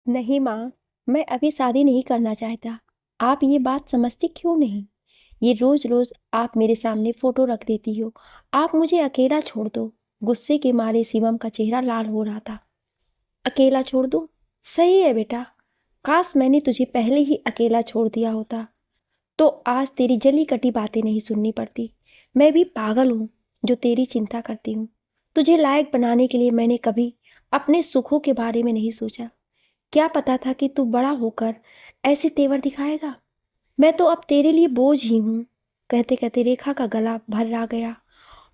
नहीं माँ, मैं अभी शादी नहीं करना चाहता। आप ये बात समझती क्यों नहीं? ये रोज रोज आप मेरे सामने फोटो रख देती हो। आप मुझे अकेला छोड़ दो। गुस्से के मारे शिवम का चेहरा लाल हो रहा था। अकेला छोड़ दूं? सही है बेटा। काश मैंने तुझे पहले ही अकेला छोड़ दिया होता तो आज तेरी जली कटी बातें नहीं सुननी पड़ती। मैं भी पागल हूँ जो तेरी चिंता करती हूँ। तुझे लायक बनाने के लिए मैंने कभी अपने सुखों के बारे में नहीं सोचा। क्या पता था कि तू बड़ा होकर ऐसे तेवर दिखाएगा। मैं तो अब तेरे लिए बोझ ही हूँ। कहते कहते रेखा का गला भर आ गया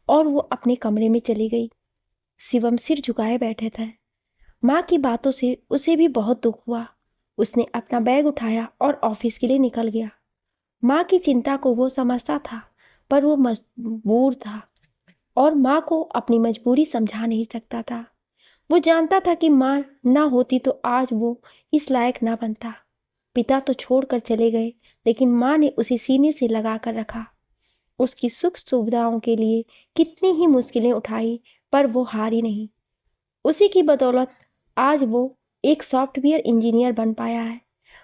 और वो अपने कमरे में चली गई। शिवम सिर झुकाए बैठे थे। माँ की बातों से उसे भी बहुत दुख हुआ। उसने अपना बैग उठाया और ऑफिस के लिए निकल गया। माँ की चिंता को वो समझता था, पर वो मजबूर था और माँ को अपनी मजबूरी समझा नहीं सकता था। वो जानता था कि माँ ना होती तो आज वो इस लायक ना बनता। पिता तो छोड़कर चले गए, लेकिन माँ ने उसे सीने से लगा कर रखा। उसकी सुख सुविधाओं के लिए कितनी ही मुश्किलें उठाई, पर वो हारी नहीं। उसी की बदौलत आज वो एक सॉफ्टवेयर इंजीनियर बन पाया है।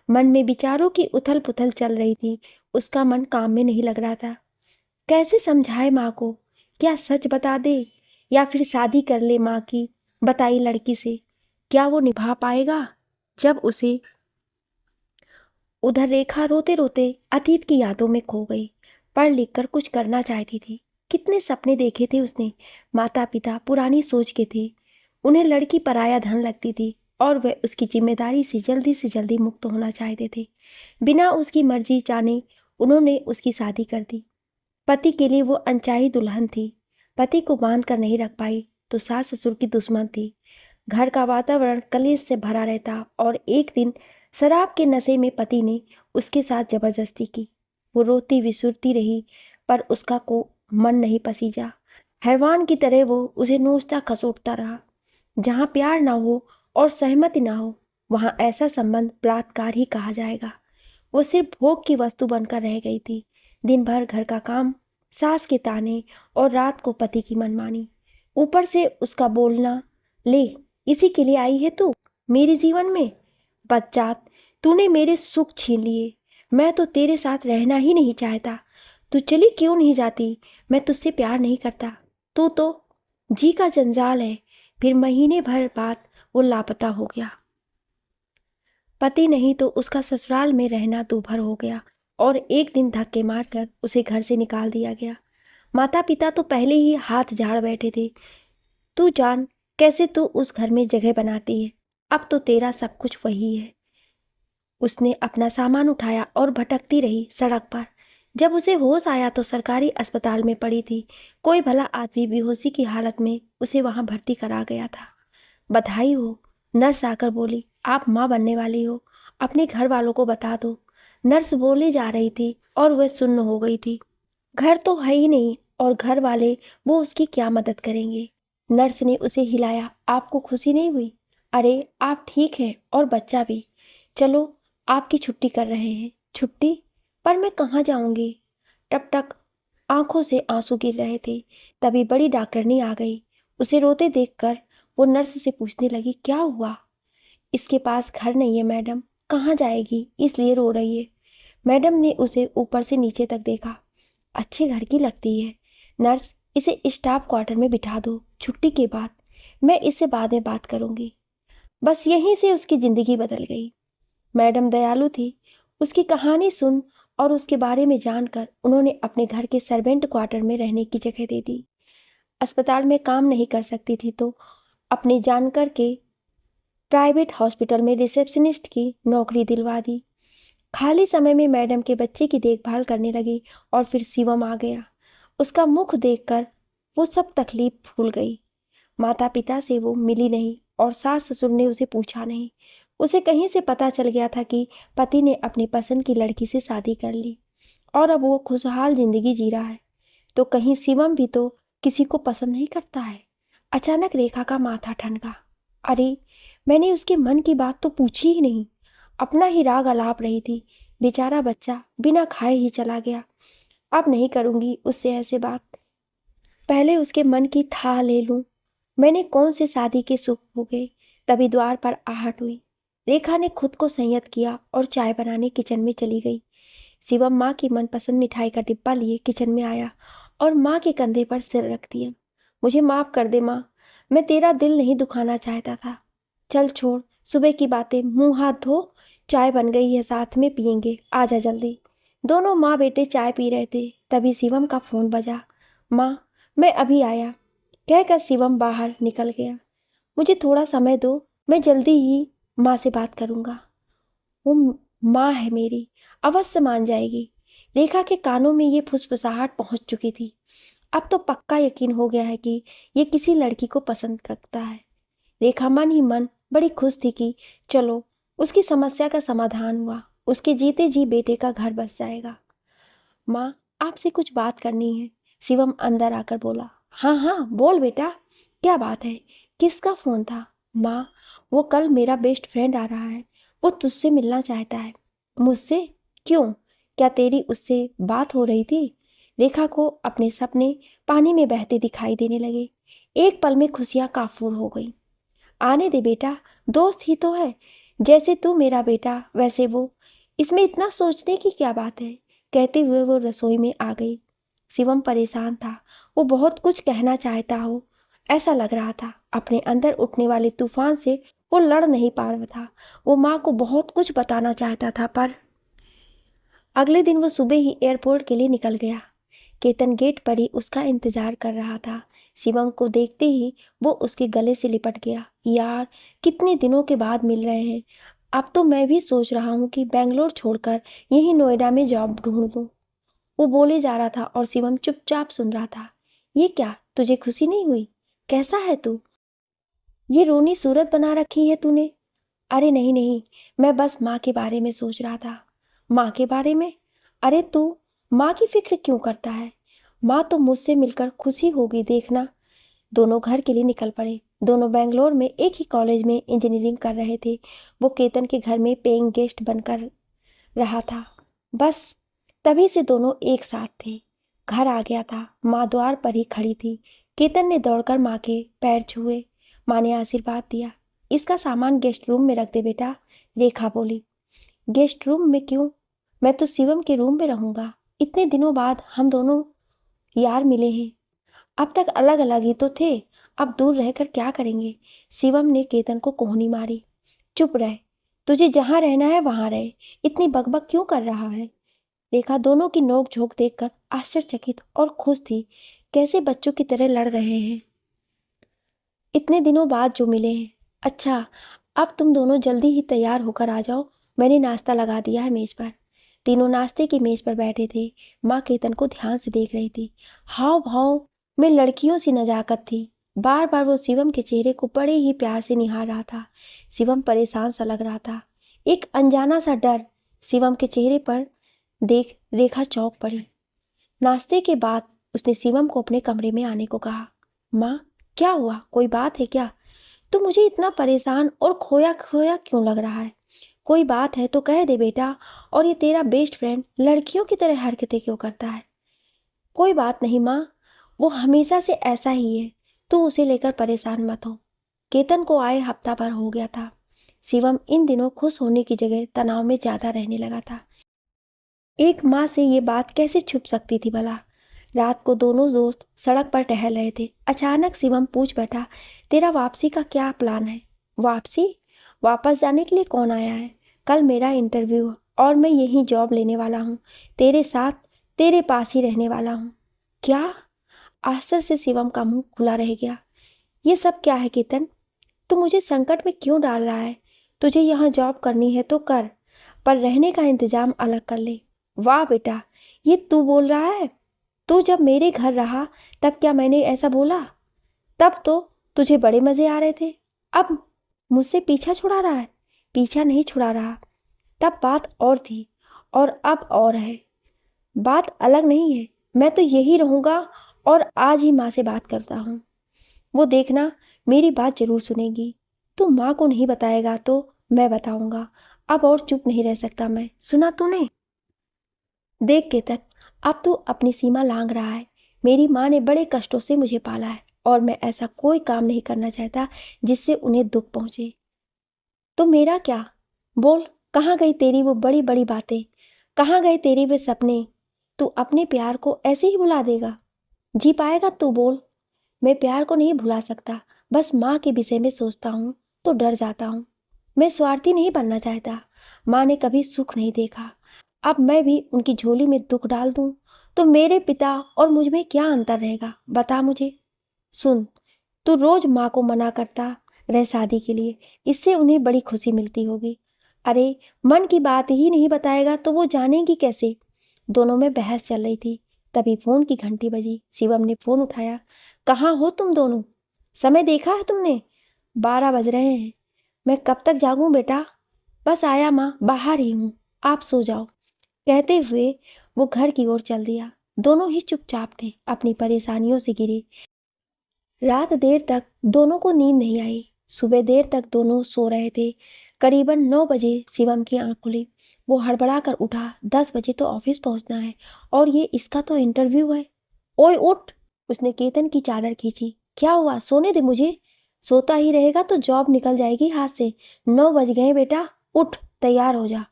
मन में विचारों की उथल पुथल चल रही थी। उसका मन काम में नहीं लग रहा था। कैसे समझाए माँ को? क्या सच बता दे या फिर शादी कर ले माँ की बताई लड़की से? क्या वो निभा पाएगा? जब उसे उधर रेखा रोते रोते अतीत की यादों में खो गई। पढ़ लिख कर कुछ करना चाहती थी। कितने सपने देखे थे उसने। माता पिता पुरानी सोच के थे। उन्हें लड़की पराया धन लगती थी और वह उसकी जिम्मेदारी से जल्दी मुक्त होना चाहते थे। बिना उसकी मर्जी जाने उन्होंने उसकी शादी कर दी। पति के लिए वो अनचाही दुल्हन थी। पति को बांध कर नहीं रख पाई तो सास ससुर की दुश्मन थी। घर का वातावरण कलेश से भरा रहता और एक दिन शराब के नशे में पति ने उसके साथ जबरदस्ती की। वो रोती विसुरती रही, पर उसका को मन नहीं पसीजा। हैवान की तरह वो उसे नोचता खसोटता रहा। जहाँ प्यार ना हो और सहमति ना हो, वहाँ ऐसा संबंध बलात्कार ही कहा जाएगा। वो सिर्फ भोग की वस्तु बनकर रह गई थी। दिन भर घर का काम, सास के ताने और रात को पति की मनमानी। ऊपर से उसका बोलना, ले इसी के लिए आई है तू मेरे जीवन में? बच्चात, तूने मेरे सुख छीन लिए। मैं तो तेरे साथ रहना ही नहीं चाहता। तू चली क्यों नहीं जाती? मैं तुझसे प्यार नहीं करता। तू तो जी का जंजाल है। फिर महीने भर बाद वो लापता हो गया। पति नहीं तो उसका ससुराल में रहना दूभर हो गया और एक दिन धक्के मारकर उसे घर से निकाल दिया गया। माता पिता तो पहले ही हाथ झाड़ बैठे थे। तू जान कैसे तू उस घर में जगह बनाती है। अब तो तेरा सब कुछ वही है। उसने अपना सामान उठाया और भटकती रही सड़क पर। जब उसे होश आया तो सरकारी अस्पताल में पड़ी थी। कोई भला आदमी बेहोशी की हालत में उसे वहां भर्ती करा गया था। बधाई हो, नर्स आकर बोली। आप माँ बनने वाली हो। अपने घर वालों को बता दो। नर्स बोले जा रही थी और वह सुन्न हो गई थी। घर तो है ही नहीं और घर वाले वो उसकी क्या मदद करेंगे? नर्स ने उसे हिलाया। आपको खुशी नहीं हुई? अरे आप ठीक हैं और बच्चा भी। चलो आपकी छुट्टी कर रहे हैं। छुट्टी? पर मैं कहाँ जाऊंगी? टप टक आंखों से आंसू गिर रहे थे। तभी बड़ी डॉक्टरनी आ गई। उसे रोते देखकर वो नर्स से पूछने लगी, क्या हुआ? इसके पास घर नहीं है मैडम। कहाँ जाएगी इसलिए रो रही है। मैडम ने उसे ऊपर से नीचे तक देखा। अच्छे घर की लगती है। नर्स, इसे स्टाफ क्वार्टर में बिठा दो। छुट्टी के बाद मैं इससे बाद में बात करूंगी। बस यहीं से उसकी जिंदगी बदल गई। मैडम दयालु थी। उसकी कहानी सुन और उसके बारे में जानकर उन्होंने अपने घर के सर्वेंट क्वार्टर में रहने की जगह दे दी। अस्पताल में काम नहीं कर सकती थी तो अपने जानकर के प्राइवेट हॉस्पिटल में रिसेप्शनिस्ट की नौकरी दिलवा दी। खाली समय में मैडम के बच्चे की देखभाल करने लगी और फिर शिवम आ गया। उसका मुख देखकर वो सब तकलीफ भूल गई। माता पिता से वो मिली नहीं और सास ससुर ने उसे पूछा नहीं। उसे कहीं से पता चल गया था कि पति ने अपनी पसंद की लड़की से शादी कर ली और अब वो खुशहाल जिंदगी जी रहा है। तो कहीं शिवम भी तो किसी को पसंद नहीं करता है? अचानक रेखा का माथा ठनका। अरे, मैंने उसके मन की बात तो पूछी ही नहीं। अपना ही राग अलाप रही थी। बेचारा बच्चा बिना खाए ही चला गया। अब नहीं करूंगी उससे ऐसे बात। पहले उसके मन की था ले लूं। मैंने कौन से शादी के सुख हो गए। तभी द्वार पर आहट हुई। रेखा ने खुद को संयत किया और चाय बनाने किचन में चली गई। शिवम माँ की मनपसंद मिठाई का डिब्बा लिए किचन में आया और माँ के कंधे पर सिर रख दिया। मुझे माफ़ कर दे माँ, मैं तेरा दिल नहीं दुखाना चाहता था। चल छोड़, सुबह की बातें, मुंह हाथ धो, चाय बन गई है, साथ में पियेंगे, आजा जल्दी। दोनों माँ बेटे चाय पी रहे थे, तभी शिवम का फ़ोन बजा। माँ, मैं अभी आया, कहकर शिवम बाहर निकल गया। मुझे थोड़ा समय दो, मैं जल्दी ही माँ से बात करूँगा। वो माँ है मेरी, अवश्य मान जाएगी। रेखा के कानों में ये फुसफुसाहट पहुंच चुकी थी। अब तो पक्का यकीन हो गया है कि ये किसी लड़की को पसंद करता है। रेखा मन ही मन बड़ी खुश थी कि चलो, उसकी समस्या का समाधान हुआ, उसके जीते जी बेटे का घर बस जाएगा। माँ, आपसे कुछ बात करनी है, शिवम अंदर आकर बोला। हाँ हाँ बोल बेटा, क्या बात है, किसका फ़ोन था? माँ, वो कल मेरा बेस्ट फ्रेंड आ रहा है, वो तुझसे मिलना चाहता है। मुझसे? क्यों, क्या तेरी उससे बात हो रही थी? रेखा को अपने सपने पानी में बहते दिखाई देने लगे। एक पल में खुशियाँ काफूर हो गई। आने दे बेटा, दोस्त ही तो है, जैसे तू मेरा बेटा वैसे वो, इसमें इतना सोचने की क्या बात है? कहते हुए वो रसोई में आ गई। शिवम परेशान था, वो बहुत कुछ कहना चाहता हो ऐसा लग रहा था। अपने अंदर उठने वाले तूफान से वो लड़ नहीं पा रहा था। वो माँ को बहुत कुछ बताना चाहता था, पर अगले दिन वो सुबह ही एयरपोर्ट के लिए निकल गया। केतन गेट पर ही उसका इंतजार कर रहा था। शिवम को देखते ही वो उसके गले से लिपट गया। यार, कितने दिनों के बाद मिल रहे हैं। अब तो मैं भी सोच रहा हूँ कि बेंगलोर छोड़कर यहीं नोएडा में जॉब ढूंढ दूँ। वो बोले जा रहा था और शिवम चुपचाप सुन रहा था। ये क्या, तुझे खुशी नहीं हुई? कैसा है तू? ये रोनी सूरत बना रखी है तूने। अरे नहीं नहीं, मैं बस माँ के बारे में सोच रहा था। माँ के बारे में? अरे तू माँ की फिक्र क्यों करता है? माँ तो मुझसे मिलकर खुशी होगी देखना। दोनों घर के लिए निकल पड़े। दोनों बेंगलोर में एक ही कॉलेज में इंजीनियरिंग कर रहे थे। वो केतन के घर में पेइंग गेस्ट बनकर रहा था। बस तभी से दोनों एक साथ थे। घर आ गया था, माँ द्वार पर ही खड़ी थी। केतन ने दौड़कर माँ के पैर छुए। माँ ने आशीर्वाद दिया। इसका सामान गेस्ट रूम में रख दे बेटा, रेखा बोली। गेस्ट रूम में क्यों? मैं तो शिवम के रूम में रहूंगा। इतने दिनों बाद हम दोनों यार मिले हैं। अब तक अलग अलग ही तो थे, अब दूर रहकर क्या करेंगे? शिवम ने केतन को कोहनी मारी। चुप रह, तुझे जहाँ रहना है वहाँ रहे, इतनी बकबक क्यों कर रहा है? रेखा दोनों की नोक झोंक देखकर आश्चर्यचकित और खुश थी। कैसे बच्चों की तरह लड़ रहे हैं, इतने दिनों बाद जो मिले हैं। अच्छा, अब तुम दोनों जल्दी ही तैयार होकर आ जाओ, मैंने नाश्ता लगा दिया है मेज़ पर। तीनों नाश्ते की मेज़ पर बैठे थे। माँ केतन को ध्यान से देख रही थी। हाव भाव में लड़कियों सी नजाकत थी। बार बार वो शिवम के चेहरे को बड़े ही प्यार से निहार रहा था। शिवम परेशान सा लग रहा था। एक अनजाना सा डर शिवम के चेहरे पर देख रेखा चौंक पड़ी। नाश्ते के बाद उसने शिवम को अपने कमरे में आने को कहा। माँ, क्या हुआ, कोई बात है क्या? तो मुझे इतना परेशान और खोया खोया क्यों लग रहा है? कोई बात है तो कह दे बेटा। और ये तेरा बेस्ट फ्रेंड लड़कियों की तरह हरकतें क्यों करता है? कोई बात नहीं माँ, वो हमेशा से ऐसा ही है, तू उसे लेकर परेशान मत हो। केतन को आए हफ्ता भर हो गया था। शिवम इन दिनों खुश होने की जगह तनाव में ज़्यादा रहने लगा था। एक माँ से ये बात कैसे छुप सकती थी भला? रात को दोनों दोस्त सड़क पर टहल रहे थे। अचानक शिवम पूछ बैठा, तेरा वापसी का क्या प्लान है? वापसी? वापस जाने के लिए कौन आया है? कल मेरा इंटरव्यू और मैं यहीं जॉब लेने वाला हूँ, तेरे साथ, तेरे पास ही रहने वाला हूँ। क्या? आश्चर्य से शिवम का मुंह खुला रह गया। ये सब क्या है केतन? तू मुझे संकट में क्यों डाल रहा है? तुझे यहाँ जॉब करनी है तो कर, पर रहने का इंतजाम अलग कर ले। वाह बेटा, ये तू बोल रहा है? तू जब मेरे घर रहा तब क्या मैंने ऐसा बोला? तब तो तुझे बड़े मज़े आ रहे थे, अब मुझसे पीछा छुड़ा रहा है। पीछा नहीं छुड़ा रहा, तब बात और थी और अब और है। बात अलग नहीं है। मैं तो यही रहूँगा और आज ही माँ से बात करता हूँ। वो देखना, मेरी बात जरूर सुनेगी। तू माँ को नहीं बताएगा तो मैं बताऊंगा। अब और चुप नहीं रह सकता मैं, सुना तूने? देख केतन, अब तू अपनी सीमा लांघ रहा है। मेरी माँ ने बड़े कष्टों से मुझे पाला है और मैं ऐसा कोई काम नहीं करना चाहता जिससे उन्हें दुख पहुंचे। तो मेरा क्या, बोल, कहाँ गई तेरी वो बड़ी बड़ी बातें, कहाँ गए तेरे वे सपने? तू अपने प्यार को ऐसे ही भुला देगा? जी पाएगा तू? बोल। मैं प्यार को नहीं भुला सकता, बस माँ के विषय में सोचता हूँ तो डर जाता हूँ। मैं स्वार्थी नहीं बनना चाहता। माँ ने कभी सुख नहीं देखा, अब मैं भी उनकी झोली में दुख डाल दूँ तो मेरे पिता और मुझ में क्या अंतर रहेगा, बता मुझे। सुन, तू रोज माँ को मना करता रह शादी के लिए, इससे उन्हें बड़ी खुशी मिलती होगी। अरे, मन की बात ही नहीं बताएगा तो वो जानेगी कैसे? दोनों में बहस चल रही थी, तभी फोन की घंटी बजी। शिवम ने फोन उठाया। कहाँ हो तुम दोनों? समय देखा है तुमने? 12 बज रहे हैं। मैं कब तक जागूं बेटा? बस आया माँ, बाहर ही हूँ, आप सो जाओ। कहते हुए वो घर की ओर चल दिया। दोनों ही चुपचाप थे, अपनी परेशानियों से घिरे। रात देर तक दोनों को नींद नहीं आई। सुबह देर तक दोनों सो रहे थे। करीबन 9 बजे शिवम की आंख खुली। वो हड़बड़ा कर उठा। 10 बजे तो ऑफिस पहुंचना है और ये इसका तो इंटरव्यू है। ओए उठ! उसने केतन की चादर खींची। क्या हुआ? सोने दे मुझे। सोता ही रहेगा तो जॉब निकल जाएगी हाथ से। 9 बज गए बेटा, उठ, तैयार हो जा।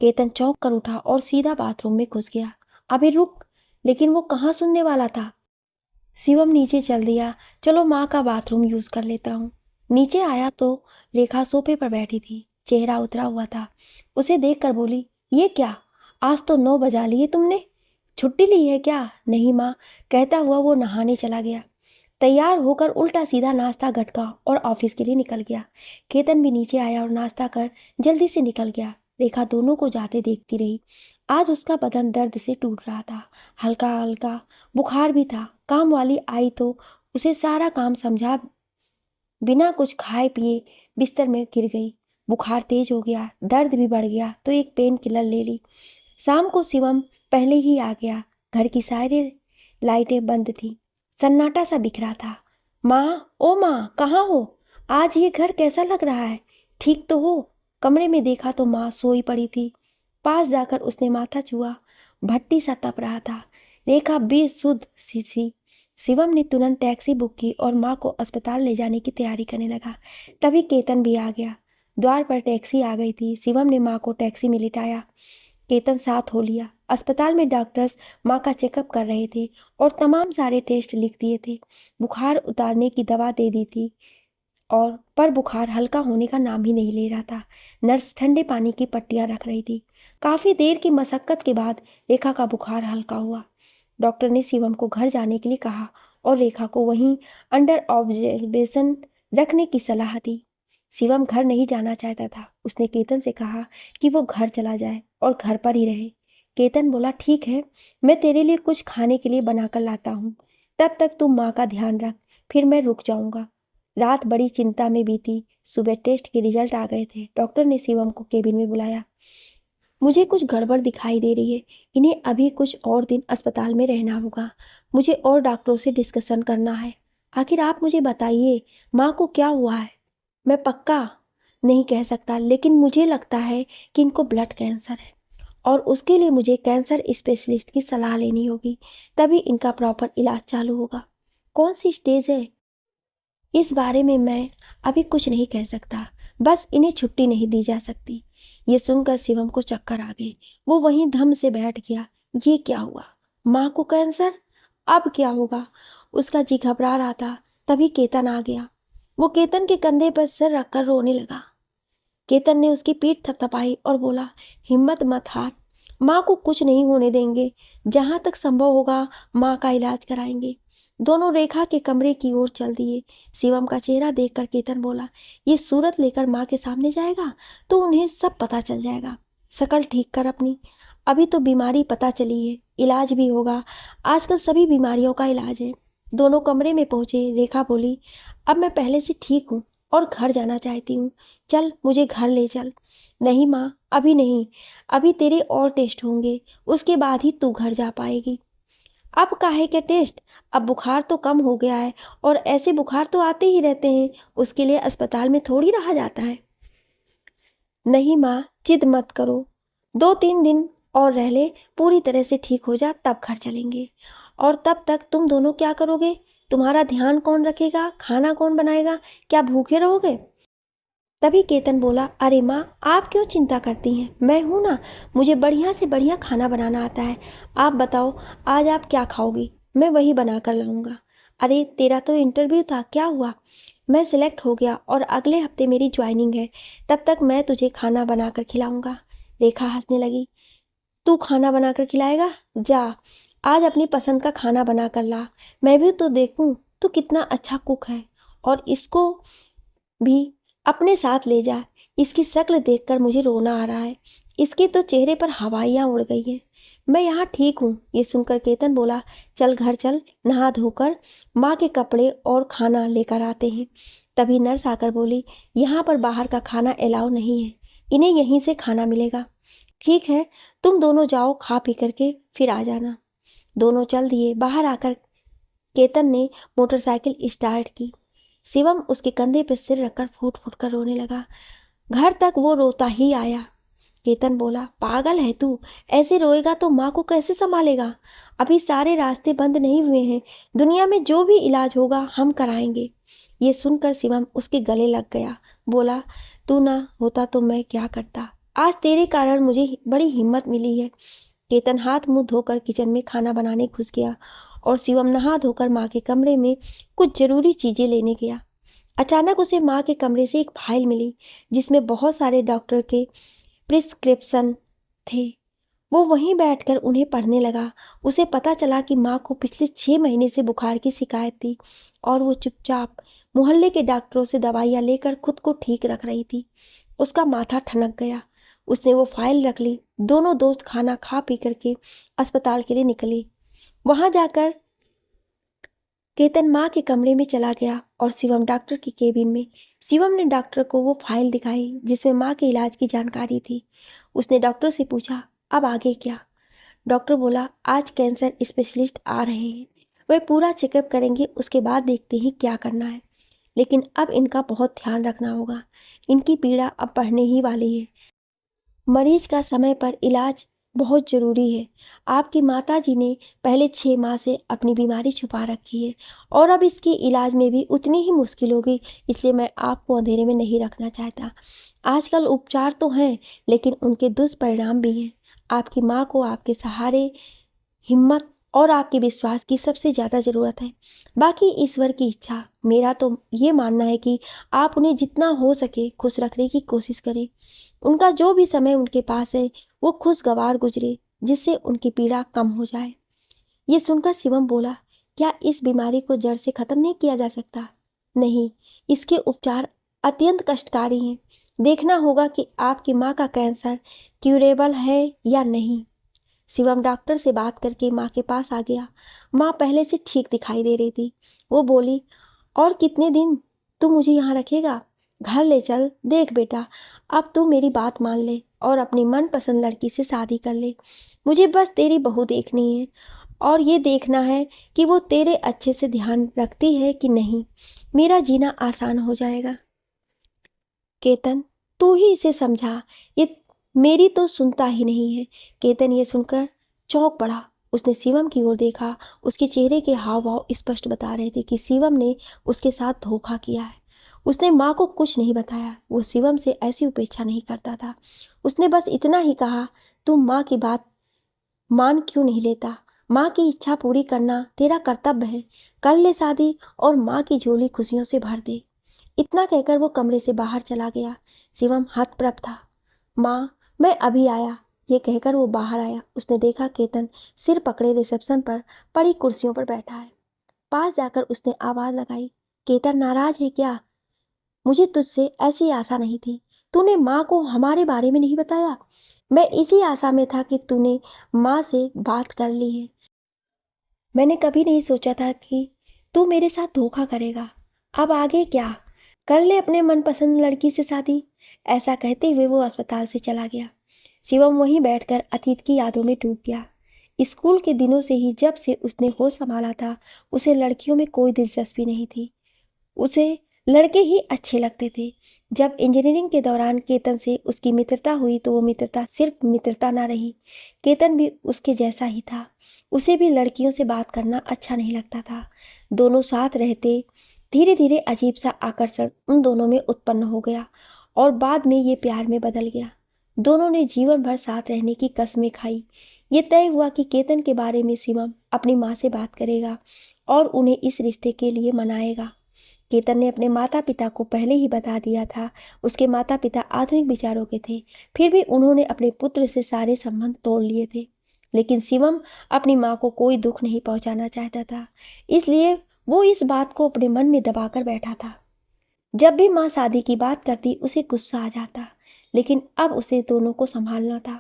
केतन चौंक कर उठा और सीधा बाथरूम में घुस गया। अभी रुक! लेकिन वो कहाँ सुनने वाला था। शिवम नीचे चल दिया। चलो माँ का बाथरूम यूज कर लेता हूँ। नीचे आया तो रेखा सोफे पर बैठी थी, चेहरा उतरा हुआ था। उसे देखकर बोली, ये क्या, आज तो 9 बजा लिए तुमने, छुट्टी ली है क्या? नहीं माँ, कहता हुआ वो नहाने चला गया। तैयार होकर उल्टा सीधा नाश्ता गटका और ऑफिस के लिए निकल गया। केतन भी नीचे आया और नाश्ता कर जल्दी से निकल गया। रेखा दोनों को जाते देखती रही। आज उसका बदन दर्द से टूट रहा था, हल्का हल्का बुखार भी था। काम वाली आई तो उसे सारा काम समझा, बिना कुछ खाए पिए बिस्तर में गिर गई। बुखार तेज हो गया, दर्द भी बढ़ गया तो एक पेन किलर ले ली। शाम को शिवम पहले ही आ गया। घर की सारी लाइटें बंद थी, सन्नाटा सा बिखरा था। माँ, ओ माँ, कहाँ हो? आज ये घर कैसा लग रहा है? ठीक तो हो? कमरे में देखा तो माँ सोई पड़ी थी। पास जाकर उसने माथा छुआ। भट्टी सा तप रहा था। रेखा बेसुध सी थी। शिवम ने तुरंत टैक्सी बुक की और माँ को अस्पताल ले जाने की तैयारी करने लगा। तभी केतन भी आ गया। द्वार पर टैक्सी आ गई थी। शिवम ने माँ को टैक्सी में लिटाया। केतन साथ हो लिया। अस्पताल में डॉक्टर्स माँ का चेकअप कर रहे थे और तमाम सारे टेस्ट लिख दिए थे। बुखार उतारने की दवा दे दी थी और पर बुखार हल्का होने का नाम ही नहीं ले रहा था। नर्स ठंडे पानी की पट्टियाँ रख रही थी। काफ़ी देर की मशक्कत के बाद रेखा का बुखार हल्का हुआ। डॉक्टर ने शिवम को घर जाने के लिए कहा और रेखा को वहीं अंडर ऑब्जर्वेशन रखने की सलाह दी। शिवम घर नहीं जाना चाहता था। उसने केतन से कहा कि वो घर चला जाए और घर पर ही रहे। केतन बोला, ठीक है, मैं तेरे लिए कुछ खाने के लिए बनाकर लाता हूँ, तब तक तू माँ का ध्यान रख, फिर मैं रुक जाऊँगा। रात बड़ी चिंता में बीती। सुबह टेस्ट के रिजल्ट आ गए थे। डॉक्टर ने शिवम को केबिन में बुलाया। मुझे कुछ गड़बड़ दिखाई दे रही है, इन्हें अभी कुछ और दिन अस्पताल में रहना होगा। मुझे और डॉक्टरों से डिस्कशन करना है। आखिर आप मुझे बताइए, माँ को क्या हुआ है? मैं पक्का नहीं कह सकता, लेकिन मुझे लगता है कि इनको ब्लड कैंसर है और उसके लिए मुझे कैंसर स्पेशलिस्ट की सलाह लेनी होगी, तभी इनका प्रॉपर इलाज चालू होगा। कौन सी स्टेज है इस बारे में मैं अभी कुछ नहीं कह सकता, बस इन्हें छुट्टी नहीं दी जा सकती। ये सुनकर शिवम को चक्कर आ गए। वो वहीं धम से बैठ गया। ये क्या हुआ? माँ को कैंसर? अब क्या होगा? उसका जी घबरा रहा था। तभी केतन आ गया। वो केतन के कंधे पर सिर रखकर रोने लगा। केतन ने उसकी पीठ थपथपाई और बोला, हिम्मत मत हार, माँ को कुछ नहीं होने देंगे। जहाँ तक संभव होगा माँ का इलाज कराएंगे। दोनों रेखा के कमरे की ओर चल दिए। शिवम का चेहरा देखकर केतन बोला, ये सूरत लेकर माँ के सामने जाएगा तो उन्हें सब पता चल जाएगा। शकल ठीक कर अपनी, अभी तो बीमारी पता चली है, इलाज भी होगा। आजकल सभी बीमारियों का इलाज है। दोनों कमरे में पहुंचे। रेखा बोली, अब मैं पहले से ठीक हूँ और घर जाना चाहती हूँ। चल, मुझे घर ले चल। नहीं माँ, अभी नहीं, अभी तेरे और टेस्ट होंगे, उसके बाद ही तू घर जा पाएगी। अब काहे के टेस्ट? अब बुखार तो कम हो गया है और ऐसे बुखार तो आते ही रहते हैं, उसके लिए अस्पताल में थोड़ी रहा जाता है। नहीं माँ, जिद मत करो, 2-3 दिन और रह ले, पूरी तरह से ठीक हो जा तब घर चलेंगे। और तब तक तुम दोनों क्या करोगे? तुम्हारा ध्यान कौन रखेगा? खाना कौन बनाएगा? क्या भूखे रहोगे? तभी केतन बोला, अरे माँ, आप क्यों चिंता करती हैं, मैं हूँ ना, मुझे बढ़िया से बढ़िया खाना बनाना आता है। आप बताओ आज आप क्या खाओगी, मैं वही बना कर लाऊंगा। अरे तेरा तो इंटरव्यू था, क्या हुआ? मैं सिलेक्ट हो गया और अगले हफ्ते मेरी ज्वाइनिंग है, तब तक मैं तुझे खाना बना कर खिलाऊंगा। रेखा हंसने लगी। तू खाना बना कर खिलाएगा? जा, आज अपनी पसंद का खाना बना कर ला, मैं भी तो देखूं तू कितना अच्छा कुक है। और इसको भी अपने साथ ले जा, इसकी शक्ल देखकर मुझे रोना आ रहा है, इसके तो चेहरे पर हवाइयाँ उड़ गई हैं। मैं यहाँ ठीक हूँ। ये सुनकर केतन बोला, चल घर चल, नहा धोकर माँ के कपड़े और खाना लेकर आते हैं। तभी नर्स आकर बोली, यहाँ पर बाहर का खाना अलाउ नहीं है, इन्हें यहीं से खाना मिलेगा। ठीक है, तुम दोनों जाओ, खा पी करके फिर आ जाना। दोनों चल दिए। बाहर आकर केतन ने मोटरसाइकिल स्टार्ट की। शिवम उसके कंधे पर सिर रखकर फूट फूट कर रोने लगा। घर तक वो रोता ही आया। केतन बोला, पागल है तू, ऐसे रोएगा तो माँ को कैसे संभालेगा? अभी सारे रास्ते बंद नहीं हुए हैं, दुनिया में जो भी इलाज होगा हम कराएंगे। ये सुनकर शिवम उसके गले लग गया। बोला, तू ना होता तो मैं क्या करता, आज तेरे कारण मुझे बड़ी हिम्मत मिली है। केतन हाथ मुंह धोकर किचन में खाना बनाने घुस गया और शिवम नहा धोकर माँ के कमरे में कुछ जरूरी चीजें लेने गया। अचानक उसे माँ के कमरे से एक फाइल मिली जिसमें बहुत सारे डॉक्टर के प्रिस्क्रिप्शन थे। वो वहीं बैठकर उन्हें पढ़ने लगा। उसे पता चला कि माँ को पिछले 6 महीने से बुखार की शिकायत थी और वो चुपचाप मोहल्ले के डॉक्टरों से दवाइयाँ लेकर खुद को ठीक रख रही थी। उसका माथा ठनक गया। उसने वो फाइल रख ली। दोनों दोस्त खाना खा पी करके अस्पताल के लिए निकले। वहां जाकर केतन माँ के कमरे में चला गया और शिवम डॉक्टर की केबिन में। शिवम ने डॉक्टर को वो फाइल दिखाई जिसमें माँ के इलाज की जानकारी थी। उसने डॉक्टर से पूछा, अब आगे क्या? डॉक्टर बोला, आज कैंसर स्पेशलिस्ट आ रहे हैं, वे पूरा चेकअप करेंगे, उसके बाद देखते हैं क्या करना है। लेकिन अब इनका बहुत ध्यान रखना होगा, इनकी पीड़ा अब बढ़ने ही वाली है। मरीज का समय पर इलाज बहुत ज़रूरी है। आपकी माताजी ने पहले 6 माह से अपनी बीमारी छुपा रखी है और अब इसके इलाज में भी उतनी ही मुश्किल होगी, इसलिए मैं आपको अंधेरे में नहीं रखना चाहता। आजकल उपचार तो हैं, लेकिन उनके दुष्परिणाम भी हैं। आपकी माँ को आपके सहारे, हिम्मत और आपके विश्वास की सबसे ज़्यादा ज़रूरत है। बाकी ईश्वर की इच्छा। मेरा तो ये मानना है कि आप उन्हें जितना हो सके खुश रखने की कोशिश करें। उनका जो भी समय उनके पास है वो खुशगवार गुजरे, जिससे उनकी पीड़ा कम हो जाए। ये सुनकर शिवम बोला, क्या इस बीमारी को जड़ से ख़त्म नहीं किया जा सकता? नहीं, इसके उपचार अत्यंत कष्टकारी हैं। देखना होगा कि आपकी माँ का कैंसर क्यूरेबल है या नहीं। शिवम डॉक्टर से बात करके माँ के पास आ गया। माँ पहले से ठीक दिखाई दे रही थी। वो बोली, और कितने दिन तू मुझे यहाँ रखेगा? घर ले चल। देख बेटा, अब तू मेरी बात मान ले और अपनी मनपसंद लड़की से शादी कर ले। मुझे बस तेरी बहू देखनी है और ये देखना है कि वो तेरे अच्छे से ध्यान रखती है कि नहीं। मेरा जीना आसान हो जाएगा। केतन, तू ही इसे समझा, ये मेरी तो सुनता ही नहीं है। केतन ये सुनकर चौंक पड़ा। उसने शिवम की ओर देखा। उसके चेहरे के हाव भाव स्पष्ट बता रहे थे कि शिवम ने उसके साथ धोखा किया है। उसने माँ को कुछ नहीं बताया। वो शिवम से ऐसी उपेक्षा नहीं करता था। उसने बस इतना ही कहा, तू माँ की बात मान क्यों नहीं लेता? माँ की इच्छा पूरी करना तेरा कर्तव्य है। कर ले शादी और माँ की झोली खुशियों से भर दे। इतना कहकर वो कमरे से बाहर चला गया। शिवम हतप्रभ था। माँ, मैं अभी आया, ये कहकर वो बाहर आया। उसने देखा केतन सिर पकड़े रिसेप्शन पर पड़ी कुर्सियों पर बैठा है। पास जाकर उसने आवाज़ लगाई, केतन नाराज है क्या? मुझे तुझसे ऐसी आशा नहीं थी। तूने माँ को हमारे बारे में नहीं बताया। मैं इसी आशा में था कि तूने माँ से बात कर ली है। मैंने कभी नहीं सोचा था कि तू मेरे साथ धोखा करेगा। अब आगे क्या? कर ले अपने मनपसंद लड़की से शादी। ऐसा कहते हुए वो अस्पताल से चला गया। शिवम वहीं बैठकर अतीत की यादों में डूब गया। स्कूल के दिनों से ही जब से उसने होश संभाला था, उसे लड़कियों में कोई दिलचस्पी नहीं थी। उसे लड़के ही अच्छे लगते थे। जब इंजीनियरिंग के दौरान केतन से उसकी मित्रता हुई तो वो मित्रता सिर्फ मित्रता ना रही। केतन भी उसके जैसा ही था। उसे भी लड़कियों से बात करना अच्छा नहीं लगता था। दोनों साथ रहते धीरे धीरे अजीब सा आकर्षण उन दोनों में उत्पन्न हो गया और बाद में ये प्यार में बदल गया। दोनों ने जीवन भर साथ रहने की कस्में खाई। ये तय हुआ कि केतन के बारे में शिवम अपनी माँ से बात करेगा और उन्हें इस रिश्ते के लिए मनाएगा। केतन ने अपने माता पिता को पहले ही बता दिया था। उसके माता पिता आधुनिक विचारों के थे, फिर भी उन्होंने अपने पुत्र से सारे संबंध तोड़ लिए थे। लेकिन शिवम अपनी माँ को कोई दुख नहीं पहुंचाना चाहता था, इसलिए वो इस बात को अपने मन में दबाकर बैठा था। जब भी माँ शादी की बात करती उसे गुस्सा आ जाता, लेकिन अब उसे दोनों को संभालना था।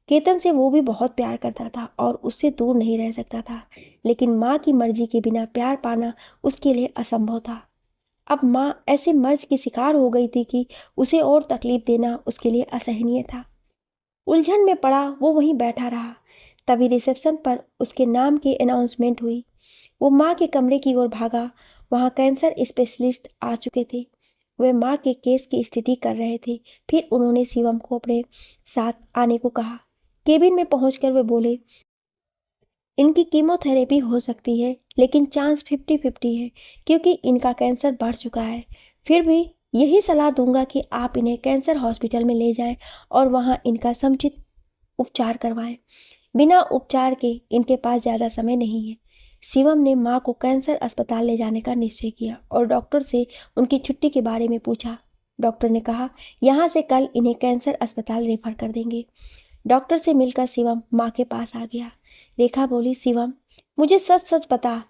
केतन से वो भी बहुत प्यार करता था और उससे दूर नहीं रह सकता था, लेकिन माँ की मर्जी के बिना प्यार पाना उसके लिए असंभव था। अब माँ ऐसे मर्ज की शिकार हो गई थी कि उसे और तकलीफ देना उसके लिए असहनीय था। उलझन में पड़ा वो वहीं बैठा रहा। तभी रिसेप्शन पर उसके नाम की अनाउंसमेंट हुई। वो माँ के कमरे की ओर भागा। वहाँ कैंसर स्पेशलिस्ट आ चुके थे। वे माँ के केस की स्टडी कर रहे थे। फिर उन्होंने शिवम को अपने साथ आने को कहा। केबिन में पहुंचकर वे बोले, इनकी कीमोथेरेपी हो सकती है, लेकिन चांस 50-50 है क्योंकि इनका कैंसर बढ़ चुका है। फिर भी यही सलाह दूंगा कि आप इन्हें कैंसर हॉस्पिटल में ले जाएं और वहां इनका समुचित उपचार करवाएं। बिना उपचार के इनके पास ज़्यादा समय नहीं है। शिवम ने माँ को कैंसर अस्पताल ले जाने का निश्चय किया और डॉक्टर से उनकी छुट्टी के बारे में पूछा। डॉक्टर ने कहा, यहाँ से कल इन्हें कैंसर अस्पताल रेफर कर देंगे। डॉक्टर से मिलकर शिवम माँ के पास आ गया। रेखा बोली, शिवम, मुझे सच सच बता,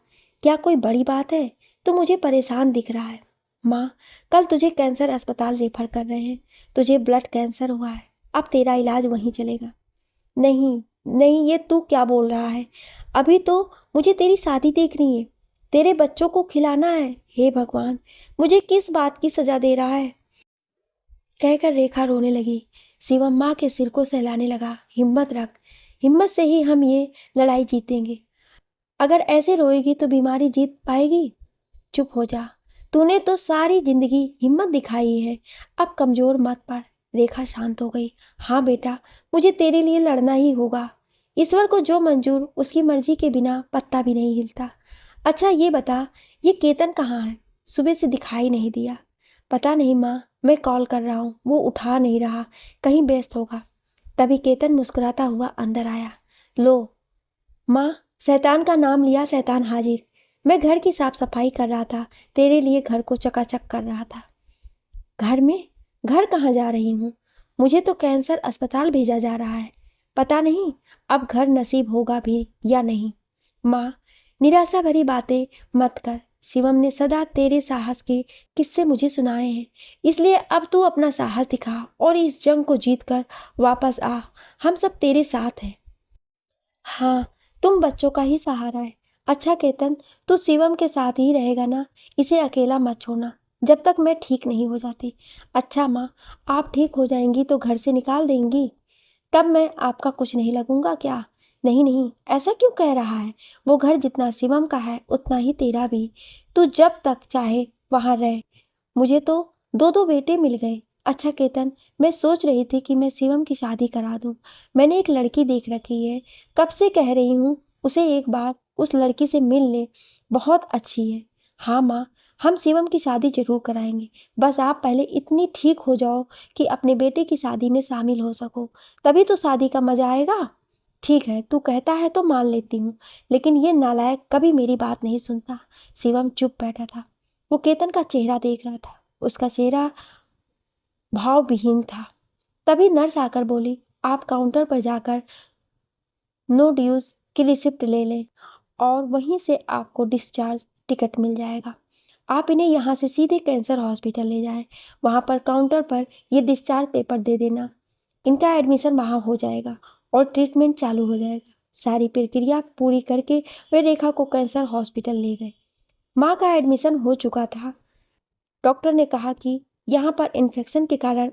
क्या कोई बड़ी बात है? तू मुझे परेशान दिख रहा है। माँ, कल तुझे कैंसर अस्पताल रेफर कर रहे हैं। तुझे ब्लड कैंसर हुआ है। अब तेरा इलाज वहीं चलेगा। नहीं नहीं, ये तू क्या बोल रहा है? अभी तो मुझे तेरी शादी देखनी है, तेरे बच्चों को खिलाना है। हे भगवान, मुझे किस बात की सजा दे रहा है? कहकर रेखा रोने लगी। शिवम माँ के सिर को सहलाने लगा। हिम्मत रख, हिम्मत से ही हम ये लड़ाई जीतेंगे। अगर ऐसे रोएगी तो बीमारी जीत पाएगी? चुप हो जा, तूने तो सारी जिंदगी हिम्मत दिखाई है, अब कमजोर मत पड़। रेखा शांत हो गई। हाँ बेटा, मुझे तेरे लिए लड़ना ही होगा। ईश्वर को जो मंजूर, उसकी मर्जी के बिना पत्ता भी नहीं हिलता। अच्छा ये बता, ये केतन कहाँ है? सुबह से दिखाई नहीं दिया। पता नहीं माँ, मैं कॉल कर रहा हूँ, वो उठा नहीं रहा, कहीं व्यस्त होगा। तभी केतन मुस्कुराता हुआ अंदर आया। लो माँ, शैतान का नाम लिया, शैतान हाजिर। मैं घर की साफ सफाई कर रहा था, तेरे लिए घर को चकाचक कर रहा था। घर में? घर कहाँ जा रही हूँ? मुझे तो कैंसर अस्पताल भेजा जा रहा है। पता नहीं अब घर नसीब होगा भी या नहीं। माँ, निराशा भरी बातें मत कर। शिवम ने सदा तेरे साहस के किस्से मुझे सुनाए हैं, इसलिए अब तू अपना साहस दिखा और इस जंग को जीत कर वापस आ। हम सब तेरे साथ हैं। हाँ, तुम बच्चों का ही सहारा है। अच्छा केतन, तू शिवम के साथ ही रहेगा ना? इसे अकेला मत छोड़ना जब तक मैं ठीक नहीं हो जाती। अच्छा माँ, आप ठीक हो जाएंगी तो घर से निकाल देंगी? तब मैं आपका कुछ नहीं लगूंगा क्या? नहीं नहीं, ऐसा क्यों कह रहा है? वो घर जितना शिवम का है उतना ही तेरा भी। तू जब तक चाहे वहाँ रह। मुझे तो दो दो बेटे मिल गए। अच्छा केतन, मैं सोच रही थी कि मैं शिवम की शादी करा दूं। मैंने एक लड़की देख रखी है, कब से कह रही हूँ उसे एक बार उस लड़की से मिल ले, बहुत अच्छी है। हाँ माँ, हम शिवम की शादी जरूर कराएंगे। बस आप पहले इतनी ठीक हो जाओ कि अपने बेटे की शादी में शामिल हो सको, तभी तो शादी का मजा आएगा। ठीक है, तू कहता है तो मान लेती हूँ, लेकिन ये नालायक कभी मेरी बात नहीं सुनता। शिवम चुप बैठा था। वो केतन का चेहरा देख रहा था। उसका चेहरा भावविहीन था। तभी नर्स आकर बोली, आप काउंटर पर जाकर नो ड्यूज की रिसिप्ट ले लें और वहीं से आपको डिस्चार्ज टिकट मिल जाएगा। आप इन्हें यहाँ से सीधे कैंसर हॉस्पिटल ले जाएं। वहाँ पर काउंटर पर ये डिस्चार्ज पेपर दे देना। इनका एडमिशन वहाँ हो जाएगा और ट्रीटमेंट चालू हो जाएगा। सारी प्रक्रिया पूरी करके वे रेखा को कैंसर हॉस्पिटल ले गए। माँ का एडमिशन हो चुका था। डॉक्टर ने कहा कि यहाँ पर इन्फेक्शन के कारण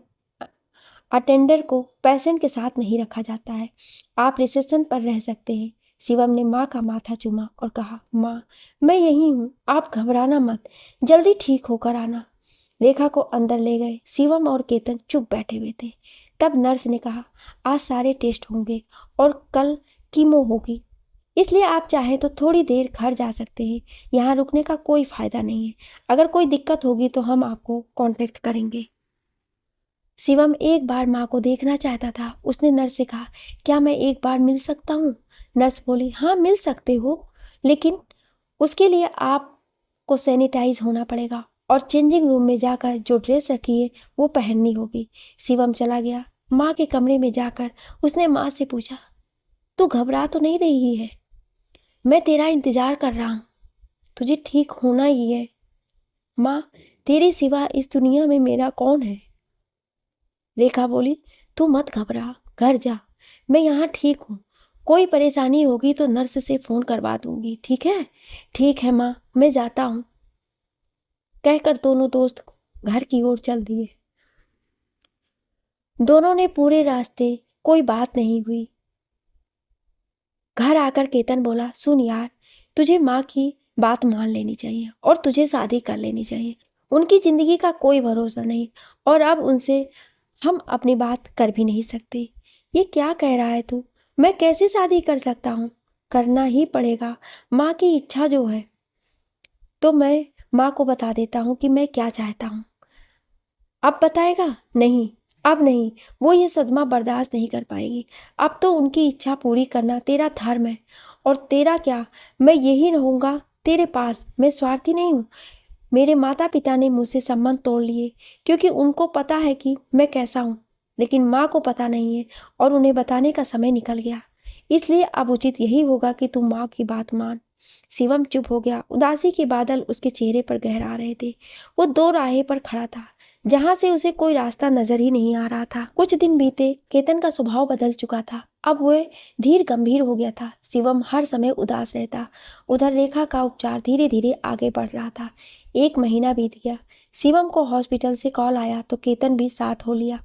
अटेंडर को पेशेंट के साथ नहीं रखा जाता है। आप रिसेप्शन पर रह सकते हैं। शिवम ने माँ का माथा चूमा और कहा, माँ, मैं यहीं हूँ, आप घबराना मत, जल्दी ठीक होकर आना। रेखा को अंदर ले गए। शिवम और केतन चुप बैठे हुए थे। तब नर्स ने कहा, आज सारे टेस्ट होंगे और कल कीमो होगी, इसलिए आप चाहे तो थोड़ी देर घर जा सकते हैं। यहाँ रुकने का कोई फ़ायदा नहीं है। अगर कोई दिक्कत होगी तो हम आपको कांटेक्ट करेंगे। शिवम एक बार माँ को देखना चाहता था। उसने नर्स से कहा, क्या मैं एक बार मिल सकता हूँ? नर्स बोली, हाँ मिल सकते हो, लेकिन उसके लिए आपको सैनिटाइज होना पड़ेगा और चेंजिंग रूम में जाकर जो ड्रेस रखी है वो पहननी होगी। शिवम चला गया। माँ के कमरे में जाकर उसने माँ से पूछा, तू घबरा तो नहीं रही है? मैं तेरा इंतजार कर रहा हूँ, तुझे ठीक होना ही है। माँ, तेरे सिवा इस दुनिया में मेरा कौन है? रेखा बोली, तू मत घबरा, घर जा, मैं यहाँ ठीक हूँ। कोई परेशानी होगी तो नर्स से फ़ोन करवा दूंगी, ठीक है? ठीक है माँ, मैं जाता हूँ, कहकर दोनों दोस्त घर की ओर चल दिए। दोनों ने पूरे रास्ते कोई बात नहीं हुई। घर आकर केतन बोला, सुन यार, तुझे माँ की बात मान लेनी चाहिए और तुझे शादी कर लेनी चाहिए। उनकी ज़िंदगी का कोई भरोसा नहीं और अब उनसे हम अपनी बात कर भी नहीं सकते। ये क्या कह रहा है तू? मैं कैसे शादी कर सकता हूँ? करना ही पड़ेगा, माँ की इच्छा जो है। तो मैं माँ को बता देता हूँ कि मैं क्या चाहता हूँ। अब बताएगा? नहीं, अब नहीं, वो ये सदमा बर्दाश्त नहीं कर पाएगी। अब तो उनकी इच्छा पूरी करना तेरा धर्म है। और तेरा क्या, मैं यही रहूँगा तेरे पास। मैं स्वार्थी नहीं हूँ। मेरे माता पिता ने मुझसे संबंध तोड़ लिए क्योंकि उनको पता है कि मैं कैसा हूँ, लेकिन माँ को पता नहीं है और उन्हें बताने का समय निकल गया। इसलिए अब उचित यही होगा कि तुम माँ की बात मान। शिवम चुप हो गया। उदासी के बादल उसके चेहरे पर गहरा रहे थे। वो दो राहें पर खड़ा था, जहां से उसे कोई रास्ता नजर ही नहीं आ रहा था। कुछ दिन बीते, केतन का स्वभाव बदल चुका था। अब वह धीर गंभीर हो गया था। शिवम हर समय उदास रहता। उधर रेखा का उपचार धीरे धीरे आगे बढ़ रहा था। 1 महीना बीत गया। शिवम को हॉस्पिटल से कॉल आया तो केतन भी साथ हो लिया।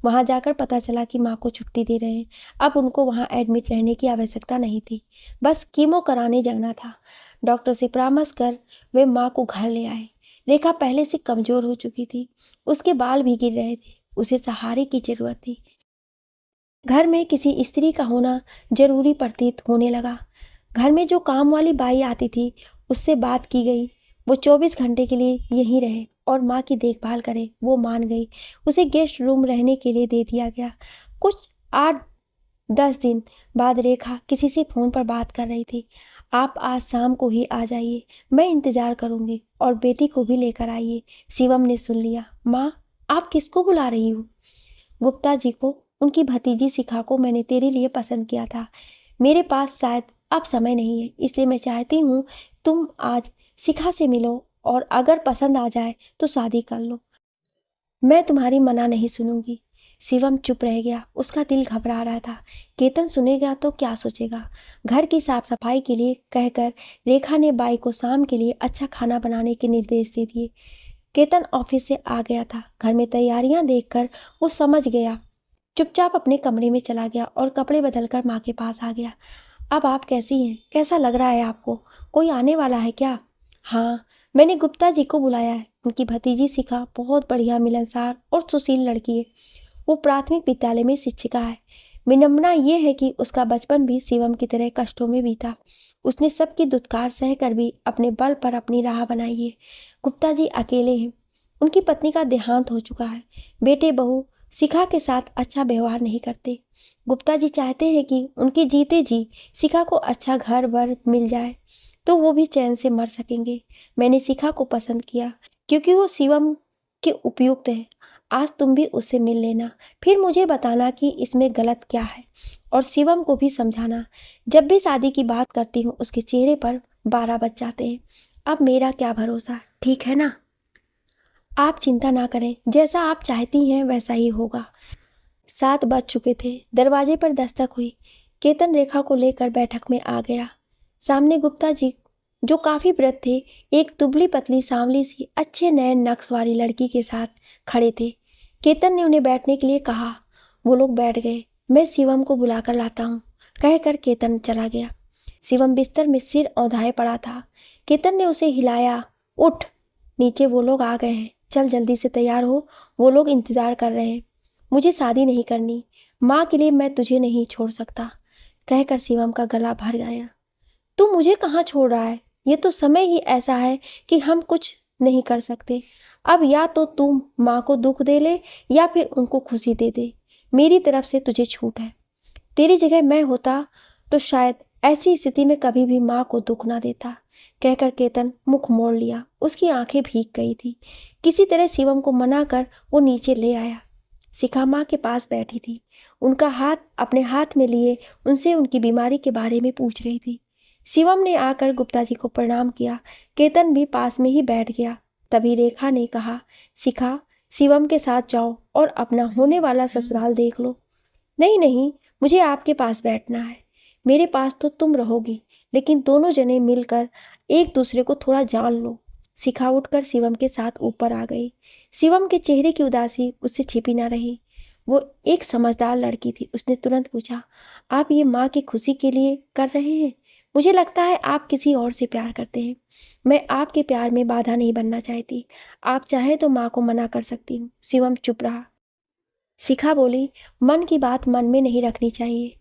वहां जाकर पता चला कि माँ को छुट्टी दे रहे हैं। अब उनको वहां एडमिट रहने की आवश्यकता नहीं थी, बस कीमो कराने जाना था। डॉक्टर से परामर्श कर वे माँ को घर ले आए। रेखा पहले से कमजोर हो चुकी थी। उसके बाल भी गिर रहे थे। उसे सहारे की जरूरत थी। घर में किसी स्त्री का होना जरूरी प्रतीत होने लगा। घर में जो काम वाली बाई आती थी उससे बात की गई। वो 24 घंटे के लिए यहीं रहे और माँ की देखभाल करे। वो मान गई। उसे गेस्ट रूम रहने के लिए दे दिया गया। कुछ 8-10 दिन बाद रेखा किसी से फ़ोन पर बात कर रही थी। आप आज शाम को ही आ जाइए, मैं इंतज़ार करूँगी और बेटी को भी लेकर आइए। शिवम ने सुन लिया। माँ, आप किसको बुला रही हो? गुप्ता जी को। उनकी भतीजी शिखा को मैंने तेरे लिए पसंद किया था। मेरे पास शायद अब समय नहीं है, इसलिए मैं चाहती हूँ तुम आज शिखा से मिलो और अगर पसंद आ जाए तो शादी कर लो। मैं तुम्हारी मना नहीं सुनूंगी। शिवम चुप रह गया। उसका दिल घबरा रहा था। केतन सुनेगा तो क्या सोचेगा? घर की साफ सफाई के लिए कहकर रेखा ने बाई को शाम के लिए अच्छा खाना बनाने के निर्देश दे दिए। केतन ऑफिस से आ गया था। घर में तैयारियां देखकर वो समझ गया। चुपचाप अपने कमरे में चला गया और कपड़े बदलकर माँ के पास आ गया। अब आप कैसी हैं? कैसा लग रहा है आपको? कोई आने वाला है क्या? हाँ, मैंने गुप्ता जी को बुलाया है। उनकी भतीजी शिखा बहुत बढ़िया, मिलनसार और सुशील लड़की है। वो प्राथमिक विद्यालय में शिक्षिका है। विडंबना ये है कि उसका बचपन भी शिवम की तरह कष्टों में बीता। उसने सबकी दुत्कार सहकर भी अपने बल पर अपनी राह बनाई है। गुप्ता जी अकेले हैं। उनकी पत्नी का देहांत हो चुका है। बेटे बहू शिखा के साथ अच्छा व्यवहार नहीं करते। गुप्ता जी चाहते हैं कि उनके जीते जी शिखा को अच्छा घर वर मिल जाए तो वो भी चैन से मर सकेंगे। मैंने शिखा को पसंद किया क्योंकि वो शिवम के उपयुक्त है। आज तुम भी उससे मिल लेना, फिर मुझे बताना कि इसमें गलत क्या है और शिवम को भी समझाना। जब भी शादी की बात करती हूँ उसके चेहरे पर 12 बज जाते हैं। अब मेरा क्या भरोसा, ठीक है ना? आप चिंता ना करें, जैसा आप चाहती हैं वैसा ही होगा। 7 बज चुके थे। दरवाजे पर दस्तक हुई। केतन रेखा को लेकर बैठक में आ गया। सामने गुप्ता जी, जो काफ़ी वृद्ध थे, एक दुबली पतली सांवली सी अच्छे नए नक्श वाली लड़की के साथ खड़े थे। केतन ने उन्हें बैठने के लिए कहा। वो लोग बैठ गए। मैं शिवम को बुलाकर लाता हूँ, कहकर केतन चला गया। शिवम बिस्तर में सिर औंधाए पड़ा था। केतन ने उसे हिलाया। उठ, नीचे वो लोग आ गए हैं, चल जल्दी से तैयार हो, वो लोग इंतज़ार कर रहे हैं। मुझे शादी नहीं करनी, माँ के लिए मैं तुझे नहीं छोड़ सकता, कहकर शिवम का गला भर गया। तू मुझे कहाँ छोड़ रहा है? ये तो समय ही ऐसा है कि हम कुछ नहीं कर सकते। अब या तो तुम माँ को दुख दे ले या फिर उनको खुशी दे दे। मेरी तरफ से तुझे छूट है। तेरी जगह मैं होता तो शायद ऐसी स्थिति में कभी भी माँ को दुख ना देता। कहकर केतन मुख मोड़ लिया। उसकी आंखें भीग गई थी। किसी तरह शिवम को मना कर वो नीचे ले आया। शिखा माँ के पास बैठी थी। उनका हाथ अपने हाथ में लिए उनसे उनकी बीमारी के बारे में पूछ रही थी। शिवम ने आकर गुप्ता जी को प्रणाम किया। केतन भी पास में ही बैठ गया। तभी रेखा ने कहा, शिखा, शिवम के साथ जाओ और अपना होने वाला ससुराल देख लो। नहीं नहीं, मुझे आपके पास बैठना है। मेरे पास तो तुम रहोगी, लेकिन दोनों जने मिलकर एक दूसरे को थोड़ा जान लो। शिखा उठकर शिवम के साथ ऊपर आ गई। शिवम के चेहरे की उदासी उससे छिपी ना रही। वो एक समझदार लड़की थी। उसने तुरंत पूछा, आप ये माँ की खुशी के लिए कर रहे हैं? मुझे लगता है आप किसी और से प्यार करते हैं। मैं आपके प्यार में बाधा नहीं बनना चाहती। आप चाहे तो माँ को मना कर सकती हूँ। शिवम चुप रहा। शिखा बोली, मन की बात मन में नहीं रखनी चाहिए।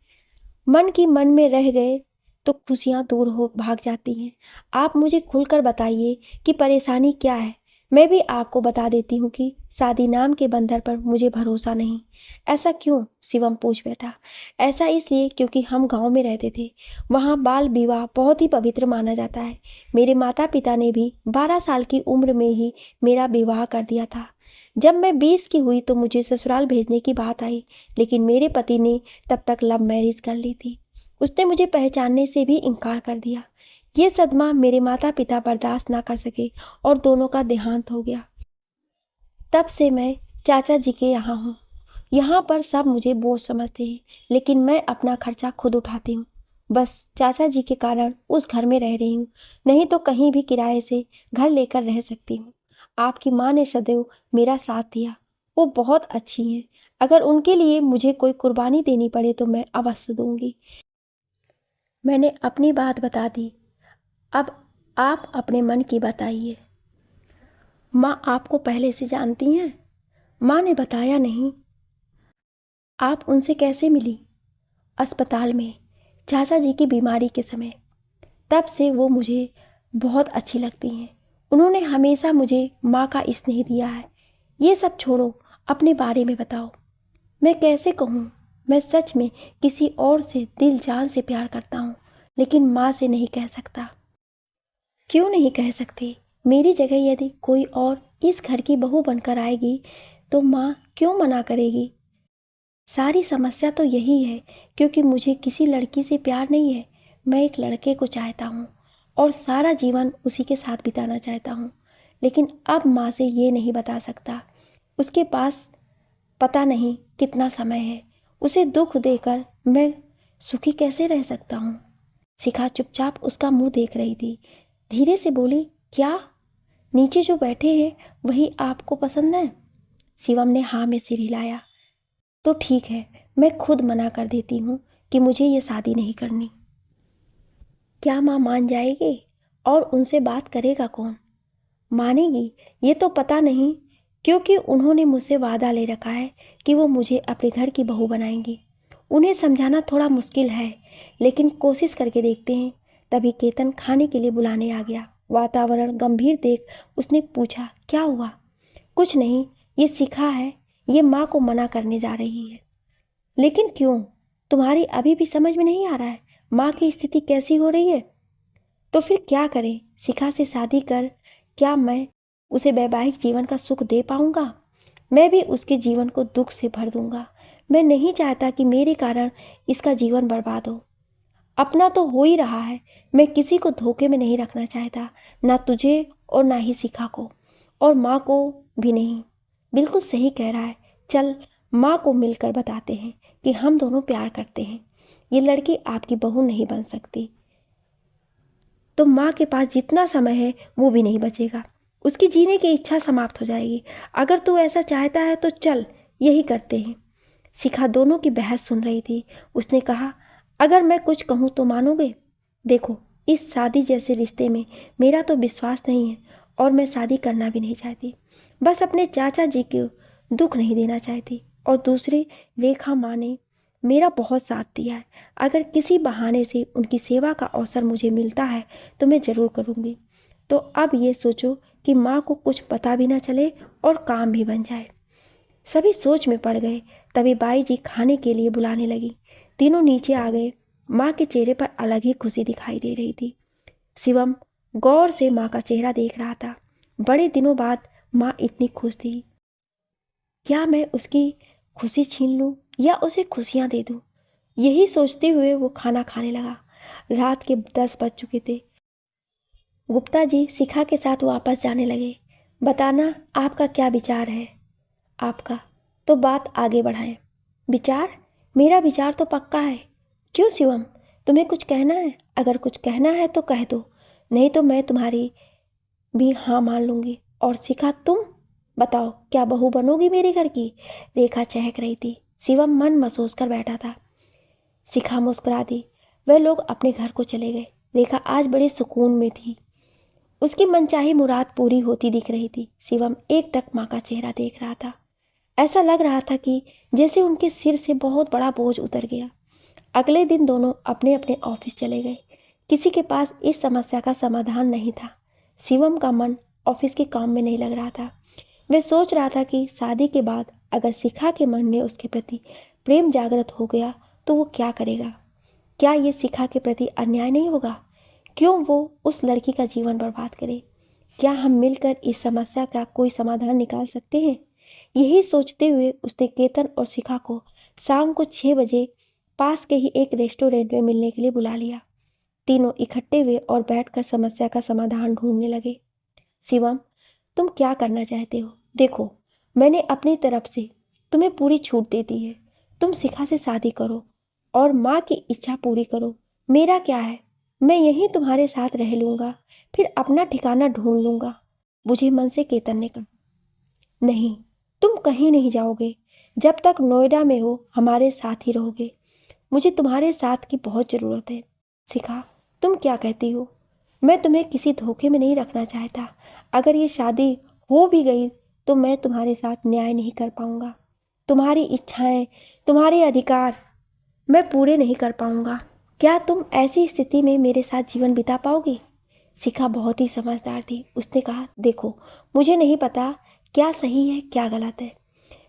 मन की मन में रह गए तो खुशियाँ दूर हो भाग जाती हैं। आप मुझे खुलकर बताइए कि परेशानी क्या है। मैं भी आपको बता देती हूँ कि शादी नाम के बंधन पर मुझे भरोसा नहीं। ऐसा क्यों? शिवम पूछ बैठा। ऐसा इसलिए क्योंकि हम गांव में रहते थे। वहाँ बाल विवाह बहुत ही पवित्र माना जाता है। मेरे माता पिता ने भी 12 साल की उम्र में ही मेरा विवाह कर दिया था। जब मैं 20 की हुई तो मुझे ससुराल भेजने की बात आई, लेकिन मेरे पति ने तब तक लव मैरिज कर ली थी। उसने मुझे पहचानने से भी इनकार कर दिया। ये सदमा मेरे माता पिता बर्दाश्त ना कर सके और दोनों का देहांत हो गया। तब से मैं चाचा जी के यहाँ हूँ। यहाँ पर सब मुझे बोझ समझते हैं, लेकिन मैं अपना खर्चा खुद उठाती हूँ। बस चाचा जी के कारण उस घर में रह रही हूँ, नहीं तो कहीं भी किराए से घर लेकर रह सकती हूँ। आपकी माँ ने सदैव मेरा साथ दिया। वो बहुत अच्छी हैं। अगर उनके लिए मुझे कोई कुर्बानी देनी पड़े तो मैं अवश्य दूंगी। मैंने अपनी बात बता दी। अब आप अपने मन की बताइए। माँ आपको पहले से जानती हैं? माँ ने बताया नहीं। आप उनसे कैसे मिली? अस्पताल में, चाचा जी की बीमारी के समय। तब से वो मुझे बहुत अच्छी लगती हैं। उन्होंने हमेशा मुझे माँ का स्नेह दिया है। ये सब छोड़ो, अपने बारे में बताओ। मैं कैसे कहूँ? मैं सच में किसी और से दिल जान से प्यार करता हूँ, लेकिन माँ से नहीं कह सकता। क्यों नहीं कह सकते? मेरी जगह यदि कोई और इस घर की बहू बनकर आएगी तो माँ क्यों मना करेगी? सारी समस्या तो यही है, क्योंकि मुझे किसी लड़की से प्यार नहीं है। मैं एक लड़के को चाहता हूँ और सारा जीवन उसी के साथ बिताना चाहता हूँ, लेकिन अब माँ से ये नहीं बता सकता। उसके पास पता नहीं कितना समय है। उसे दुख देकर मैं सुखी कैसे रह सकता हूँ? शिखा चुपचाप उसका मुंह देख रही थी। धीरे से बोली, क्या नीचे जो बैठे हैं वही आपको पसंद है? शिवम ने हाँ में सिर हिलाया। तो ठीक है, मैं खुद मना कर देती हूँ कि मुझे ये शादी नहीं करनी। क्या माँ मान जाएगी? और उनसे बात करेगा कौन? मानेगी ये तो पता नहीं, क्योंकि उन्होंने मुझसे वादा ले रखा है कि वो मुझे अपने घर की बहू बनाएंगी। उन्हें समझाना थोड़ा मुश्किल है, लेकिन कोशिश करके देखते हैं। तभी केतन खाने के लिए बुलाने आ गया। वातावरण गंभीर देख उसने पूछा, क्या हुआ? कुछ नहीं, ये शिखा है, ये माँ को मना करने जा रही है। लेकिन क्यों? तुम्हारी अभी भी समझ में नहीं आ रहा है माँ की स्थिति कैसी हो रही है? तो फिर क्या करें? शिखा से शादी कर क्या मैं उसे वैवाहिक जीवन का सुख दे पाऊंगा? मैं भी उसके जीवन को दुख से भर दूंगा। मैं नहीं चाहता कि मेरे कारण इसका जीवन बर्बाद हो। अपना तो हो ही रहा है। मैं किसी को धोखे में नहीं रखना चाहता, ना तुझे और ना ही शिखा को, और माँ को भी नहीं। बिल्कुल सही कह रहा है। चल माँ को मिलकर बताते हैं कि हम दोनों प्यार करते हैं। ये लड़की आपकी बहू नहीं बन सकती। तो माँ के पास जितना समय है वो भी नहीं बचेगा। उसकी जीने की इच्छा समाप्त हो जाएगी। अगर तू ऐसा चाहता है तो चल, यही करते हैं। शिखा दोनों की बहस सुन रही थी। उसने कहा, अगर मैं कुछ कहूँ तो मानोगे? देखो, इस शादी जैसे रिश्ते में मेरा तो विश्वास नहीं है और मैं शादी करना भी नहीं चाहती। बस अपने चाचा जी को दुख नहीं देना चाहती। और दूसरी, रेखा माँ ने मेरा बहुत साथ दिया है। अगर किसी बहाने से उनकी सेवा का अवसर मुझे मिलता है तो मैं ज़रूर करूँगी। तो अब ये सोचो कि माँ को कुछ पता भी ना चले और काम भी बन जाए। सभी सोच में पड़ गए। तभी बाई जी खाने के लिए बुलाने लगी। तीनों नीचे आ गए। माँ के चेहरे पर अलग ही खुशी दिखाई दे रही थी। शिवम गौर से माँ का चेहरा देख रहा था। बड़े दिनों बाद माँ इतनी खुश थी। क्या मैं उसकी खुशी छीन लूँ या उसे खुशियाँ दे दूँ? यही सोचते हुए वो खाना खाने लगा। रात के 10 बज चुके थे। गुप्ता जी शिखा के साथ वापस जाने लगे। बताना आपका क्या विचार है? आपका तो बात आगे बढ़ाएं। विचार? मेरा विचार तो पक्का है। क्यों शिवम, तुम्हें कुछ कहना है? अगर कुछ कहना है तो कह दो, नहीं तो मैं तुम्हारी भी हाँ मान लूँगी। और शिखा तुम बताओ, क्या बहू बनोगी मेरे घर की? रेखा चहक रही थी। शिवम मन महसूस कर बैठा था। शिखा मुस्कुरा दी। वह लोग अपने घर को चले गए। रेखा आज बड़े सुकून में थी। उसकी मनचाही मुराद पूरी होती दिख रही थी। शिवम एकटक माँ का चेहरा देख रहा था। ऐसा लग रहा था कि जैसे उनके सिर से बहुत बड़ा बोझ उतर गया। अगले दिन दोनों अपने अपने ऑफिस चले गए। किसी के पास इस समस्या का समाधान नहीं था। शिवम का मन ऑफिस के काम में नहीं लग रहा था। वह सोच रहा था कि शादी के बाद अगर शिखा के मन में उसके प्रति प्रेम जागृत हो गया तो वो क्या करेगा? क्या ये शिखा के प्रति अन्याय नहीं होगा? क्यों वो उस लड़की का जीवन बर्बाद करे? क्या हम मिलकर इस समस्या का कोई समाधान निकाल सकते हैं? यही सोचते हुए उसने केतन और शिखा को शाम को 6 बजे पास के ही एक रेस्टोरेंट में मिलने के लिए बुला लिया। तीनों इकट्ठे हुए और बैठकर समस्या का समाधान ढूंढने लगे। शिवम, तुम क्या करना चाहते हो? देखो, मैंने अपनी तरफ से तुम्हें पूरी छूट दे दी है। तुम शिखा से शादी करो और माँ की इच्छा पूरी करो। मेरा क्या है, मैं यहीं तुम्हारे साथ रह लूँगा, फिर अपना ठिकाना ढूंढ लूँगा। मुझे मन से केतन ने कहा। नहीं, तुम कहीं नहीं जाओगे। जब तक नोएडा में हो हमारे साथ ही रहोगे। मुझे तुम्हारे साथ की बहुत ज़रूरत है। शिखा, तुम क्या कहती हो? मैं तुम्हें किसी धोखे में नहीं रखना चाहता। अगर ये शादी हो भी गई तो मैं तुम्हारे साथ न्याय नहीं कर पाऊंगा। तुम्हारी इच्छाएं, तुम्हारे अधिकार मैं पूरे नहीं कर पाऊंगा। क्या तुम ऐसी स्थिति में मेरे साथ जीवन बिता पाओगी? शिखा बहुत ही समझदार थी। उसने कहा, देखो, मुझे नहीं पता क्या सही है क्या गलत है,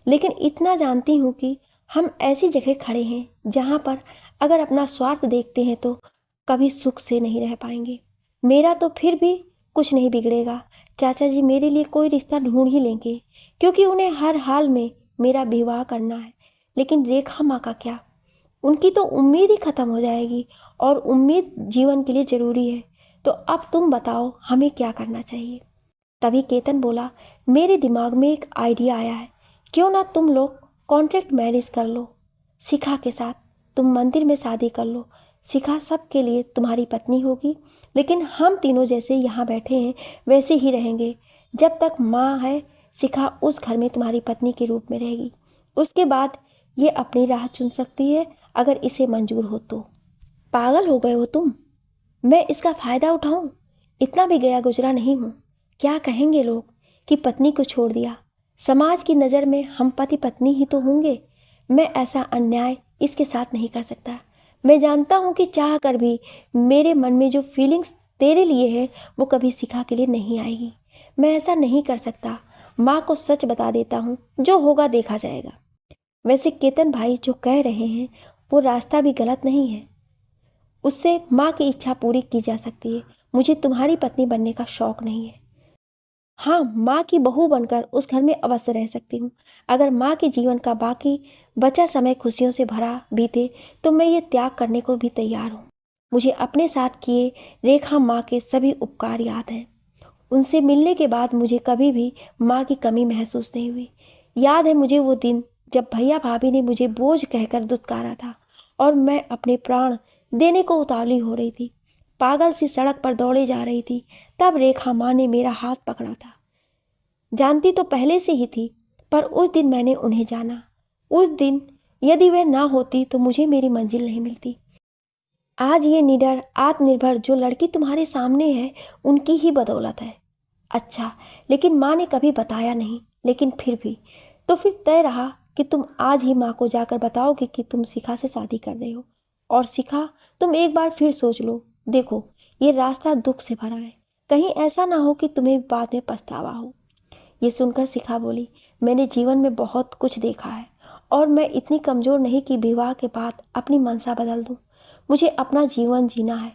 लेकिन इतना जानती हूँ कि हम ऐसी जगह खड़े हैं जहाँ पर अगर अपना स्वार्थ देखते हैं तो कभी सुख से नहीं रह पाएंगे। मेरा तो फिर भी कुछ नहीं बिगड़ेगा। चाचा जी मेरे लिए कोई रिश्ता ढूंढ ही लेंगे, क्योंकि उन्हें हर हाल में मेरा विवाह करना है। लेकिन रेखा माँ का क्या? उनकी तो उम्मीद ही खत्म हो जाएगी, और उम्मीद जीवन के लिए ज़रूरी है। तो अब तुम बताओ हमें क्या करना चाहिए? तभी केतन बोला, मेरे दिमाग में एक आइडिया आया है। क्यों ना तुम लोग कॉन्ट्रैक्ट मैरिज कर लो शिखा के साथ। तुम मंदिर में शादी कर लो। शिखा सबके लिए तुम्हारी पत्नी होगी, लेकिन हम तीनों जैसे यहाँ बैठे हैं वैसे ही रहेंगे। जब तक माँ है, शिखा उस घर में तुम्हारी पत्नी के रूप में रहेगी। उसके बाद ये अपनी राह चुन सकती है अगर इसे मंजूर हो तो। पागल हो गए हो तुम? मैं इसका फ़ायदा उठाऊं? इतना भी गया गुजरा नहीं हूँ। क्या कहेंगे लोग कि पत्नी को छोड़ दिया? समाज की नज़र में हम पति पत्नी ही तो होंगे। मैं ऐसा अन्याय इसके साथ नहीं कर सकता। मैं जानता हूँ कि चाह कर भी मेरे मन में जो फीलिंग्स तेरे लिए है वो कभी शिखा के लिए नहीं आएगी। मैं ऐसा नहीं कर सकता। माँ को सच बता देता हूँ, जो होगा देखा जाएगा। वैसे केतन भाई जो कह रहे हैं वो रास्ता भी गलत नहीं है। उससे माँ की इच्छा पूरी की जा सकती है। मुझे तुम्हारी पत्नी बनने का शौक नहीं है। हाँ, माँ की बहू बनकर उस घर में अवश्य रह सकती हूँ। अगर माँ के जीवन का बाकी बचा समय खुशियों से भरा बीते तो मैं ये त्याग करने को भी तैयार हूँ। मुझे अपने साथ किए रेखा माँ के सभी उपकार याद हैं। उनसे मिलने के बाद मुझे कभी भी माँ की कमी महसूस नहीं हुई। याद है मुझे वो दिन जब भैया भाभी ने मुझे बोझ कहकर दुत्कारा था और मैं अपने प्राण देने को उतावली हो रही थी। पागल सी सड़क पर दौड़े जा रही थी। तब रेखा माँ ने मेरा हाथ पकड़ा था। जानती तो पहले से ही थी, पर उस दिन मैंने उन्हें जाना। उस दिन यदि वह ना होती तो मुझे मेरी मंजिल नहीं मिलती। आज ये निडर आत्मनिर्भर जो लड़की तुम्हारे सामने है उनकी ही बदौलत है। अच्छा, लेकिन माँ ने कभी बताया नहीं। लेकिन फिर भी तो फिर तय रहा कि तुम आज ही माँ को जाकर बताओगे कि तुम शिखा से शादी कर रहे हो। और शिखा, तुम एक बार फिर सोच लो। देखो, ये रास्ता दुख से भरा है। कहीं ऐसा ना हो कि तुम्हें बाद में पछतावा हो। ये सुनकर शिखा बोली, मैंने जीवन में बहुत कुछ देखा है और मैं इतनी कमज़ोर नहीं कि विवाह के बाद अपनी मंशा बदल दूँ। मुझे अपना जीवन जीना है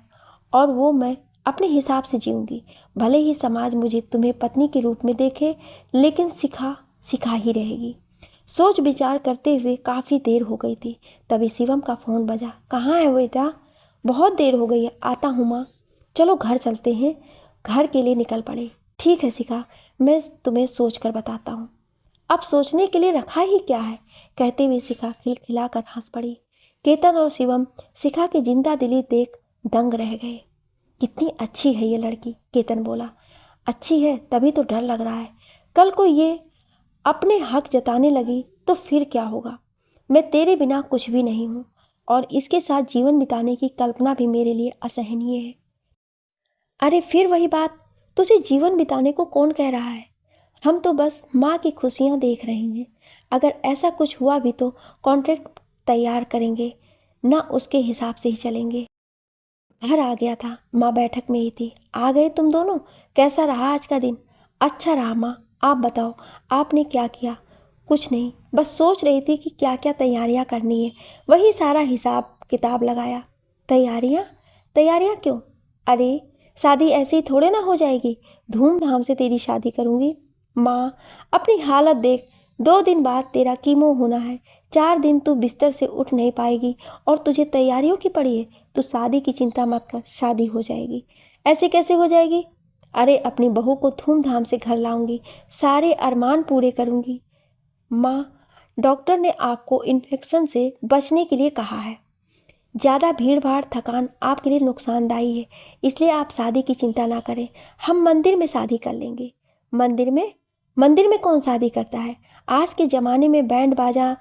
और वो मैं अपने हिसाब से जीऊँगी। भले ही समाज मुझे तुम्हें पत्नी के रूप में देखे, लेकिन शिखा शिखा ही रहेगी। सोच विचार करते हुए काफ़ी देर हो गई थी, तभी शिवम का फ़ोन बजा। कहाँ है बेटा? बहुत देर हो गई है, आता हूँ माँ। चलो घर चलते हैं। घर के लिए निकल पड़े। ठीक है शिखा, मैं तुम्हें सोच कर बताता हूँ। अब सोचने के लिए रखा ही क्या है, कहते हुए शिखा खिलखिलाकर हंस पड़ी। केतन और शिवम शिखा की जिंदा दिली देख दंग रह गए। कितनी अच्छी है ये लड़की, केतन बोला। अच्छी है तभी तो डर लग रहा है, कल को ये अपने हक जताने लगी तो फिर क्या होगा। मैं तेरे बिना कुछ भी नहीं हूँ और इसके साथ जीवन बिताने की कल्पना भी मेरे लिए असहनीय है। अरे फिर वही बात, तुझे जीवन बिताने को कौन कह रहा है? हम तो बस माँ की खुशियाँ देख रहे हैं। अगर ऐसा कुछ हुआ भी तो कॉन्ट्रैक्ट तैयार करेंगे, ना उसके हिसाब से ही चलेंगे। घर आ गया था, माँ बैठक में ही थी। आ गए तुम दोनों, कैसा रहा आज का दिन? अच्छा रहा माँ, आप बताओ आपने क्या किया? कुछ नहीं, बस सोच रही थी कि क्या क्या तैयारियाँ करनी है, वही सारा हिसाब किताब लगाया। तैयारियाँ? तैयारियाँ क्यों? अरे शादी ऐसे ही थोड़े ना हो जाएगी, धूमधाम से तेरी शादी करूँगी। माँ अपनी हालत देख, 2 दिन बाद तेरा कीमो होना है, 4 दिन तू बिस्तर से उठ नहीं पाएगी और तुझे तैयारियों की पड़ी है। तो शादी की चिंता मत कर, शादी हो जाएगी। ऐसे कैसे हो जाएगी? अरे अपनी बहू को धूमधाम से घर लाऊंगी, सारे अरमान पूरे करूंगी। माँ डॉक्टर ने आपको इन्फेक्शन से बचने के लिए कहा है। ज़्यादा भीड़ भाड़ थकान आपके लिए नुकसानदायी है, इसलिए आप शादी की चिंता ना करें। हम मंदिर में शादी कर लेंगे। मंदिर में? मंदिर में कौन शादी करता है? आज के ज़माने में बैंड बाजा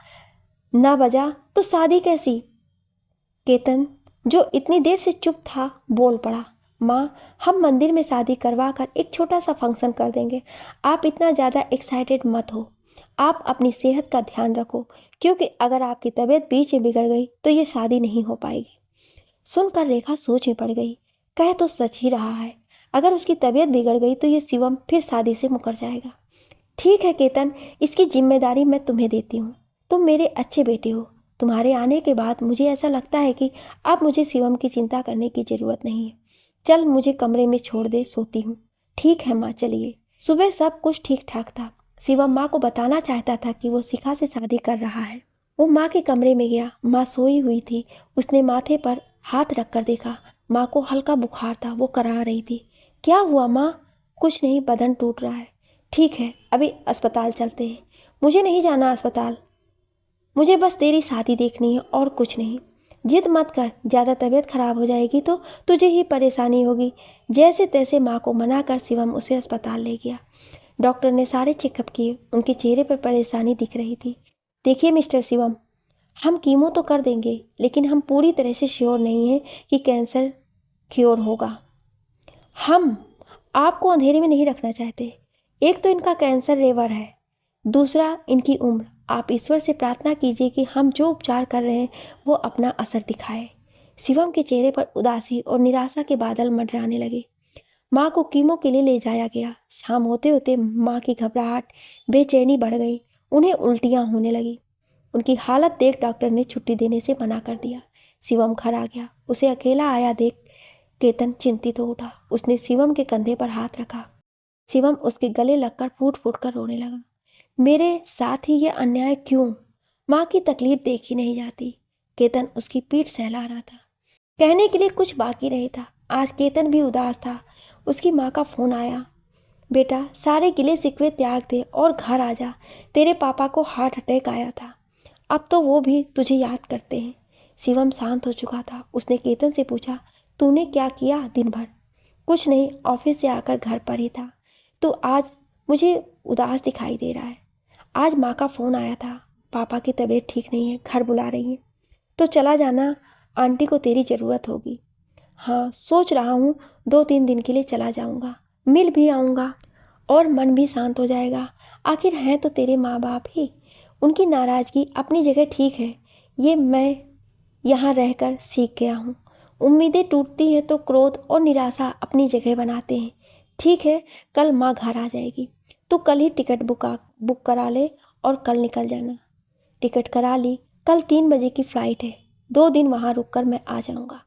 ना बजा तो शादी कैसी? केतन जो इतनी देर से चुप था बोल पड़ा। माँ हम मंदिर में शादी करवा कर एक छोटा सा फंक्शन कर देंगे। आप इतना ज़्यादा एक्साइटेड मत हो। आप अपनी सेहत का ध्यान रखो, क्योंकि अगर आपकी तबीयत बीच में बिगड़ गई तो ये शादी नहीं हो पाएगी। सुनकर रेखा सोच में पड़ गई। कह तो सच ही रहा है, अगर उसकी तबीयत बिगड़ गई तो ये शिवम फिर शादी से मुकर जाएगा। ठीक है केतन, इसकी जिम्मेदारी मैं तुम्हें देती हूँ। तुम मेरे अच्छे बेटे हो। तुम्हारे आने के बाद मुझे ऐसा लगता है कि अब मुझे शिवम की चिंता करने की ज़रूरत नहीं है। चल मुझे कमरे में छोड़ दे, सोती हूँ। ठीक है माँ, चलिए। सुबह सब कुछ ठीक ठाक था। शिवम माँ को बताना चाहता था कि वो शिखा से शादी कर रहा है। वो माँ के कमरे में गया। माँ सोई हुई थी। उसने माथे पर हाथ रख कर देखा। माँ को हल्का बुखार था, वो करा रही थी। क्या हुआ माँ? कुछ नहीं, बदन टूट रहा है। ठीक है, अभी अस्पताल चलते हैं। मुझे नहीं जाना अस्पताल, मुझे बस तेरी शादी देखनी है और कुछ नहीं। जिद मत कर, ज़्यादा तबीयत खराब हो जाएगी तो तुझे ही परेशानी होगी। जैसे तैसे माँ को मना कर शिवम उसे अस्पताल ले गया। डॉक्टर ने सारे चेकअप किए, उनके चेहरे पर परेशानी दिख रही थी। देखिए मिस्टर शिवम, हम कीमो तो कर देंगे, लेकिन हम पूरी तरह से श्योर नहीं हैं कि कैंसर क्योर होगा। हम आपको अंधेरे में नहीं रखना चाहते। एक तो इनका कैंसर रेवर है, दूसरा इनकी उम्र। आप ईश्वर से प्रार्थना कीजिए कि हम जो उपचार कर रहे हैं वो अपना असर दिखाए। शिवम के चेहरे पर उदासी और निराशा के बादल मंडराने लगे। माँ को कीमो के लिए ले जाया गया। शाम होते होते माँ की घबराहट, बेचैनी बढ़ गई। उन्हें उल्टियाँ होने लगी। उनकी हालत देख डॉक्टर ने छुट्टी देने से मना कर दिया। शिवम घर आ गया। उसे अकेला आया देख केतन चिंतित हो उठा। उसने शिवम के कंधे पर हाथ रखा। शिवम उसके गले लगकर फूट फूट कर रोने लगा। मेरे साथ ही ये अन्याय क्यों? माँ की तकलीफ देखी नहीं जाती। केतन उसकी पीठ सहला रहा था। कहने के लिए कुछ बाकी नहीं था। आज केतन भी उदास था। उसकी माँ का फ़ोन आया। बेटा सारे गिले शिकवे त्याग दे और घर आ जा। तेरे पापा को हार्ट अटैक आया था, अब तो वो भी तुझे याद करते हैं। शिवम शांत हो चुका था। उसने केतन से पूछा, तूने क्या किया दिन भर? कुछ नहीं, ऑफिस से आकर घर पर ही था। तो आज मुझे उदास दिखाई दे रहा है। आज माँ का फ़ोन आया था, पापा की तबीयत ठीक नहीं है, घर बुला रही है। तो चला जाना, आंटी को तेरी ज़रूरत होगी। हाँ सोच रहा हूँ 2-3 दिन के लिए चला जाऊँगा, मिल भी आऊँगा और मन भी शांत हो जाएगा। आखिर हैं तो तेरे माँ बाप ही। उनकी नाराज़गी अपनी जगह ठीक है, ये मैं यहाँ रहकर सीख गया हूँ। उम्मीदें टूटती हैं तो क्रोध और निराशा अपनी जगह बनाते हैं। ठीक है, कल माँ घर आ जाएगी। तू कल ही टिकट बुक करा ले और कल निकल जाना। टिकट करा ली, कल 3 बजे की फ़्लाइट है। 2 दिन वहाँ रुक कर मैं आ जाऊँगा।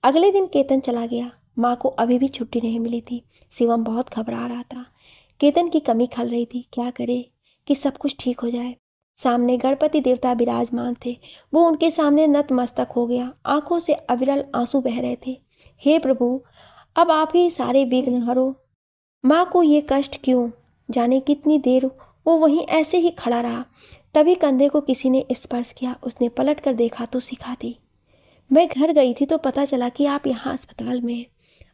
अगले दिन केतन चला गया। माँ को अभी भी छुट्टी नहीं मिली थी। शिवम बहुत घबरा रहा था। केतन की कमी खल रही थी। क्या करे कि सब कुछ ठीक हो जाए। सामने गणपति देवता विराजमान थे। वो उनके सामने नतमस्तक हो गया। आंखों से अविरल आंसू बह रहे थे। हे प्रभु, अब आप ही सारे विघ्न हरो। माँ को ये कष्ट क्यों? जाने कितनी देर वो वहीं ऐसे ही खड़ा रहा। तभी कंधे को किसी ने स्पर्श किया। उसने पलट कर देखा तो शिखा थी। मैं घर गई थी तो पता चला कि आप यहाँ अस्पताल में हैं।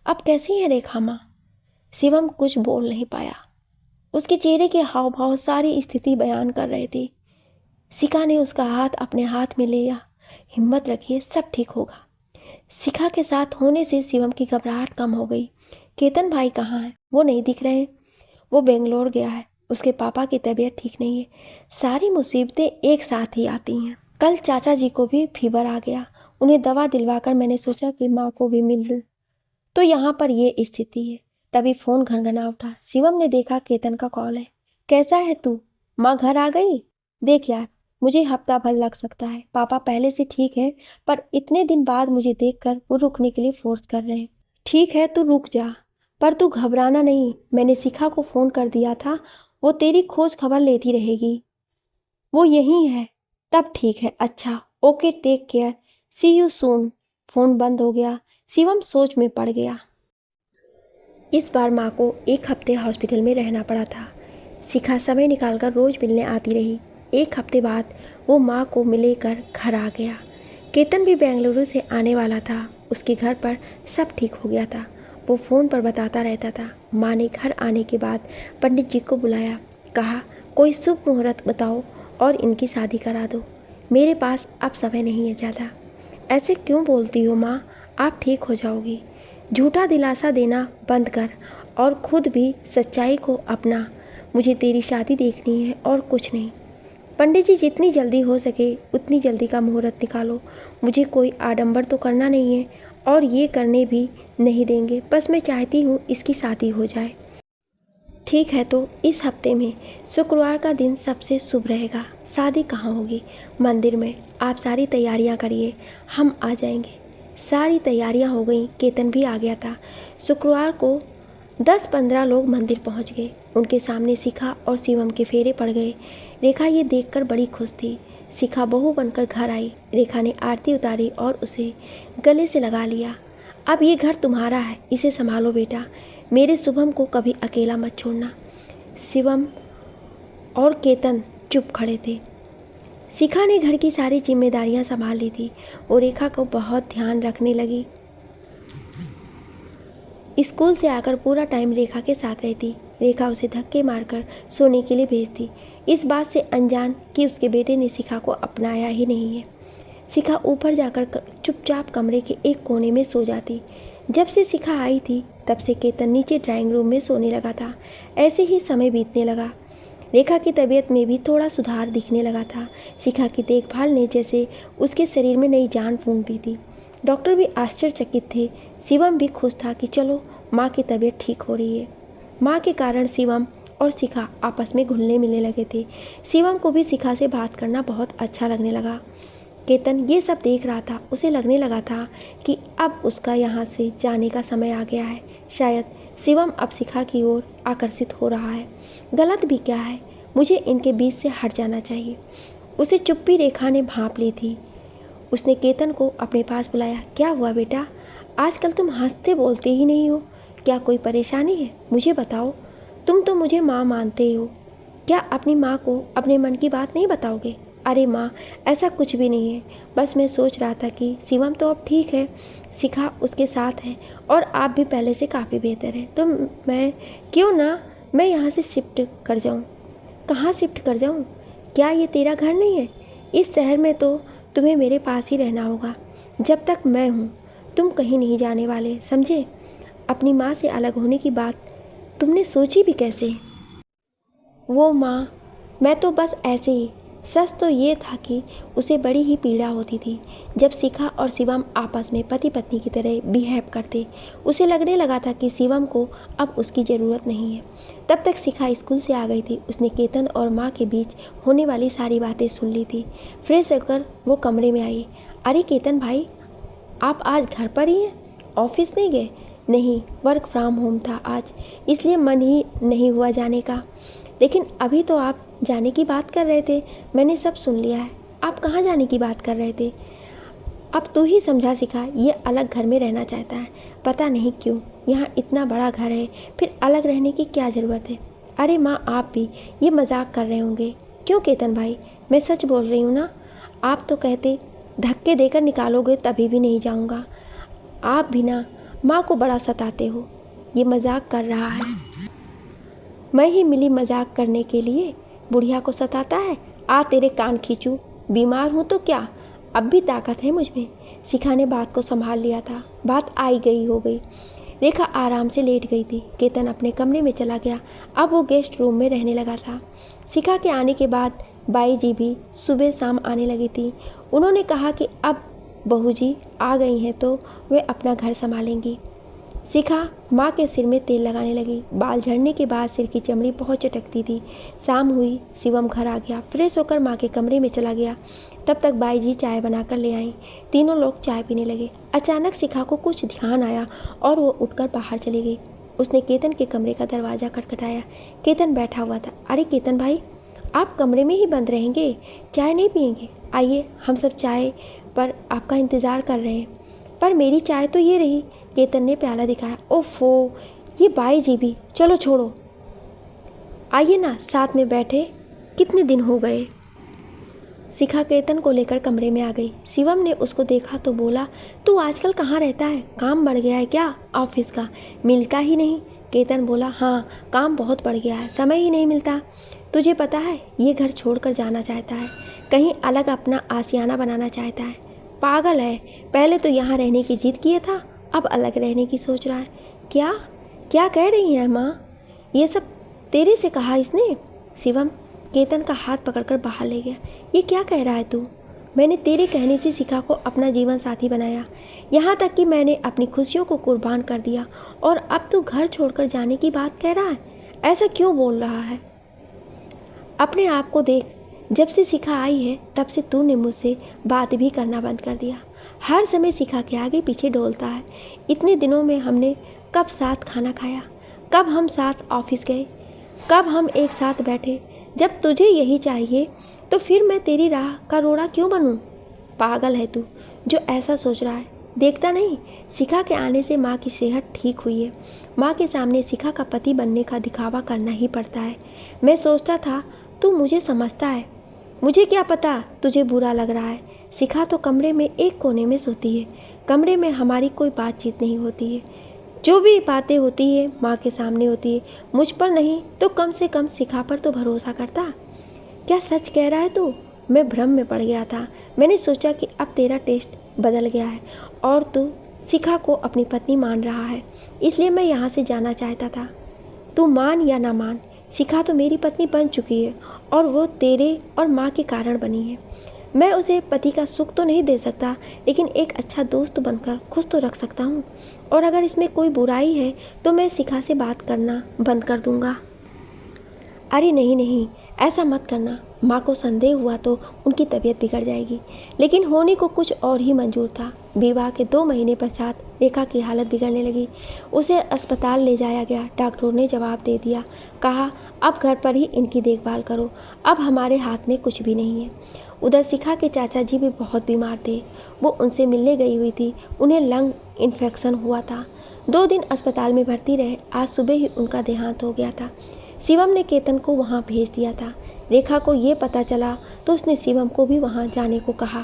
अब कैसी है रेखा माँ? शिवम कुछ बोल नहीं पाया। उसके चेहरे के हाव भाव सारी स्थिति बयान कर रहे थे। शिखा ने उसका हाथ अपने हाथ में लिया। हिम्मत रखिए, सब ठीक होगा। शिखा के साथ होने से शिवम की घबराहट कम हो गई। केतन भाई कहाँ है? वो नहीं दिख रहे हैं। वो बेंगलोर गया है। उसके पापा की तबीयत ठीक नहीं है। सारी मुसीबतें एक साथ ही आती हैं। कल चाचा जी को भी फीवर आ गया। उन्हें दवा दिलवाकर मैंने सोचा कि माँ को भी मिल लूँ, तो यहाँ पर ये स्थिति है। तभी फ़ोन घनघना उठा। शिवम ने देखा केतन का कॉल है। कैसा है तू? माँ घर आ गई? देख यार, मुझे हफ्ता भर लग सकता है। पापा पहले से ठीक है, पर इतने दिन बाद मुझे देखकर वो रुकने के लिए फोर्स कर रहे हैं। ठीक है, तू रुक जा, पर तू घबराना नहीं। मैंने शिखा को फ़ोन कर दिया था। वो तेरी खोज खबर लेती रहेगी। वो यहीं है। तब ठीक है। अच्छा, okay, take care, see you soon. Phone बंद हो गया। शिवम सोच में पड़ गया। इस बार माँ को 1 हफ्ते हॉस्पिटल में रहना पड़ा था। शिखा समय निकालकर रोज़ मिलने आती रही। 1 हफ्ते बाद वो माँ को मिले कर घर आ गया। केतन भी बेंगलुरु से आने वाला था। उसके घर पर सब ठीक हो गया था। वो फ़ोन पर बताता रहता था। माँ ने घर आने के बाद पंडित जी को बुलाया। कहा, कोई शुभ मुहूर्त बताओ और इनकी शादी करा दो। मेरे पास अब समय नहीं है ज़्यादा। ऐसे क्यों बोलती हो माँ? आप ठीक हो जाओगी। झूठा दिलासा देना बंद कर और खुद भी सच्चाई को अपना। मुझे तेरी शादी देखनी है और कुछ नहीं। पंडित जी, जितनी जल्दी हो सके उतनी जल्दी का मुहूर्त निकालो। मुझे कोई आडंबर तो करना नहीं है और ये करने भी नहीं देंगे। बस मैं चाहती हूँ इसकी शादी हो जाए। ठीक है, तो इस हफ्ते में शुक्रवार का दिन सबसे शुभ रहेगा। शादी कहाँ होगी? मंदिर में। आप सारी तैयारियां करिए, हम आ जाएंगे। सारी तैयारियां हो गई। केतन भी आ गया था। शुक्रवार को 10-15 लोग मंदिर पहुंच गए। उनके सामने शिखा और शिवम के फेरे पड़ गए। रेखा ये देखकर बड़ी खुश थी। शिखा बहू बनकर घर आई। रेखा ने आरती उतारी और उसे गले से लगा लिया। अब ये घर तुम्हारा है, इसे संभालो बेटा। मेरे शुभम को कभी अकेला मत छोड़ना। शिवम और केतन चुप खड़े थे। शिखा ने घर की सारी जिम्मेदारियां संभाल ली थी। वो रेखा को बहुत ध्यान रखने लगी। स्कूल से आकर पूरा टाइम रेखा के साथ रहती। रेखा उसे धक्के मारकर सोने के लिए भेजती, इस बात से अनजान कि उसके बेटे ने शिखा को अपनाया ही नहीं है। शिखा ऊपर जाकर चुपचाप कमरे के एक कोने में सो जाती। जब से शिखा आई थी तब से केतन नीचे ड्राइंग रूम में सोने लगा था। ऐसे ही समय बीतने लगा। रेखा की तबीयत में भी थोड़ा सुधार दिखने लगा था। शिखा की देखभाल ने जैसे उसके शरीर में नई जान फूंक दी थी। डॉक्टर भी आश्चर्यचकित थे। शिवम भी खुश था कि चलो माँ की तबीयत ठीक हो रही है। माँ के कारण शिवम और शिखा आपस में घुलने मिलने लगे थे। शिवम को भी शिखा से बात करना बहुत अच्छा लगने लगा। केतन ये सब देख रहा था। उसे लगने लगा था कि अब उसका यहाँ से जाने का समय आ गया है। शायद शिवम अब शिखा की ओर आकर्षित हो रहा है। गलत भी क्या है, मुझे इनके बीच से हट जाना चाहिए। उसे चुप्पी रेखा ने भांप ली थी। उसने केतन को अपने पास बुलाया। क्या हुआ बेटा? आजकल तुम हंसते बोलते ही नहीं हो। क्या कोई परेशानी है? मुझे बताओ। तुम तो मुझे माँ मानते ही हो। क्या अपनी माँ को अपने मन की बात नहीं बताओगे? अरे माँ, ऐसा कुछ भी नहीं है। बस मैं सोच रहा था कि शिवम तो अब ठीक है, शिखा उसके साथ है और आप भी पहले से काफ़ी बेहतर है, तो मैं यहाँ से शिफ्ट कर जाऊँ। कहाँ शिफ्ट कर जाऊँ? क्या ये तेरा घर नहीं है? इस शहर में तो तुम्हें मेरे पास ही रहना होगा। जब तक मैं हूँ तुम कहीं नहीं जाने वाले, समझे? अपनी माँ से अलग होने की बात तुमने सोची भी कैसे? वो माँ, मैं तो बस ऐसे ही सच तो ये था कि उसे बड़ी ही पीड़ा होती थी जब शिखा और शिवम आपस में पति पत्नी की तरह बिहेव करते। उसे लगने लगा था कि शिवम को अब उसकी ज़रूरत नहीं है। तब तक शिखा स्कूल से आ गई थी। उसने केतन और माँ के बीच होने वाली सारी बातें सुन ली थी। फ्रेश होकर वो कमरे में आई। अरे केतन भाई, आप आज घर पर ही हैं? ऑफिस नहीं गए? नहीं, वर्क फ्रॉम होम था आज, इसलिए मन ही नहीं हुआ जाने का। लेकिन अभी तो आप जाने की बात कर रहे थे, मैंने सब सुन लिया है। आप कहाँ जाने की बात कर रहे थे? अब तू ही समझा शिखा, ये अलग घर में रहना चाहता है। पता नहीं क्यों, यहाँ इतना बड़ा घर है, फिर अलग रहने की क्या ज़रूरत है? अरे माँ, आप भी ये मजाक कर रहे होंगे। क्यों केतन भाई, मैं सच बोल रही हूँ ना। आप तो कहते धक्के देकर निकालोगे तभी भी नहीं जाऊँगा। आप भी ना माँ को बड़ा सताते हो। ये मजाक कर रहा है। मैं ही मिली मजाक करने के लिए? बुढ़िया को सताता है? आ तेरे कान खींचूं। बीमार हूँ तो क्या, अब भी ताकत है मुझ में। शिखा ने बात को संभाल लिया था। बात आई गई हो गई। रेखा आराम से लेट गई थी। केतन अपने कमरे में चला गया। अब वो गेस्ट रूम में रहने लगा था। शिखा के आने के बाद बाई जी भी सुबह शाम आने लगी थी। उन्होंने कहा कि अब बहू जी आ गई हैं तो वे अपना घर संभालेंगी। शिखा माँ के सिर में तेल लगाने लगी। बाल झड़ने के बाद सिर की चमड़ी बहुत चटकती थी। शाम हुई, शिवम घर आ गया। फ्रेश होकर माँ के कमरे में चला गया। तब तक बाई जी चाय बनाकर ले आई। तीनों लोग चाय पीने लगे। अचानक शिखा को कुछ ध्यान आया और वो उठकर बाहर चली गई। उसने केतन के कमरे का दरवाज़ा खटखटाया। केतन बैठा हुआ था। अरे केतन भाई, आप कमरे में ही बंद रहेंगे? चाय नहीं पियेंगे? आइए, हम सब चाय पर आपका इंतज़ार कर रहे हैं। पर मेरी चाय तो ये रही। केतन ने प्याला दिखाया। ओफो, ये बाई जी भी। चलो छोड़ो, आइए ना साथ में बैठे, कितने दिन हो गए। शिखा केतन को लेकर कमरे में आ गई। शिवम ने उसको देखा तो बोला, तू आजकल कहाँ रहता है? काम बढ़ गया है क्या ऑफिस का? मिलता ही नहीं। केतन बोला, हाँ काम बहुत बढ़ गया है, समय ही नहीं मिलता। तुझे पता है, ये घर छोड़कर जाना चाहता है, कहीं अलग अपना आशियाना बनाना चाहता है। पागल है, पहले तो यहाँ रहने की जिद किए था, अब अलग रहने की सोच रहा है। क्या क्या कह रही है माँ? ये सब तेरे से कहा इसने? शिवम केतन का हाथ पकड़कर बाहर ले गया। ये क्या कह रहा है तू? मैंने तेरे कहने से शिखा को अपना जीवन साथी बनाया, यहाँ तक कि मैंने अपनी खुशियों को कुर्बान कर दिया, और अब तू घर छोड़कर जाने की बात कह रहा है? ऐसा क्यों बोल रहा है? अपने आप को देख, जब से शिखा आई है तब से तूने मुझसे बात भी करना बंद कर दिया। हर समय शिखा के आगे पीछे डोलता है। इतने दिनों में हमने कब साथ खाना खाया? कब हम साथ ऑफिस गए? कब हम एक साथ बैठे? जब तुझे यही चाहिए तो फिर मैं तेरी राह का रोड़ा क्यों बनूं? पागल है तू जो ऐसा सोच रहा है। देखता नहीं, शिखा के आने से माँ की सेहत ठीक हुई है। माँ के सामने शिखा का पति बनने का दिखावा करना ही पड़ता है। मैं सोचता था तू मुझे समझता है। मुझे क्या पता तुझे बुरा लग रहा है। शिखा तो कमरे में एक कोने में सोती है। कमरे में हमारी कोई बातचीत नहीं होती है। जो भी बातें होती है माँ के सामने होती है। मुझ पर नहीं तो कम से कम शिखा पर तो भरोसा करता। क्या सच कह रहा है तू? मैं भ्रम में पड़ गया था। मैंने सोचा कि अब तेरा टेस्ट बदल गया है और तू शिखा को अपनी पत्नी मान रहा है, इसलिए मैं यहाँ से जाना चाहता था। तू मान या ना मान, शिखा तो मेरी पत्नी बन चुकी है और वो तेरे और माँ के कारण बनी है। मैं उसे पति का सुख तो नहीं दे सकता, लेकिन एक अच्छा दोस्त बनकर खुश तो रख सकता हूँ। और अगर इसमें कोई बुराई है तो मैं शिखा से बात करना बंद कर दूँगा। अरे नहीं नहीं, ऐसा मत करना। माँ को संदेह हुआ तो उनकी तबीयत बिगड़ जाएगी। लेकिन होने को कुछ और ही मंजूर था। विवाह के 2 महीने पश्चात रेखा की हालत बिगड़ने लगी। उसे अस्पताल ले जाया गया। डॉक्टरों ने जवाब दे दिया, कहा अब घर पर ही इनकी देखभाल करो, अब हमारे हाथ में कुछ भी नहीं है। उधर शिखा के चाचा जी भी बहुत बीमार थे। वो उनसे मिलने गई हुई थी। उन्हें लंग इन्फेक्शन हुआ था। 2 दिन अस्पताल में भर्ती रहे। आज सुबह ही उनका देहांत हो गया था। शिवम ने केतन को वहाँ भेज दिया था। रेखा को ये पता चला तो उसने शिवम को भी वहाँ जाने को कहा।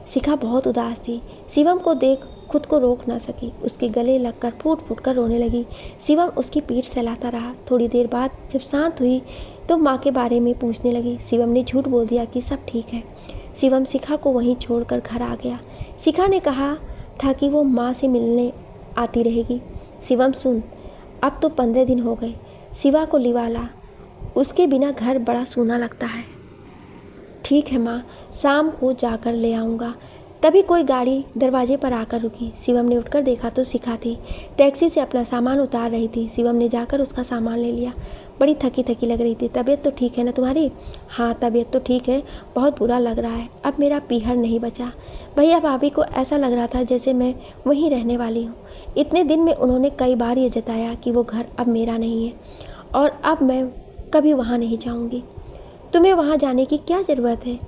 शिखा बहुत उदास थी। शिवम को देख खुद को रोक ना सकी। उसके गले लगकर फूट फूट कर रोने लगी। शिवम उसकी पीठ सहलाता रहा। थोड़ी देर बाद जब शांत हुई तो माँ के बारे में पूछने लगी। शिवम ने झूठ बोल दिया कि सब ठीक है। शिवम शिखा को वहीं छोड़कर घर आ गया। शिखा ने कहा था कि वो माँ से मिलने आती रहेगी। शिवम सुन, अब तो 15 दिन हो गए। शिवा को लिवा ला, उसके बिना घर बड़ा सूना लगता है। ठीक है माँ, शाम को जाकर ले आऊँगा। तभी कोई गाड़ी दरवाजे पर आकर रुकी। शिवम ने उठकर देखा तो शिखा थी। टैक्सी से अपना सामान उतार रही थी। शिवम ने जाकर उसका सामान ले लिया। बड़ी थकी थकी लग रही थी। तबीयत तो ठीक है ना तुम्हारी? हाँ तबीयत तो ठीक है, बहुत बुरा लग रहा है। अब मेरा पीहर नहीं बचा। भैया भाभी को ऐसा लग रहा था जैसे मैं वहीं रहने वाली हूँ। इतने दिन में उन्होंने कई बार ये जताया कि वो घर अब मेरा नहीं है और अब मैं कभी वहाँ नहीं जाऊँगी। तुम्हें वहाँ जाने की क्या ज़रूरत है?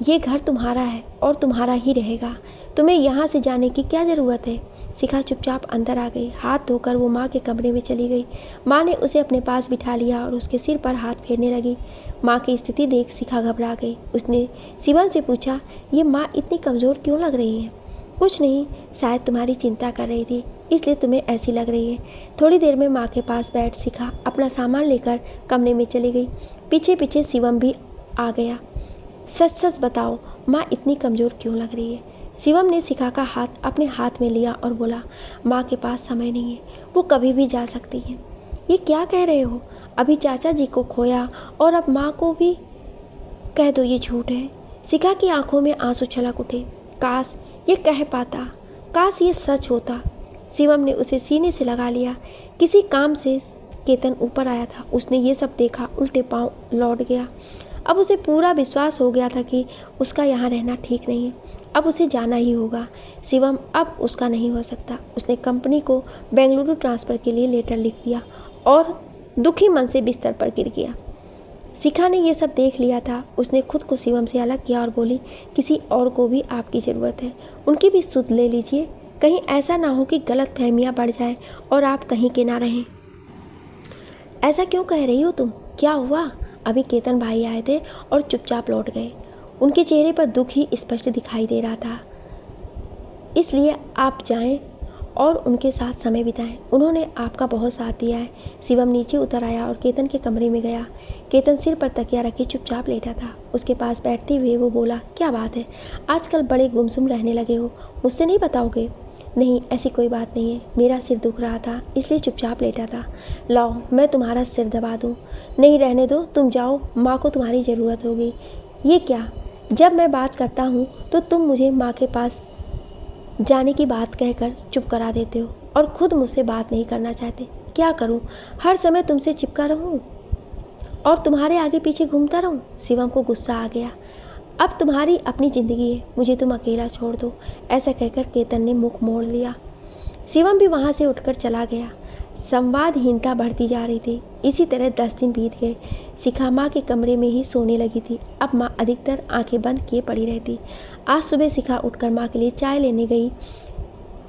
ये घर तुम्हारा है और तुम्हारा ही रहेगा। तुम्हें यहाँ से जाने की क्या ज़रूरत है? शिखा चुपचाप अंदर आ गई। हाथ धोकर वो माँ के कमरे में चली गई। माँ ने उसे अपने पास बिठा लिया और उसके सिर पर हाथ फेरने लगी। माँ की स्थिति देख शिखा घबरा गई। उसने शिवम से पूछा, ये माँ इतनी कमज़ोर क्यों लग रही है? कुछ नहीं, शायद तुम्हारी चिंता कर रही थी इसलिए तुम्हें ऐसी लग रही है। थोड़ी देर में माँ के पास बैठ शिखा अपना सामान लेकर कमरे में चली गई। पीछे पीछे शिवम भी आ गया। सच सच बताओ, माँ इतनी कमज़ोर क्यों लग रही है? शिवम ने शिखा का हाथ अपने हाथ में लिया और बोला, माँ के पास समय नहीं है, वो कभी भी जा सकती है। ये क्या कह रहे हो? अभी चाचा जी को खोया और अब माँ को भी? कह दो ये झूठ है। शिखा की आंखों में आंसू छलक उठे। काश ये कह पाता, काश ये सच होता। शिवम ने उसे सीने से लगा लिया। किसी काम से केतन ऊपर आया था। उसने ये सब देखा, उल्टे पांव लौट गया। अब उसे पूरा विश्वास हो गया था कि उसका यहाँ रहना ठीक नहीं है। अब उसे जाना ही होगा। शिवम अब उसका नहीं हो सकता। उसने कंपनी को बेंगलुरु ट्रांसफ़र के लिए लेटर लिख दिया और दुखी मन से बिस्तर पर गिर गया। शिखा ने यह सब देख लिया था। उसने खुद को शिवम से अलग किया और बोली, किसी और को भी आपकी ज़रूरत है, उनकी भी सुध ले लीजिए। कहीं ऐसा ना हो कि गलत फहमियाँ बढ़ जाए और आप कहीं के ना रहें। ऐसा क्यों कह रही हो तुम? क्या हुआ? अभी केतन भाई आए थे और चुपचाप लौट गए। उनके चेहरे पर दुख ही स्पष्ट दिखाई दे रहा था। इसलिए आप जाएं और उनके साथ समय बिताएं। उन्होंने आपका बहुत साथ दिया है। शिवम नीचे उतर आया और केतन के कमरे में गया। केतन सिर पर तकिया रखे चुपचाप लेटा था। उसके पास बैठते हुए वो बोला, क्या बात है, आजकल बड़े गुमसुम रहने लगे हो, मुझसे नहीं बताओगे? नहीं, ऐसी कोई बात नहीं है, मेरा सिर दुख रहा था इसलिए चुपचाप लेटा था। लाओ मैं तुम्हारा सिर दबा दूँ। नहीं रहने दो, तुम जाओ, माँ को तुम्हारी ज़रूरत होगी। ये क्या, जब मैं बात करता हूँ तो तुम मुझे माँ के पास जाने की बात कहकर चुप करा देते हो और ख़ुद मुझसे बात नहीं करना चाहते। क्या करूँ, हर समय तुमसे चिपका रहूँ और तुम्हारे आगे पीछे घूमता रहूँ? शिवम को गुस्सा आ गया। अब तुम्हारी अपनी ज़िंदगी है, मुझे तुम अकेला छोड़ दो। ऐसा कहकर केतन ने मुख मोड़ लिया। शिवम भी वहाँ से उठकर चला गया। संवादहीनता बढ़ती जा रही थी। इसी तरह 10 दिन बीत गए। शिखा माँ के कमरे में ही सोने लगी थी। अब माँ अधिकतर आंखें बंद किए पड़ी रहती। आज सुबह शिखा उठकर माँ के लिए चाय लेने गई।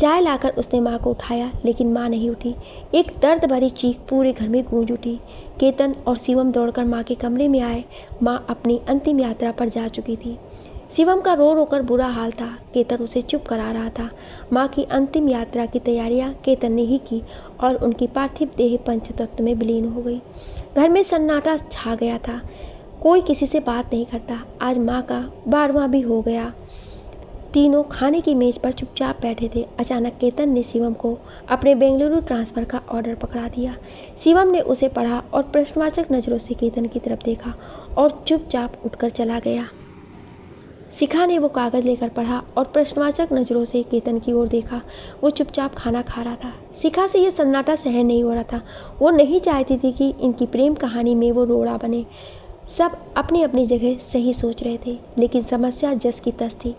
चाय लाकर उसने माँ को उठाया लेकिन माँ नहीं उठी। एक दर्द भरी चीख पूरे घर में गूंज उठी। केतन और शिवम दौड़कर माँ के कमरे में आए। माँ अपनी अंतिम यात्रा पर जा चुकी थी। शिवम का रो रोकर बुरा हाल था। केतन उसे चुप करा रहा था। माँ की अंतिम यात्रा की तैयारियां केतन ने ही की और उनकी पार्थिव देह पंचतत्व में विलीन हो गई। घर में सन्नाटा छा गया था। कोई किसी से बात नहीं करता। आज माँ का 12वां भी हो गया। तीनों खाने की मेज पर चुपचाप बैठे थे। अचानक केतन ने शिवम को अपने बेंगलुरु ट्रांसफ़र का ऑर्डर पकड़ा दिया। शिवम ने उसे पढ़ा और प्रश्नवाचक नज़रों से केतन की तरफ देखा और चुपचाप उठकर चला गया। शिखा ने वो कागज़ लेकर पढ़ा और प्रश्नवाचक नज़रों से केतन की ओर देखा। वो चुपचाप खाना खा रहा था। शिखा से ये सन्नाटा सहन नहीं हो रहा था। वो नहीं चाहती थी कि इनकी प्रेम कहानी में वो रोड़ा बने। सब अपनी अपनी जगह सही सोच रहे थे लेकिन समस्या जस की तस थी।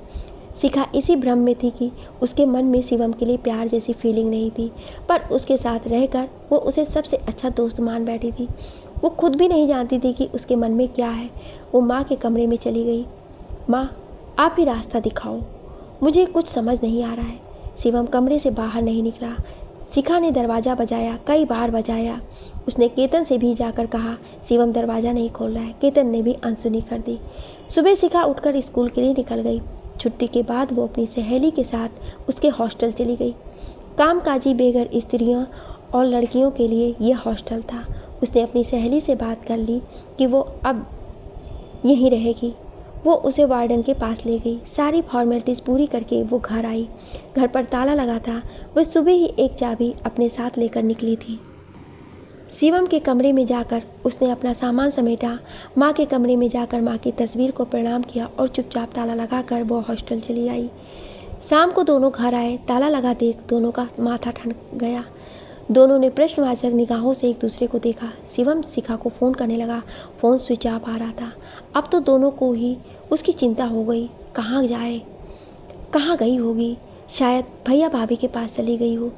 शिखा इसी भ्रम में थी कि उसके मन में शिवम के लिए प्यार जैसी फीलिंग नहीं थी, पर उसके साथ रहकर वो उसे सबसे अच्छा दोस्त मान बैठी थी। वो खुद भी नहीं जानती थी कि उसके मन में क्या है। वो माँ के कमरे में चली गई। माँ, आप ही रास्ता दिखाओ, मुझे कुछ समझ नहीं आ रहा है। शिवम कमरे से बाहर नहीं निकला। शिखा ने दरवाज़ा बजाया, कई बार बजाया। उसने केतन से भी जाकर कहा, शिवम दरवाज़ा नहीं खोल रहा है। केतन ने भी अनसुनी कर दी। सुबह शिखा उठकर स्कूल के लिए निकल गई। छुट्टी के बाद वो अपनी सहेली के साथ उसके हॉस्टल चली गई। कामकाजी बेघर स्त्रियों और लड़कियों के लिए यह हॉस्टल था। उसने अपनी सहेली से बात कर ली कि वो अब यहीं रहेगी। वो उसे वार्डन के पास ले गई। सारी फॉर्मेलिटीज़ पूरी करके वो घर आई। घर पर ताला लगा था। वो सुबह ही एक चाबी अपने साथ लेकर निकली थी। शिवम के कमरे में जाकर उसने अपना सामान समेटा, माँ के कमरे में जाकर माँ की तस्वीर को प्रणाम किया और चुपचाप ताला लगाकर वो हॉस्टल चली आई। शाम को दोनों घर आए। ताला लगा देख दोनों का माथा ठनक गया। दोनों ने प्रश्नवाचक निगाहों से एक दूसरे को देखा। शिवम शिखा को फ़ोन करने लगा। फ़ोन स्विच ऑफ आ रहा था। अब तो दोनों को ही उसकी चिंता हो गई, कहाँ जाए, कहाँ गई होगी। शायद भैया भाभी के पास चली गई हो।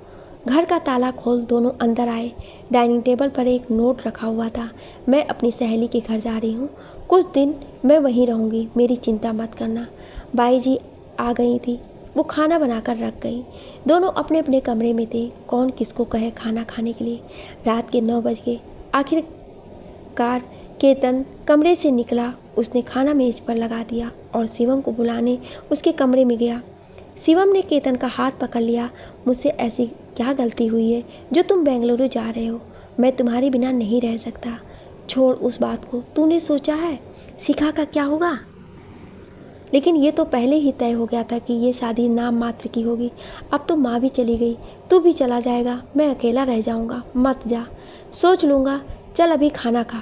घर का ताला खोल दोनों अंदर आए। डाइनिंग टेबल पर एक नोट रखा हुआ था। मैं अपनी सहेली के घर जा रही हूँ, कुछ दिन मैं वहीं रहूँगी, मेरी चिंता मत करना। बाई जी आ गई थी, वो खाना बनाकर रख गई। दोनों अपने अपने कमरे में थे। कौन किसको कहे खाना खाने के लिए। रात के 9 बज गए। आखिरकार केतन कमरे से निकला। उसने खाना मेज पर लगा दिया और शिवम को बुलाने उसके कमरे में गया। शिवम ने केतन का हाथ पकड़ लिया। मुझसे ऐसी क्या गलती हुई है जो तुम बेंगलुरु जा रहे हो? मैं तुम्हारे बिना नहीं रह सकता। छोड़ उस बात को। तूने सोचा है शिखा का क्या होगा? लेकिन ये तो पहले ही तय हो गया था कि ये शादी नाम मात्र की होगी। अब तो माँ भी चली गई, तू भी चला जाएगा, मैं अकेला रह जाऊँगा। मत जा, सोच लूँगा। चल अभी खाना खा।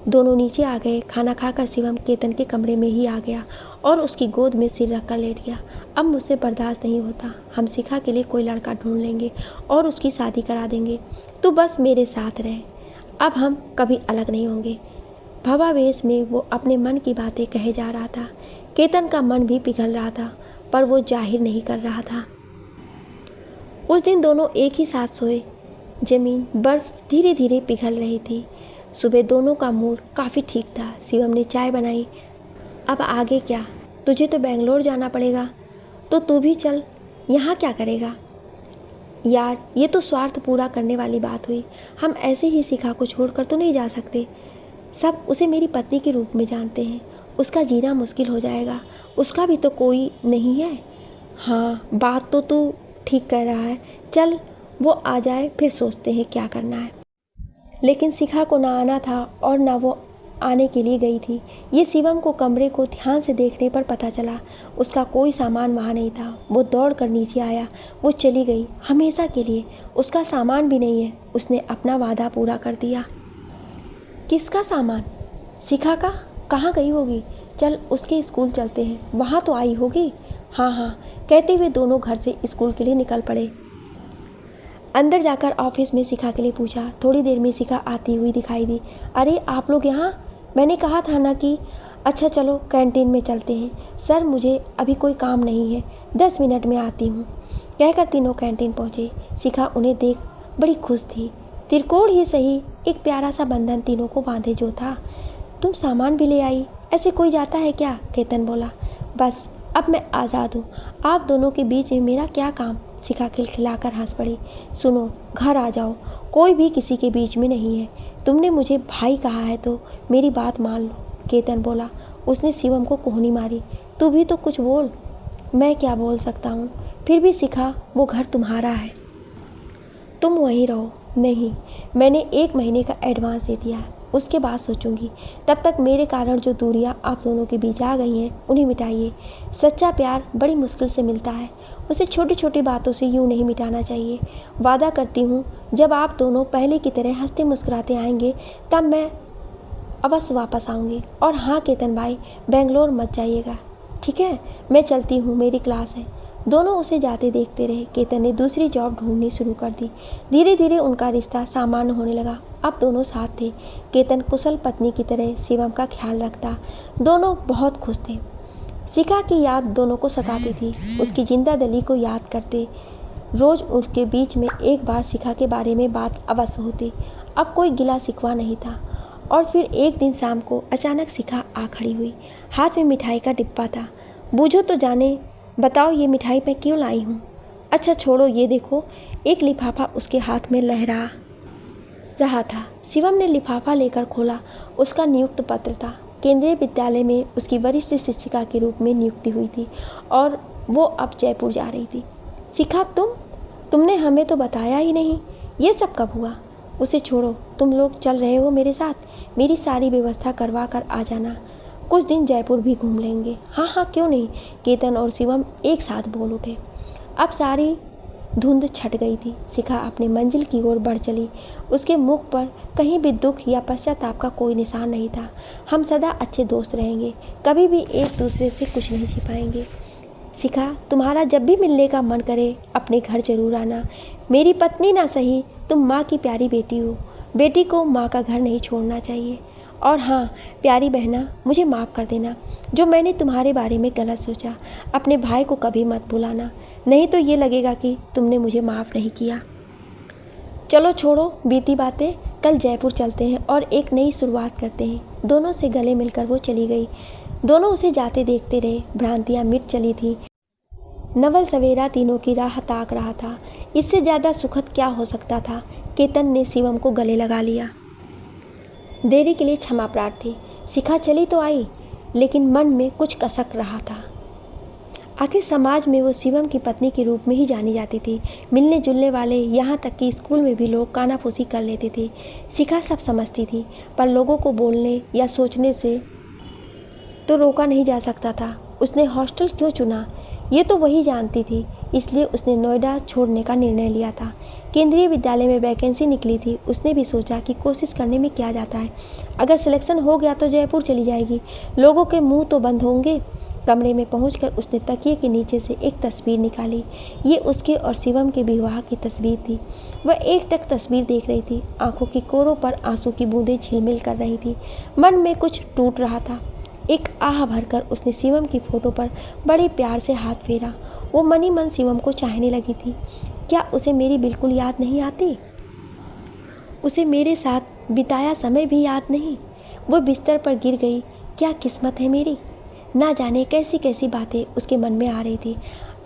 दोनों नीचे आ गए। खाना खाकर शिवम केतन के कमरे में ही आ गया और उसकी गोद में सिर रखकर लेट गया। अब मुझसे बर्दाश्त नहीं होता। हम शिखा के लिए कोई लड़का ढूंढ लेंगे और उसकी शादी करा देंगे। तू बस मेरे साथ रहे। अब हम कभी अलग नहीं होंगे। भावावेश में वो अपने मन की बातें कहे जा रहा था। केतन का मन भी पिघल रहा था, पर वो जाहिर नहीं कर रहा था। उस दिन दोनों एक ही साथ सोए। जमीन बर्फ धीरे धीरे पिघल रही थी। सुबह दोनों का मूड काफ़ी ठीक था। शिवम ने चाय बनाई। अब आगे क्या? तुझे तो बेंगलोर जाना पड़ेगा, तो तू भी चल। यहाँ क्या करेगा? यार ये तो स्वार्थ पूरा करने वाली बात हुई। हम ऐसे ही शिखा को छोड़कर तो नहीं जा सकते। सब उसे मेरी पत्नी के रूप में जानते हैं। उसका जीना मुश्किल हो जाएगा। उसका भी तो कोई नहीं है। हाँ, बात तो तू ठीक कह रहा है। चल वो आ जाए, फिर सोचते हैं क्या करना है। लेकिन शिखा को ना आना था और ना वो आने के लिए गई थी। ये शिवम को कमरे को ध्यान से देखने पर पता चला। उसका कोई सामान वहाँ नहीं था। वो दौड़ कर नीचे आया। वो चली गई हमेशा के लिए। उसका सामान भी नहीं है। उसने अपना वादा पूरा कर दिया। किसका सामान? शिखा का। कहाँ गई होगी? चल उसके स्कूल चलते हैं, वहाँ तो आई होगी। हाँ हाँ कहते हुए दोनों घर से स्कूल के लिए निकल पड़े। अंदर जाकर ऑफिस में शिखा के लिए पूछा। थोड़ी देर में शिखा आती हुई दिखाई दी। अरे आप लोग यहाँ? मैंने कहा था ना कि अच्छा चलो कैंटीन में चलते हैं। सर मुझे अभी कोई काम नहीं है, 10 मिनट में आती हूँ, कहकर तीनों कैंटीन पहुँचे। शिखा उन्हें देख बड़ी खुश थी। त्रिकोण ही सही, एक प्यारा सा बंधन तीनों को बांधे जो था। तुम सामान भी ले आई? ऐसे कोई जाता है क्या? केतन बोला। बस अब मैं आज़ाद हूँ। आप दोनों के बीच में मेरा क्या काम? शिखा खिलखिलाकर हंस पड़ी। सुनो, घर आ जाओ। कोई भी किसी के बीच में नहीं है। तुमने मुझे भाई कहा है तो मेरी बात मान लो, केतन बोला। उसने शिवम को कोहनी मारी। तू भी तो कुछ बोल। मैं क्या बोल सकता हूँ? फिर भी शिखा, वो घर तुम्हारा है, तुम वहीं रहो। नहीं, मैंने 1 महीने का एडवांस दे दिया है, उसके बाद सोचूंगी। तब तक मेरे कारण जो दूरियां आप दोनों के बीच आ गई हैं उन्हें मिटाइए। सच्चा प्यार बड़ी मुश्किल से मिलता है, उसे छोटी छोटी बातों से यूं नहीं मिटाना चाहिए। वादा करती हूँ जब आप दोनों पहले की तरह हंसते मुस्कुराते आएंगे तब मैं अवश्य वापस आऊँगी। और हाँ केतन भाई, बेंगलोर मत जाइएगा, ठीक है? मैं चलती हूँ, मेरी क्लास है। दोनों उसे जाते देखते रहे। केतन ने दूसरी जॉब ढूंढनी शुरू कर दी। धीरे धीरे उनका रिश्ता सामान्य होने लगा। अब दोनों साथ थे। केतन कुशल पत्नी की तरह शिवम का ख्याल रखता। दोनों बहुत खुश थे। शिखा की याद दोनों को सताती थी। उसकी जिंदा दिली को याद करते। रोज़ उसके बीच में एक बार शिखा के बारे में बात अवश्य होती। अब कोई गिला शिकवा नहीं था। और फिर एक दिन शाम को अचानक शिखा आ खड़ी हुई। हाथ में मिठाई का डिब्बा था। बूझो तो जाने, बताओ ये मिठाई मैं क्यों लाई हूँ? अच्छा छोड़ो, ये देखो। एक लिफाफा उसके हाथ में लहरा रहा था। शिवम ने लिफाफा लेकर खोला। उसका नियुक्त पत्र था। केंद्रीय विद्यालय में उसकी वरिष्ठ शिक्षिका के रूप में नियुक्ति हुई थी और वो अब जयपुर जा रही थी। शिखा, तुमने हमें तो बताया ही नहीं। ये सब कब हुआ? उसे छोड़ो, तुम लोग चल रहे हो मेरे साथ। मेरी सारी व्यवस्था करवा कर आ जाना। कुछ दिन जयपुर भी घूम लेंगे। हाँ हाँ क्यों नहीं, केतन और शिवम एक साथ बोल उठे। अब सारी धुंध छट गई थी। शिखा अपनी मंजिल की ओर बढ़ चली। उसके मुख पर कहीं भी दुख या पश्चाताप का कोई निशान नहीं था। हम सदा अच्छे दोस्त रहेंगे, कभी भी एक दूसरे से कुछ नहीं छिपाएंगे। शिखा, तुम्हारा जब भी मिलने का मन करे अपने घर जरूर आना। मेरी पत्नी ना सही, तुम माँ की प्यारी बेटी हो। बेटी को माँ का घर नहीं छोड़ना चाहिए। और हाँ प्यारी बहना, मुझे माफ़ कर देना जो मैंने तुम्हारे बारे में गलत सोचा। अपने भाई को कभी मत भुलाना, नहीं तो ये लगेगा कि तुमने मुझे माफ़ नहीं किया। चलो छोड़ो बीती बातें, कल जयपुर चलते हैं और एक नई शुरुआत करते हैं। दोनों से गले मिलकर वो चली गई। दोनों उसे जाते देखते रहे। भ्रांतियाँ मिट चली थी। नवल सवेरा तीनों की राह ताक रहा था। इससे ज़्यादा सुखद क्या हो सकता था। केतन ने शिवम को गले लगा लिया। देरी के लिए क्षमा प्रार्थी। शिखा चली तो आई, लेकिन मन में कुछ कसक रहा था। आखिर समाज में वो शिवम की पत्नी के रूप में ही जानी जाती थी। मिलने जुलने वाले, यहाँ तक कि स्कूल में भी लोग कानाफूसी कर लेते थे। शिखा सब समझती थी, पर लोगों को बोलने या सोचने से तो रोका नहीं जा सकता था। उसने हॉस्टल क्यों चुना ये तो वही जानती थी, इसलिए उसने नोएडा छोड़ने का निर्णय लिया था। केंद्रीय विद्यालय में वैकेंसी निकली थी। उसने भी सोचा कि कोशिश करने में क्या जाता है। अगर सिलेक्शन हो गया तो जयपुर चली जाएगी। लोगों के मुंह तो बंद होंगे। कमरे में पहुंचकर उसने तकिए के नीचे से एक तस्वीर निकाली। ये उसके और शिवम के विवाह की तस्वीर थी। वह एकटक तस्वीर देख रही थी। आंखों की कोरों पर आंसू की बूंदें झिलमिल कर रही थी। मन में कुछ टूट रहा था। एक आह भरकर उसने शिवम की फ़ोटो पर बड़े प्यार से हाथ फेरा। वो मनी मन शिवम को चाहने लगी थी। क्या उसे मेरी बिल्कुल याद नहीं आती? उसे मेरे साथ बिताया समय भी याद नहीं? वो बिस्तर पर गिर गई। क्या किस्मत है मेरी। ना जाने कैसी कैसी बातें उसके मन में आ रही थी।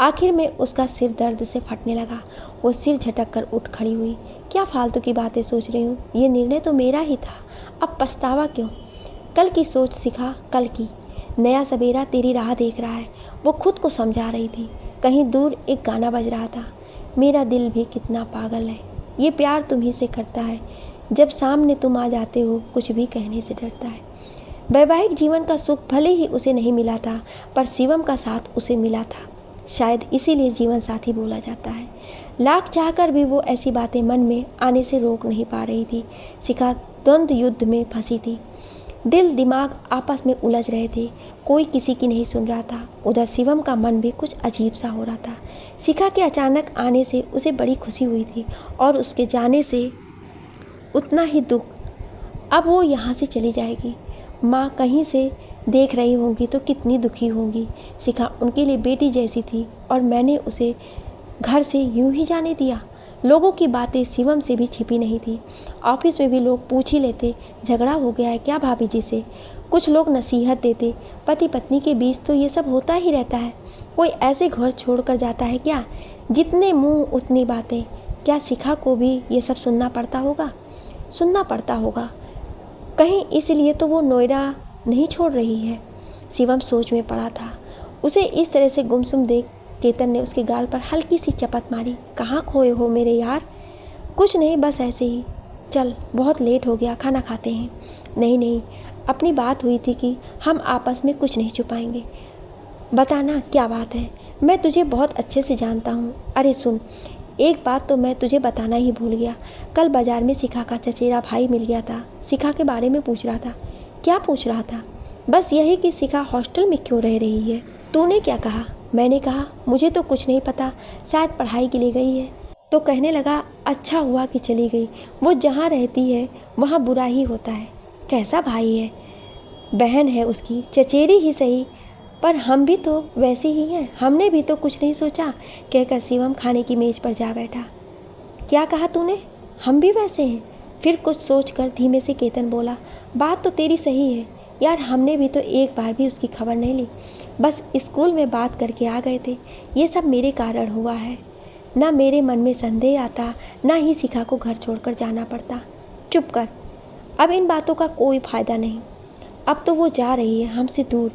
आखिर में उसका सिर दर्द से फटने लगा। वो सिर झटक कर उठ खड़ी हुई। क्या फालतू की बातें सोच रही हूँ। ये निर्णय तो मेरा ही था, अब पछतावा क्यों। कल की सोच शिखा, कल की। नया सवेरा तेरी राह देख रहा है, वो खुद को समझा रही थी। कहीं दूर एक गाना बज रहा था। मेरा दिल भी कितना पागल है, ये प्यार तुम्ही से करता है। जब सामने तुम आ जाते हो कुछ भी कहने से डरता है। वैवाहिक जीवन का सुख भले ही उसे नहीं मिला था, पर शिवम का साथ उसे मिला था। शायद इसीलिए जीवन साथी बोला जाता है। लाख चाहकर भी वो ऐसी बातें मन में आने से रोक नहीं पा रही थी। शिखा द्वंद्व युद्ध में फंसी थी। दिल दिमाग आपस में उलझ रहे थे। कोई किसी की नहीं सुन रहा था। उधर शिवम का मन भी कुछ अजीब सा हो रहा था। शिखा के अचानक आने से उसे बड़ी खुशी हुई थी और उसके जाने से उतना ही दुख। अब वो यहाँ से चली जाएगी। माँ कहीं से देख रही होंगी तो कितनी दुखी होंगी। शिखा उनके लिए बेटी जैसी थी और मैंने उसे घर से यूं ही जाने दिया। लोगों की बातें शिवम से भी छिपी नहीं थी। ऑफिस में भी लोग पूछ ही लेते, झगड़ा हो गया है क्या भाभी जी से। कुछ लोग नसीहत देते, पति पत्नी के बीच तो ये सब होता ही रहता है। कोई ऐसे घर छोड़कर जाता है क्या। जितने मुंह उतनी बातें। क्या शिखा को भी ये सब सुनना पड़ता होगा। सुनना पड़ता होगा। कहीं इसलिए तो वो नोएडा नहीं छोड़ रही है। शिवम सोच में पड़ा था। उसे इस तरह से गुमसुम देख केतन ने उसके गाल पर हल्की सी चपत मारी। कहाँ खोए हो मेरे यार। कुछ नहीं, बस ऐसे ही। चल बहुत लेट हो गया, खाना खाते हैं। नहीं नहीं, अपनी बात हुई थी कि हम आपस में कुछ नहीं छुपाएंगे। बताना क्या बात है। मैं तुझे बहुत अच्छे से जानता हूँ। अरे सुन, एक बात तो मैं तुझे बताना ही भूल गया। कल बाजार में शिखा का चचेरा भाई मिल गया था। शिखा के बारे में पूछ रहा था। क्या पूछ रहा था। बस यही कि शिखा हॉस्टल में क्यों रह रही है। तूने क्या कहा। मैंने कहा मुझे तो कुछ नहीं पता, शायद पढ़ाई के लिए गई है। तो कहने लगा अच्छा हुआ कि चली गई। वो जहाँ रहती है वहाँ बुरा ही होता है। कैसा भाई है। बहन है उसकी, चचेरी ही सही, पर हम भी तो वैसे ही हैं। हमने भी तो कुछ नहीं सोचा, कहकर शिवम खाने की मेज़ पर जा बैठा। क्या कहा तूने। हम भी वैसे हैं। फिर कुछ सोचकर धीमे से केतन बोला, बात तो तेरी सही है यार, हमने भी तो एक बार भी उसकी खबर नहीं ली। बस स्कूल में बात करके आ गए थे। ये सब मेरे कारण हुआ है। ना मेरे मन में संदेह आता, ना ही शिखा को घर छोड़कर जाना पड़ता। चुप कर, अब इन बातों का कोई फ़ायदा नहीं। अब तो वो जा रही है हमसे दूर,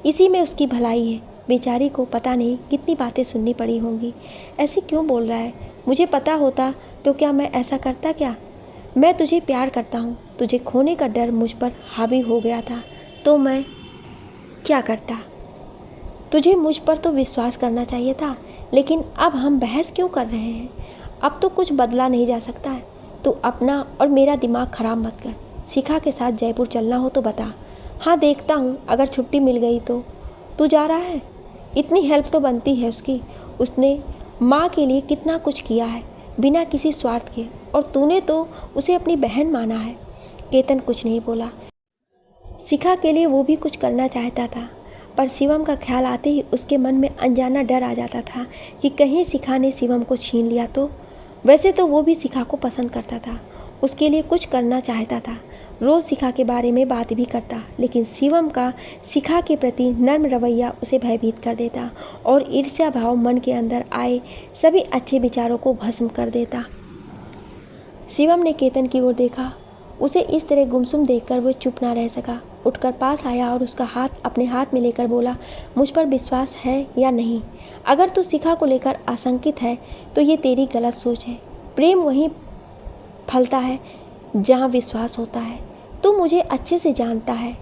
इसी में उसकी भलाई है। बेचारी को पता नहीं कितनी बातें सुननी पड़ी होंगी। ऐसे क्यों बोल रहा है। मुझे पता होता तो क्या मैं ऐसा करता क्या। मैं तुझे प्यार करता हूँ। तुझे खोने का डर मुझ पर हावी हो गया था तो मैं क्या करता। तुझे मुझ पर तो विश्वास करना चाहिए था, लेकिन अब हम बहस क्यों कर रहे हैं? अब तो कुछ बदला नहीं जा सकता है। तू अपना और मेरा दिमाग खराब मत कर। शिखा के साथ जयपुर चलना हो तो बता। हाँ देखता हूँ, अगर छुट्टी मिल गई तो। तू जा रहा है? इतनी हेल्प तो बनती है उसकी। उसने माँ के लिए कितना कुछ किया है बिना किसी स्वार्थ के, और तूने तो उसे अपनी बहन माना है। केतन कुछ नहीं बोला। शिखा के लिए वो भी कुछ करना चाहता था, पर शिवम का ख्याल आते ही उसके मन में अनजाना डर आ जाता था कि कहीं शिखा ने शिवम को छीन लिया तो। वैसे तो वो भी शिखा को पसंद करता था, उसके लिए कुछ करना चाहता था, रोज़ शिखा के बारे में बात भी करता, लेकिन शिवम का शिखा के प्रति नर्म रवैया उसे भयभीत कर देता और ईर्ष्या भाव मन के अंदर आए सभी अच्छे विचारों को भस्म कर देता। शिवम ने केतन की ओर देखा। उसे इस तरह गुमसुम देखकर वो चुप ना रह सका। उठकर पास आया और उसका हाथ अपने हाथ में लेकर बोला, मुझ पर विश्वास है या नहीं? अगर तू शिखा को लेकर आशंकित है तो ये तेरी गलत सोच है। प्रेम वहीं फलता है जहाँ विश्वास होता है। तू मुझे अच्छे से जानता है,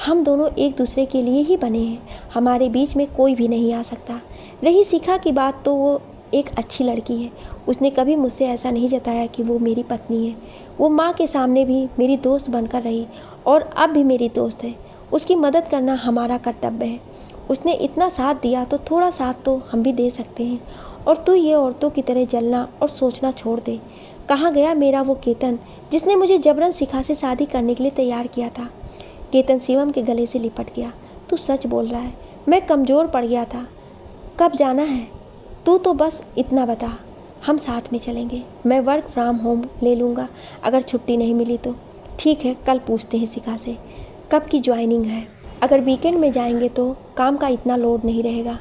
हम दोनों एक दूसरे के लिए ही बने हैं, हमारे बीच में कोई भी नहीं आ सकता। रही शिखा की बात, तो वो एक अच्छी लड़की है। उसने कभी मुझसे ऐसा नहीं जताया कि वो मेरी पत्नी है। वो माँ के सामने भी मेरी दोस्त बनकर रही और अब भी मेरी दोस्त है। उसकी मदद करना हमारा कर्तव्य है। उसने इतना साथ दिया तो थोड़ा साथ तो हम भी दे सकते हैं। और तू ये औरतों की तरह जलना और सोचना छोड़ दे। कहाँ गया मेरा वो केतन जिसने मुझे जबरन शिखा से शादी करने के लिए तैयार किया था? केतन शिवम के गले से लिपट गया। तू सच बोल रहा है, मैं कमज़ोर पड़ गया था। कब जाना है? तू तो बस इतना बता। हम साथ में चलेंगे। मैं वर्क फ्रॉम होम ले लूँगा अगर छुट्टी नहीं मिली तो। ठीक है, कल पूछते हैं शिखा से कब की ज्वाइनिंग है। अगर वीकेंड में जाएंगे तो काम का इतना लोड नहीं रहेगा।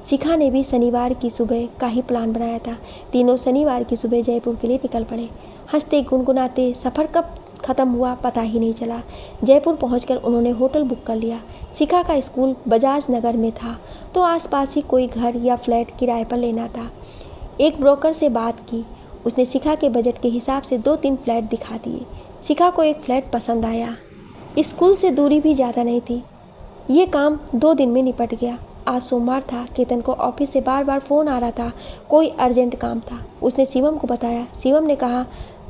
शिखा ने भी शनिवार की सुबह का ही प्लान बनाया था। तीनों शनिवार की सुबह जयपुर के लिए निकल पड़े। हंसते गुनगुनाते सफ़र कब ख़त्म हुआ पता ही नहीं चला। जयपुर पहुंचकर उन्होंने होटल बुक कर लिया। शिखा का स्कूल बजाज नगर में था, तो आसपास ही कोई घर या फ्लैट किराए पर लेना था। एक ब्रोकर से बात की। उसने शिखा के बजट के हिसाब से 2-3 फ्लैट दिखा दिए। शिखा को एक फ्लैट पसंद आया। स्कूल से दूरी भी ज़्यादा नहीं थी। ये काम 2 दिन में निपट गया। आज सोमवार था। केतन को ऑफिस से बार बार फ़ोन आ रहा था, कोई अर्जेंट काम था। उसने शिवम को बताया। शिवम ने कहा,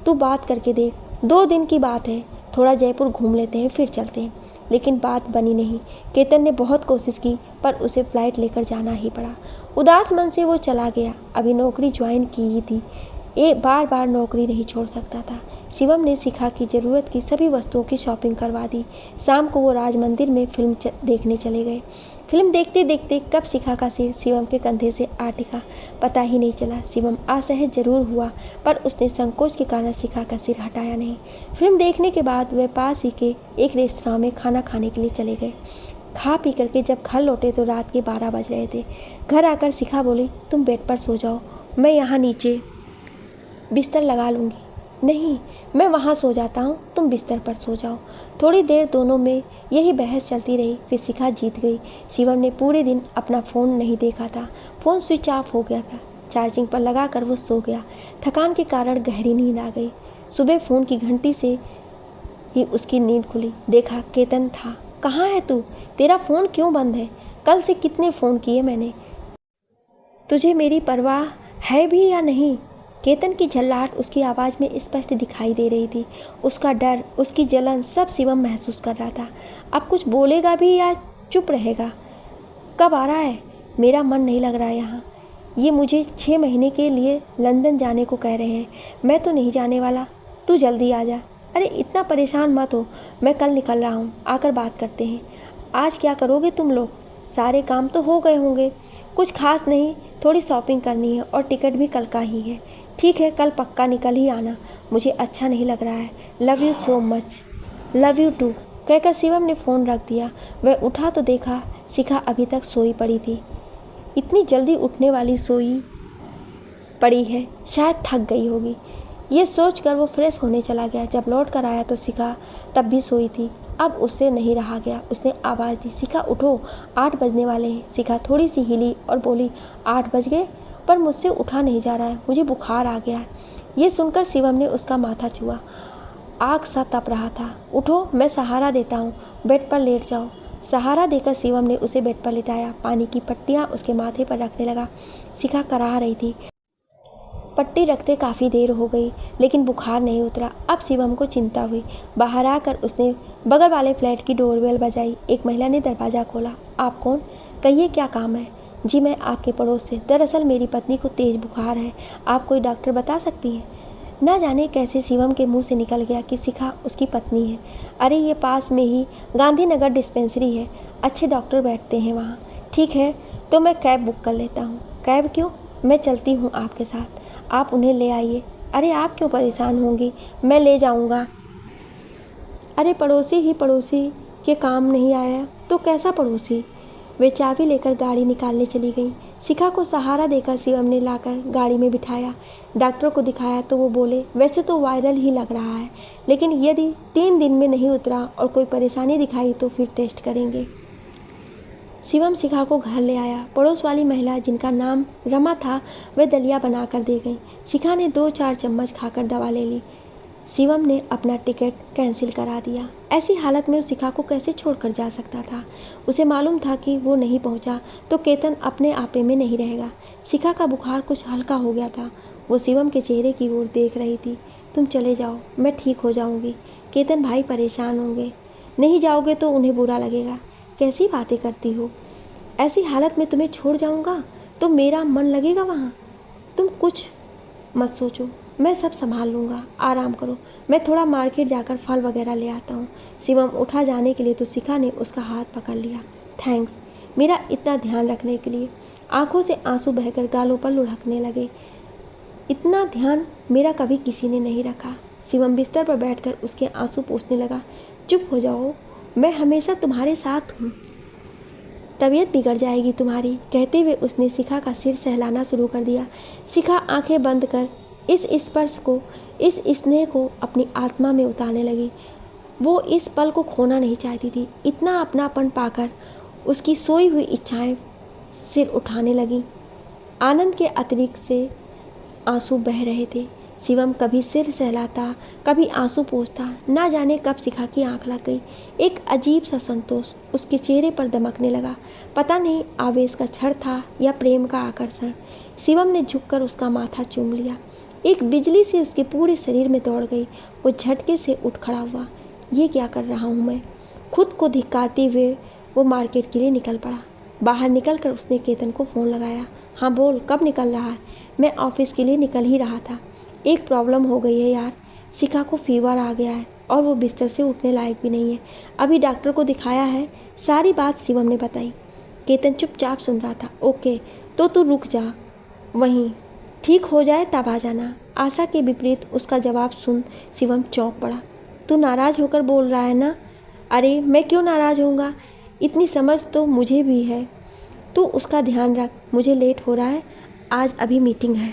तू बात करके देख, 2 दिन की बात है, थोड़ा जयपुर घूम लेते हैं फिर चलते हैं। लेकिन बात बनी नहीं। केतन ने बहुत कोशिश की, पर उसे फ्लाइट लेकर जाना ही पड़ा। उदास मन से वो चला गया। अभी नौकरी ज्वाइन की ही थी, बार बार नौकरी नहीं छोड़ सकता था। शिवम ने शिखा की ज़रूरत की सभी वस्तुओं की शॉपिंग करवा दी। शाम को वो राज मंदिर में फिल्म देखने चले गए। फिल्म देखते देखते कब शिखा का सिर शिवम के कंधे से आ टिका पता ही नहीं चला। शिवम असहज जरूर हुआ, पर उसने संकोच के कारण शिखा का सिर हटाया नहीं। फिल्म देखने के बाद वे पास ही के एक रेस्तरां में खाना खाने के लिए चले गए। खा पी करके जब घर लौटे तो रात के 12 बज रहे थे। घर आकर शिखा बोली, तुम बेड पर सो जाओ, मैं यहाँ नीचे बिस्तर लगा लूँगी। नहीं, मैं वहाँ सो जाता हूँ, तुम बिस्तर पर सो जाओ। थोड़ी देर दोनों में यही बहस चलती रही। फिर शिखा जीत गई। शिवम ने पूरे दिन अपना फ़ोन नहीं देखा था। फ़ोन स्विच ऑफ हो गया था। चार्जिंग पर लगा कर वो सो गया। थकान के कारण गहरी नींद आ गई। सुबह फ़ोन की घंटी से ही उसकी नींद खुली। देखा केतन था। कहाँ है तू? तेरा फ़ोन क्यों बंद है? कल से कितने फ़ोन किए मैंने। तुझे मेरी परवाह है भी या नहीं? केतन की झल्लाहट उसकी आवाज़ में स्पष्ट दिखाई दे रही थी। उसका डर, उसकी जलन सब शिवम महसूस कर रहा था। अब कुछ बोलेगा भी या चुप रहेगा? कब आ रहा है? मेरा मन नहीं लग रहा है यहाँ। ये मुझे 6 महीने के लिए लंदन जाने को कह रहे हैं। मैं तो नहीं जाने वाला। तू जल्दी आ जा। अरे इतना परेशान मत हो, मैं कल निकल रहा हूँ, आकर बात करते हैं। आज क्या करोगे तुम लोग? सारे काम तो हो गए होंगे। कुछ खास नहीं, थोड़ी शॉपिंग करनी है और टिकट भी कल का ही है। ठीक है, कल पक्का निकल ही आना। मुझे अच्छा नहीं लग रहा है। Love you so much. Love you too, कहकर शिवम ने फ़ोन रख दिया। वह उठा तो देखा शिखा अभी तक सोई पड़ी थी। इतनी जल्दी उठने वाली सोई पड़ी है, शायद थक गई होगी। ये सोचकर वो फ्रेश होने चला गया। जब लौट कर आया तो शिखा तब भी सोई थी। अब उससे नहीं रहा गया। उसने आवाज़ दी, शिखा उठो, 8 बजने वाले हैं। शिखा थोड़ी सी हिली और बोली, 8 बज गए? पर मुझसे उठा नहीं जा रहा है, मुझे बुखार आ गया है। ये सुनकर शिवम ने उसका माथा छुआ। आग सा तप रहा था। उठो, मैं सहारा देता हूँ, बेड पर लेट जाओ। सहारा देकर शिवम ने उसे बेड पर लिटाया। पानी की पट्टियाँ उसके माथे पर रखने लगा। शिखा कराह रही थी। पट्टी रखते काफ़ी देर हो गई लेकिन बुखार नहीं उतरा। अब शिवम को चिंता हुई। बाहर आकर उसने बगल वाले फ्लैट की डोरबेल बजाई। एक महिला ने दरवाज़ा खोला। आप कौन? कहिए क्या काम है? जी मैं आपके पड़ोस से। दरअसल मेरी पत्नी को तेज़ बुखार है। आप कोई डॉक्टर बता सकती हैं? न जाने कैसे शिवम के मुंह से निकल गया कि शिखा उसकी पत्नी है। अरे ये पास में ही गांधीनगर डिस्पेंसरी है, अच्छे डॉक्टर बैठते हैं वहाँ। ठीक है तो मैं कैब बुक कर लेता हूँ। कैब क्यों? मैं चलती हूँ आपके साथ, आप उन्हें ले आइए। अरे आप क्यों परेशान होंगी, मैं ले जाऊँगा। अरे पड़ोसी ही पड़ोसी के काम नहीं आया तो कैसा पड़ोसी? वे चाबी लेकर गाड़ी निकालने चली गई। शिखा को सहारा देकर शिवम ने लाकर गाड़ी में बिठाया। डॉक्टर को दिखाया तो वो बोले वैसे तो वायरल ही लग रहा है, लेकिन यदि 3 दिन में नहीं उतरा और कोई परेशानी दिखाई तो फिर टेस्ट करेंगे। शिवम शिखा को घर ले आया। पड़ोस वाली महिला जिनका नाम रमा था वह दलिया बनाकर दे गई। शिखा ने 2-4 चम्मच खाकर दवा ले ली। शिवम ने अपना टिकट कैंसिल करा दिया। ऐसी हालत में उस शिखा को कैसे छोड़कर जा सकता था? उसे मालूम था कि वो नहीं पहुंचा तो केतन अपने आपे में नहीं रहेगा। शिखा का बुखार कुछ हल्का हो गया था। वो शिवम के चेहरे की ओर देख रही थी। तुम चले जाओ, मैं ठीक हो जाऊंगी। केतन भाई परेशान होंगे। नहीं जाओगे तो उन्हें बुरा लगेगा। कैसी बातें करती हो? ऐसी हालत में तुम्हें छोड़ जाऊंगा तो मेरा मन लगेगा वहाँ? तुम कुछ मत सोचो, मैं सब संभाल लूँगा, आराम करो। मैं थोड़ा मार्केट जाकर फल वगैरह ले आता हूँ। शिवम उठा जाने के लिए तो शिखा ने उसका हाथ पकड़ लिया। थैंक्स मेरा इतना ध्यान रखने के लिए। आंखों से आंसू बहकर गालों पर लुढ़कने लगे। इतना ध्यान मेरा कभी किसी ने नहीं रखा। शिवम बिस्तर पर बैठकर उसके आंसू पोंछने लगा। चुप हो जाओ, मैं हमेशा तुम्हारे साथ हूँ। तबीयत बिगड़ जाएगी तुम्हारी। कहते हुए उसने शिखा का सिर सहलाना शुरू कर दिया। शिखा आंखें बंद कर इस स्पर्श को, इस स्नेह को अपनी आत्मा में उतारने लगी। वो इस पल को खोना नहीं चाहती थी। इतना अपनापन पाकर उसकी सोई हुई इच्छाएं सिर उठाने लगीं। आनंद के अतिरिक्त से आंसू बह रहे थे। शिवम कभी सिर सहलाता, कभी आंसू पोंछता। ना जाने कब शिखा की आंख लग गई। एक अजीब सा संतोष उसके चेहरे पर दमकने लगा। पता नहीं आवेश का क्षण था या प्रेम का आकर्षण। शिवम ने झुककर उसका माथा चूम लिया। एक बिजली से उसके पूरे शरीर में दौड़ गई। वो झटके से उठ खड़ा हुआ। ये क्या कर रहा हूँ मैं? खुद को धिक्कारते हुए वो मार्केट के लिए निकल पड़ा। बाहर निकलकर उसने केतन को फ़ोन लगाया। हाँ बोल, कब निकल रहा है? मैं ऑफिस के लिए निकल ही रहा था। एक प्रॉब्लम हो गई है यार, शिखा को फीवर आ गया है और वो बिस्तर से उठने लायक भी नहीं है। अभी डॉक्टर को दिखाया है। सारी बात शिवम ने बताई। केतन चुपचाप सुन रहा था। ओके तो तू रुक जा वहीं, ठीक हो जाए तब आ जाना। आशा के विपरीत उसका जवाब सुन शिवम चौंक पड़ा। तू नाराज़ होकर बोल रहा है ना? अरे मैं क्यों नाराज़ होऊंगा, इतनी समझ तो मुझे भी है। तू उसका ध्यान रख, मुझे लेट हो रहा है, आज अभी मीटिंग है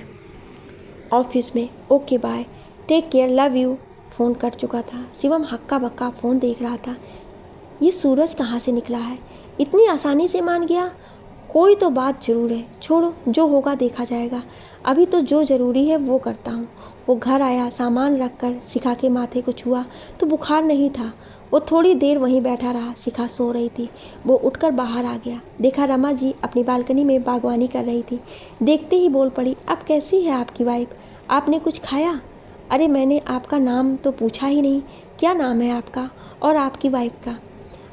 ऑफिस में। Okay bye, take care, love you. Phone cut चुका था। शिवम हक्का बक्का फ़ोन देख रहा था। ये सूरज कहाँ से निकला है, इतनी आसानी से मान गया? कोई तो बात ज़रूर है। छोड़ो, जो होगा देखा जाएगा। अभी तो जो ज़रूरी है वो करता हूँ। वो घर आया, सामान रख कर शिखा के माथे को छुआ तो बुखार नहीं था। वो थोड़ी देर वहीं बैठा रहा। शिखा सो रही थी। वो उठकर बाहर आ गया। देखा रमा जी अपनी बालकनी में बागवानी कर रही थी। देखते ही बोल पड़ी, अब कैसी है आपकी वाइफ? आपने कुछ खाया? अरे मैंने आपका नाम तो पूछा ही नहीं। क्या नाम है आपका और आपकी वाइफ का?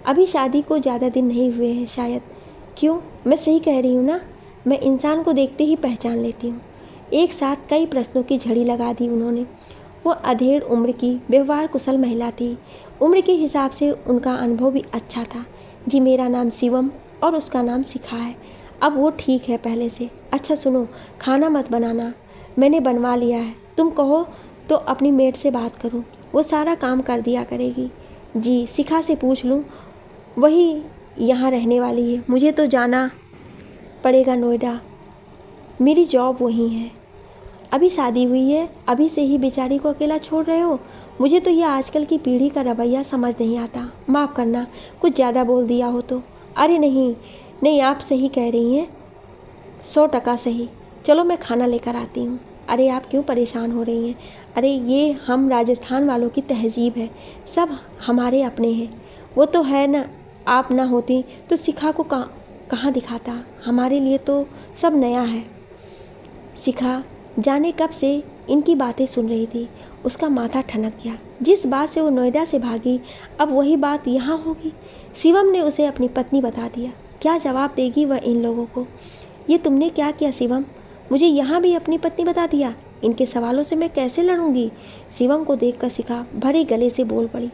अभी शादी को ज़्यादा दिन नहीं हुए हैं शायद। क्यों, मैं सही कह रही हूँ ना? मैं इंसान को देखते ही पहचान लेती हूँ। एक साथ कई प्रश्नों की झड़ी लगा दी उन्होंने। वो अधेड़ उम्र की व्यवहार कुशल महिला थी। उम्र के हिसाब से उनका अनुभव भी अच्छा था। जी मेरा नाम शिवम और उसका नाम शिखा है। अब वो ठीक है पहले से। अच्छा सुनो, खाना मत बनाना, मैंने बनवा लिया है। तुम कहो तो अपनी मेड से बात करूं, वो सारा काम कर दिया करेगी। जी शिखा से पूछ लूं, वही यहाँ रहने वाली है। मुझे तो जाना पड़ेगा नोएडा, मेरी जॉब वहीं है। अभी शादी हुई है, अभी से ही बेचारी को अकेला छोड़ रहे हो? मुझे तो ये आजकल की पीढ़ी का रवैया समझ नहीं आता। माफ़ करना, कुछ ज़्यादा बोल दिया हो तो। अरे नहीं नहीं, आप सही कह रही हैं, 100% सही। चलो मैं खाना लेकर आती हूँ। अरे आप क्यों परेशान हो रही हैं? अरे ये हम राजस्थान वालों की तहजीब है, सब हमारे अपने हैं। वो तो है ना, आप ना होती तो शिखा को कहाँ दिखाता। हमारे लिए तो सब नया है। शिखा जाने कब से इनकी बातें सुन रही थी। उसका माथा ठनक गया। जिस बात से वो नोएडा से भागी, अब वही बात यहाँ होगी। शिवम ने उसे अपनी पत्नी बता दिया। क्या जवाब देगी वह इन लोगों को? ये तुमने क्या किया शिवम? मुझे यहाँ भी अपनी पत्नी बता दिया। इनके सवालों से मैं कैसे लड़ूंगी? शिवम को देखकर शिखा भरे गले से बोल पड़ी।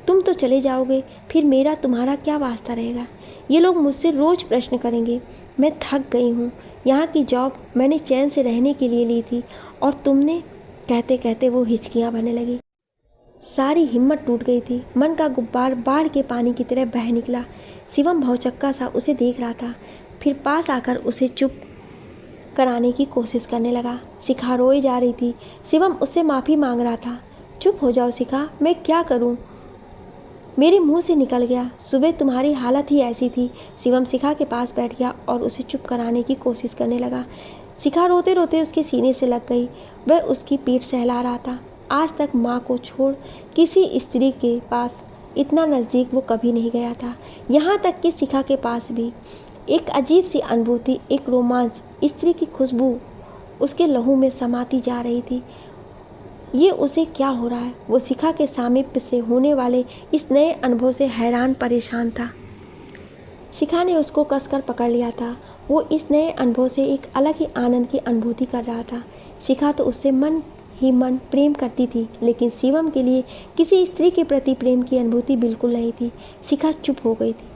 तुम तो चले जाओगे, फिर मेरा तुम्हारा क्या वास्ता रहेगा? ये लोग मुझसे रोज़ प्रश्न करेंगे। मैं थक गई हूँ। यहाँ की जॉब मैंने चैन से रहने के लिए ली थी, और तुमने। कहते कहते वो हिचकियाँ भरने लगी। सारी हिम्मत टूट गई थी। मन का गुब्बार बाढ़ के पानी की तरह बह निकला। शिवम भौचक्का सा उसे देख रहा था, फिर पास आकर उसे चुप कराने की कोशिश करने लगा। शिखा रोई जा रही थी। शिवम उससे माफ़ी मांग रहा था। चुप हो जाओ शिखा, मैं क्या करूं? मेरे मुंह से निकल गया। सुबह तुम्हारी हालत ही ऐसी थी। शिवम शिखा के पास बैठ गया और उसे चुप कराने की कोशिश करने लगा। शिखा रोते रोते उसके सीने से लग गई। वह उसकी पीठ सहला रहा था। आज तक माँ को छोड़ किसी स्त्री के पास इतना नज़दीक वो कभी नहीं गया था। यहाँ तक कि शिखा के पास भी एक अजीब सी अनुभूति, एक रोमांच, स्त्री की खुशबू उसके लहू में समाती जा रही थी। ये उसे क्या हो रहा है? वो शिखा के सामीप्य से होने वाले इस नए अनुभव से हैरान परेशान था। शिखा ने उसको कसकर पकड़ लिया था। वो इस नए अनुभव से एक अलग ही आनंद की अनुभूति कर रहा था। शिखा तो उससे मन ही मन प्रेम करती थी, लेकिन शिवम के लिए किसी स्त्री के प्रति प्रेम की अनुभूति बिल्कुल नहीं थी। शिखा चुप हो गई थी।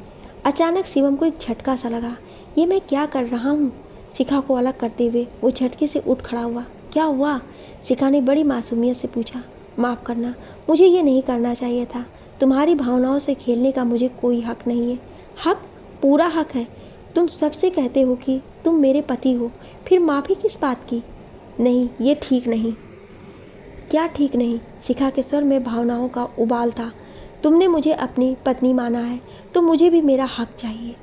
अचानक शिवम को एक झटका सा लगा। ये मैं क्या कर रहा हूँ? शिखा को अलग करते हुए वो झटके से उठ खड़ा हुआ। क्या हुआ? शिखा ने बड़ी मासूमियत से पूछा। माफ़ करना, मुझे ये नहीं करना चाहिए था। तुम्हारी भावनाओं से खेलने का मुझे कोई हक नहीं है। हक? पूरा हक है। तुम सबसे कहते हो कि तुम मेरे पति हो, फिर माफ़ी किस बात की? नहीं, ये ठीक नहीं। क्या ठीक नहीं? शिखा के स्वर में भावनाओं का उबाल था। तुमने मुझे अपनी पत्नी माना है, तो मुझे भी मेरा हक चाहिए।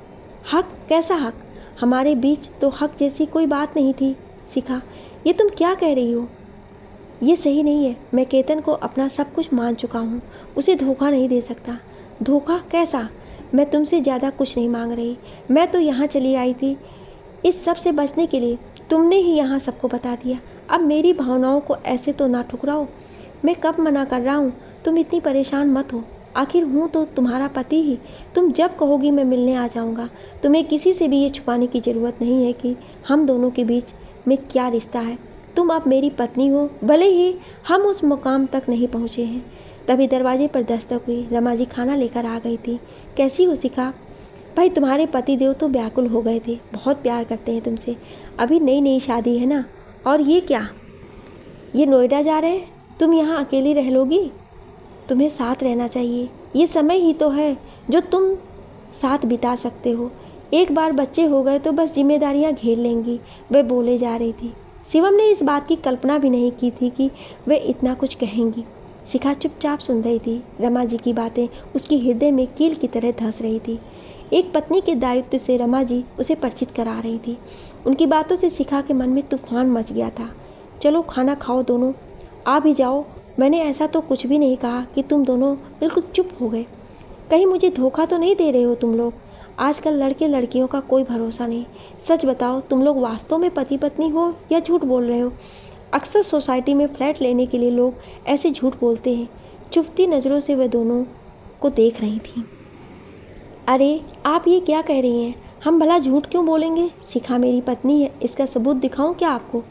हक? कैसा हक? हमारे बीच तो हक जैसी कोई बात नहीं थी। शिखा, ये तुम क्या कह रही हो? ये सही नहीं है। मैं केतन को अपना सब कुछ मान चुका हूँ। उसे धोखा नहीं दे सकता। धोखा? कैसा? मैं तुमसे ज़्यादा कुछ नहीं मांग रही। मैं तो यहाँ चली आई थी इस सब से बचने के लिए। तुमने ही यहाँ सबको बता दिया। अब मेरी भावनाओं को ऐसे तो ना ठुकराओ। मैं कब मना कर रहा हूँ? तुम इतनी परेशान मत हो। आखिर हूँ तो तुम्हारा पति ही। तुम जब कहोगी मैं मिलने आ जाऊँगा। तुम्हें किसी से भी ये छुपाने की ज़रूरत नहीं है कि हम दोनों के बीच में क्या रिश्ता है। तुम अब मेरी पत्नी हो, भले ही हम उस मुकाम तक नहीं पहुँचे हैं। तभी दरवाजे पर दस्तक हुई। रमा जी खाना लेकर आ गई थी। कैसी हो शिखा? भाई, तुम्हारे पति देव तो व्याकुल हो गए थे। बहुत प्यार करते हैं तुमसे। अभी नई नई शादी है ना। और ये क्या? ये नोएडा जा रहे हैं? तुम यहाँ अकेली रह लोगी? तुम्हें साथ रहना चाहिए। ये समय ही तो है जो तुम साथ बिता सकते हो। एक बार बच्चे हो गए तो बस जिम्मेदारियाँ घेर लेंगी। वह बोले जा रही थी। शिवम ने इस बात की कल्पना भी नहीं की थी कि वे इतना कुछ कहेंगी। शिखा चुपचाप सुन रही थी। रमा जी की बातें उसकी हृदय में कील की तरह धंस रही थी। एक पत्नी के दायित्व से रमा जी उसे परिचित करा रही थी। उनकी बातों से शिखा के मन में तूफान मच गया था। चलो खाना खाओ दोनों, आ भी जाओ। मैंने ऐसा तो कुछ भी नहीं कहा कि तुम दोनों बिल्कुल चुप हो गए। कहीं मुझे धोखा तो नहीं दे रहे हो तुम लोग? आजकल लड़के लड़कियों का कोई भरोसा नहीं। सच बताओ, तुम लोग वास्तव में पति पत्नी हो या झूठ बोल रहे हो? अक्सर सोसाइटी में फ्लैट लेने के लिए लोग ऐसे झूठ बोलते हैं। चुभती नज़रों से वह दोनों को देख रही थी। अरे आप ये क्या कह रही हैं? हम भला झूठ क्यों बोलेंगे? शिखा मेरी पत्नी है, इसका सबूत दिखाऊं क्या आपको?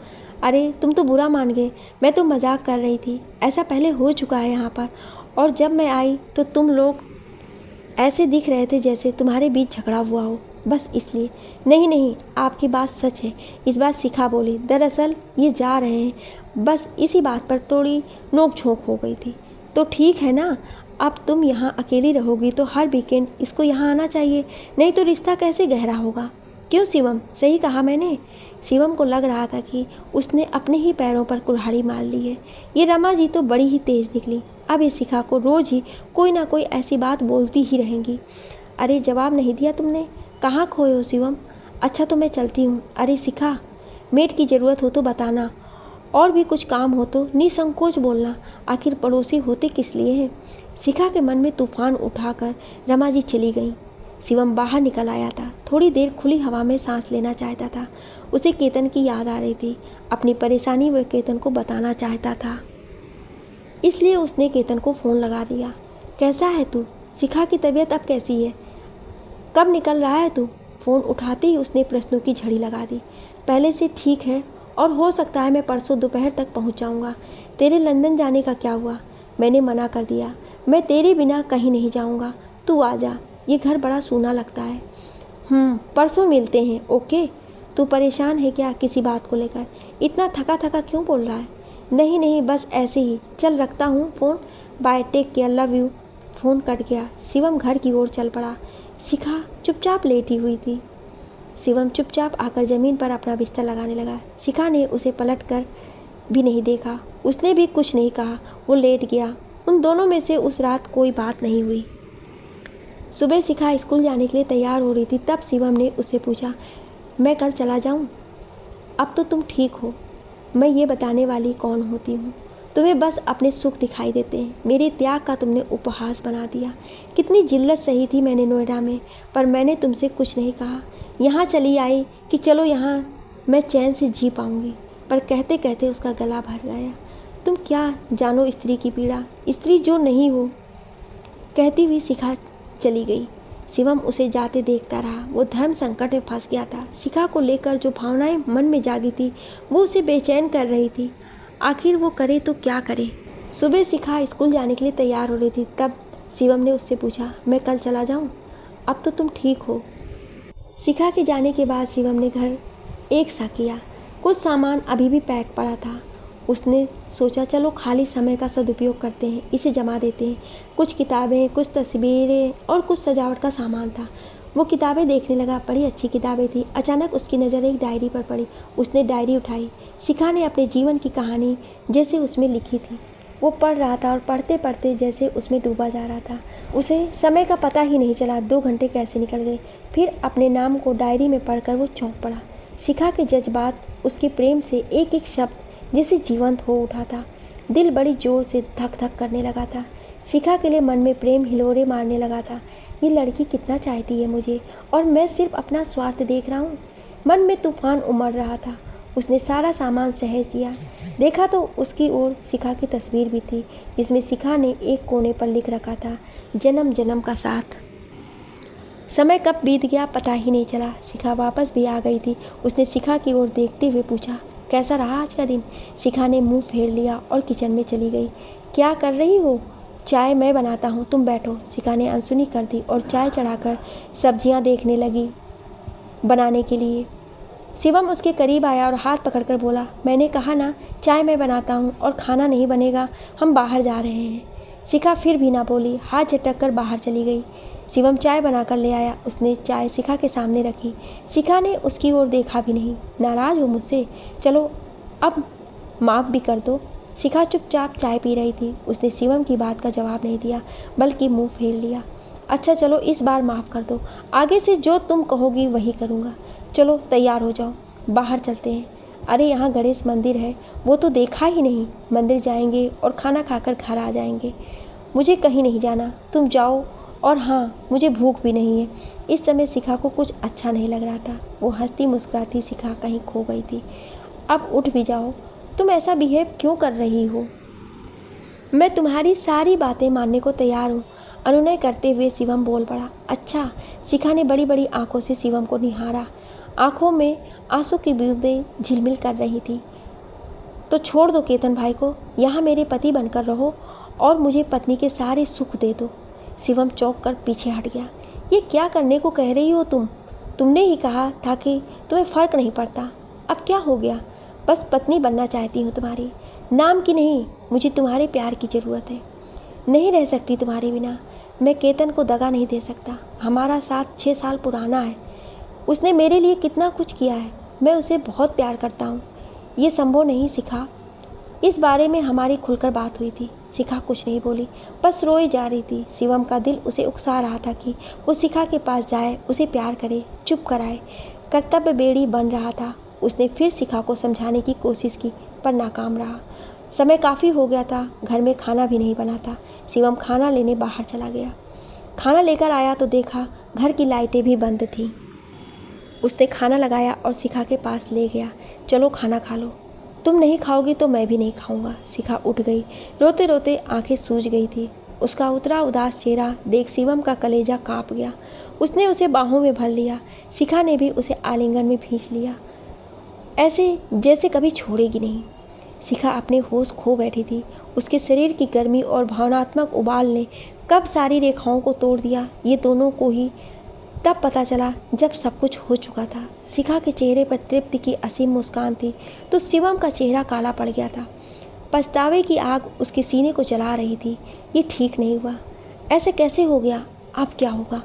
अरे तुम तो बुरा मान गए। मैं तो मजाक कर रही थी। ऐसा पहले हो चुका है यहाँ पर, और जब मैं आई तो तुम लोग ऐसे दिख रहे थे जैसे तुम्हारे बीच झगड़ा हुआ हो, बस इसलिए। नहीं नहीं, आपकी बात सच है। इस बात शिखा बोली। दरअसल ये जा रहे हैं, बस इसी बात पर थोड़ी नोक झोंक हो गई थी। तो ठीक है ना, अब तुम यहाँ अकेली रहोगी तो हर वीकेंड इसको यहाँ आना चाहिए, नहीं तो रिश्ता कैसे गहरा होगा। क्यों शिवम, सही कहा मैंने? शिवम को लग रहा था कि उसने अपने ही पैरों पर कुल्हाड़ी मार ली है। ये रमा जी तो बड़ी ही तेज़ निकली। अब ये शिखा को रोज़ ही कोई ना कोई ऐसी बात बोलती ही रहेंगी। अरे जवाब नहीं दिया तुमने? कहाँ खोए हो शिवम? अच्छा तो मैं चलती हूँ। अरे शिखा, मेड की ज़रूरत हो तो बताना, और भी कुछ काम हो तो निसंकोच बोलना। आखिर पड़ोसी होते किस लिए हैं? शिखा के मन में तूफान उठाकर रमा जी चली गईं। शिवम बाहर निकल आया था। थोड़ी देर खुली हवा में सांस लेना चाहता था। उसे केतन की याद आ रही थी। अपनी परेशानी वह केतन को बताना चाहता था, इसलिए उसने केतन को फ़ोन लगा दिया। कैसा है तू? शिखा की तबीयत अब कैसी है? कब निकल रहा है तू? फ़ोन उठाते ही उसने प्रश्नों की झड़ी लगा दी। पहले से ठीक है और हो सकता है मैं परसों दोपहर तक पहुंच जाऊंगा। तेरे लंदन जाने का क्या हुआ? मैंने मना कर दिया। मैं तेरे बिना कहीं नहीं जाऊंगा। तू आ जा, ये घर बड़ा सूना लगता है। परसों मिलते हैं, ओके? तू परेशान है क्या किसी बात को लेकर? इतना थका थका क्यों बोल रहा है? नहीं नहीं, बस ऐसे ही। चल रखता हूँ phone. Bye, take care, love you. Phone cut गया। शिवम घर की ओर चल पड़ा। शिखा चुपचाप लेटी हुई थी। शिवम चुपचाप आकर ज़मीन पर अपना बिस्तर लगाने लगा। शिखा ने उसे पलट कर भी नहीं देखा। उसने भी कुछ नहीं कहा। वो लेट गया। उन दोनों में से उस रात कोई बात नहीं हुई। सुबह शिखा स्कूल जाने के लिए तैयार हो रही थी, तब शिवम ने उससे पूछा, मैं कल चला जाऊं? अब तो तुम ठीक हो। मैं ये बताने वाली कौन होती हूँ? तुम्हें बस अपने सुख दिखाई देते हैं। मेरे त्याग का तुमने उपहास बना दिया। कितनी जिल्लत सही थी मैंने नोएडा में, पर मैंने तुमसे कुछ नहीं कहा। यहाँ चली आई कि चलो यहाँ मैं चैन से जी पाऊँगी, पर कहते कहते उसका गला भर गया। तुम क्या जानो स्त्री की पीड़ा, स्त्री जो नहीं हो। कहती हुई शिखा चली गई। शिवम उसे जाते देखता रहा। वो धर्म संकट में फंस गया था। शिखा को लेकर जो भावनाएं मन में जागी थी वो उसे बेचैन कर रही थी। आखिर वो करे तो क्या करे। सुबह शिखा स्कूल जाने के लिए तैयार हो रही थी, तब शिवम ने उससे पूछा, मैं कल चला जाऊं? अब तो तुम ठीक हो। शिखा के जाने के बाद शिवम ने घर एक सा किया। कुछ सामान अभी भी पैक पड़ा था। उसने सोचा चलो खाली समय का सदुपयोग करते हैं, इसे जमा देते हैं। कुछ किताबें, कुछ तस्वीरें और कुछ सजावट का सामान था। वो किताबें देखने लगा। बड़ी अच्छी किताबें थी। अचानक उसकी नज़र एक डायरी पर पड़ी। उसने डायरी उठाई। शिखा ने अपने जीवन की कहानी जैसे उसमें लिखी थी वो पढ़ रहा था, और पढ़ते पढ़ते जैसे उसमें डूबा जा रहा था। उसे समय का पता ही नहीं चला। 2 घंटे कैसे निकल गए। फिर अपने नाम को डायरी में पढ़कर वो चौंक पड़ा। शिखा के जज्बात, उसके प्रेम से एक एक शब्द जैसे जीवंत हो उठा था। दिल बड़ी जोर से धक धक करने लगा था। शिखा के लिए मन में प्रेम हिलोरे मारने लगा था। ये लड़की कितना चाहती है मुझे, और मैं सिर्फ अपना स्वार्थ देख रहा हूँ। मन में तूफान उमड़ रहा था। उसने सारा सामान सहेज दिया। देखा तो उसकी ओर शिखा की तस्वीर भी थी, जिसमें शिखा ने एक कोने पर लिख रखा था, जन्म जन्म का साथ। समय कब बीत गया पता ही नहीं चला। शिखा वापस भी आ गई थी। उसने शिखा की ओर देखते हुए पूछा, कैसा रहा आज का दिन? शिखा ने मुंह फेर लिया और किचन में चली गई। क्या कर रही हो? चाय मैं बनाता हूँ, तुम बैठो। शिखा ने अनसुनी कर दी और चाय चढ़ाकर सब्जियाँ देखने लगी बनाने के लिए। शिवम उसके करीब आया और हाथ पकड़कर बोला, मैंने कहा ना चाय मैं बनाता हूँ और खाना नहीं बनेगा, हम बाहर जा रहे हैं। शिखा फिर भी ना बोली, हाथ झटक कर बाहर चली गई। शिवम चाय बनाकर ले आया। उसने चाय शिखा के सामने रखी। शिखा ने उसकी ओर देखा भी नहीं। नाराज़ हो मुझसे? चलो अब माफ़ भी कर दो। शिखा चुपचाप चाय पी रही थी। उसने शिवम की बात का जवाब नहीं दिया, बल्कि मुंह फेर लिया। अच्छा चलो इस बार माफ़ कर दो। आगे से जो तुम कहोगी वही करूँगा। चलो तैयार हो जाओ, बाहर चलते हैं। अरे यहाँ गणेश मंदिर है, वो तो देखा ही नहीं। मंदिर जाएंगे और खाना खाकर घर आ जाएंगे। मुझे कहीं नहीं जाना, तुम जाओ। और हाँ, मुझे भूख भी नहीं है। इस समय शिखा को कुछ अच्छा नहीं लग रहा था। वो हंसती मुस्कुराती शिखा कहीं खो गई थी। अब उठ भी जाओ। तुम ऐसा बिहेव क्यों कर रही हो? मैं तुम्हारी सारी बातें मानने को तैयार हूँ, अनुनय करते हुए शिवम बोल पड़ा। अच्छा। शिखा ने बड़ी बड़ी आंखों से शिवम को निहारा। आंखों में आंसू की बूंदें झिलमिल कर रही थी। तो छोड़ दो केतन भाई को, यहाँ मेरे पति बनकर रहो और मुझे पत्नी के सारे सुख दे दो। शिवम चौंक कर पीछे हट गया। ये क्या करने को कह रही हो तुम? तुमने ही कहा था कि तुम्हें फ़र्क नहीं पड़ता। अब क्या हो गया? बस पत्नी बनना चाहती हूँ तुम्हारी, नाम की नहीं। मुझे तुम्हारे प्यार की ज़रूरत है। नहीं रह सकती तुम्हारे बिना। मैं केतन को दगा नहीं दे सकता। हमारा साथ 6 साल पुराना है। उसने मेरे लिए कितना कुछ किया है। मैं उसे बहुत प्यार करता हूँ। ये संभव नहीं शिखा। इस बारे में हमारी खुलकर बात हुई थी। शिखा कुछ नहीं बोली, बस रोई जा रही थी। शिवम का दिल उसे उकसा रहा था कि वो शिखा के पास जाए, उसे प्यार करे, चुप कराए। कर्तव्य बेड़ी बन रहा था। उसने फिर शिखा को समझाने की कोशिश की, पर नाकाम रहा। समय काफ़ी हो गया था। घर में खाना भी नहीं बना था। शिवम खाना लेने बाहर चला गया। खाना लेकर आया तो देखा घर की लाइटें भी बंद थीं। उसने खाना लगाया और शिखा के पास ले गया। चलो खाना खा लो। तुम नहीं खाओगी तो मैं भी नहीं खाऊंगा। शिखा उठ गई। रोते रोते आंखें सूज गई थी। उसका उतरा उदास चेहरा देख शिवम का कलेजा कांप गया। उसने उसे बाहों में भर लिया। शिखा ने भी उसे आलिंगन में भींच लिया, ऐसे जैसे कभी छोड़ेगी नहीं। शिखा अपने होश खो बैठी थी। उसके शरीर की गर्मी और भावनात्मक उबाल ने कब सारी रेखाओं को तोड़ दिया, ये दोनों को ही तब पता चला जब सब कुछ हो चुका था। शिखा के चेहरे पर तृप्ति की असीम मुस्कान थी तो शिवम का चेहरा काला पड़ गया था। पछतावे की आग उसके सीने को जला रही थी। ये ठीक नहीं हुआ, ऐसे कैसे हो गया, अब क्या होगा।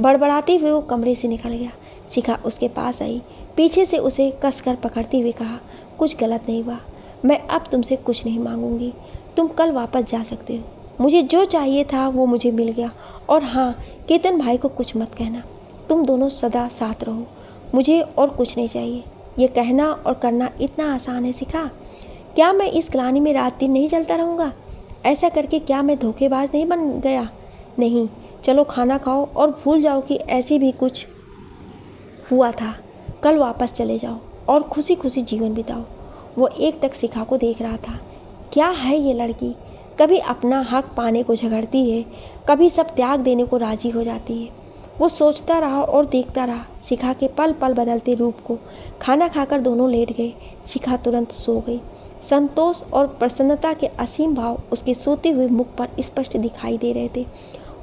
बड़बड़ाते हुए वो कमरे से निकल गया। शिखा उसके पास आई, पीछे से उसे कसकर पकड़ते हुए कहा, कुछ गलत नहीं हुआ, मैं अब तुमसे कुछ नहीं मांगूंगी, तुम कल वापस जा सकते हो। मुझे जो चाहिए था वो मुझे मिल गया। और हाँ, केतन भाई को कुछ मत कहना, तुम दोनों सदा साथ रहो, मुझे और कुछ नहीं चाहिए। ये कहना और करना इतना आसान है शिखा। क्या मैं इस ग्लानि में रात दिन नहीं जलता रहूँगा? ऐसा करके क्या मैं धोखेबाज नहीं बन गया? नहीं, चलो खाना खाओ और भूल जाओ कि ऐसी भी कुछ हुआ था। कल वापस चले जाओ और खुशी खुशी जीवन बिताओ। वो एकटक शिखा को देख रहा था। क्या है ये लड़की, कभी अपना हक पाने को झगड़ती है, कभी सब त्याग देने को राजी हो जाती है। वो सोचता रहा और देखता रहा शिखा के पल पल बदलते रूप को। खाना खाकर दोनों लेट गए। शिखा तुरंत सो गई। संतोष और प्रसन्नता के असीम भाव उसके सोते हुए मुख पर स्पष्ट दिखाई दे रहे थे।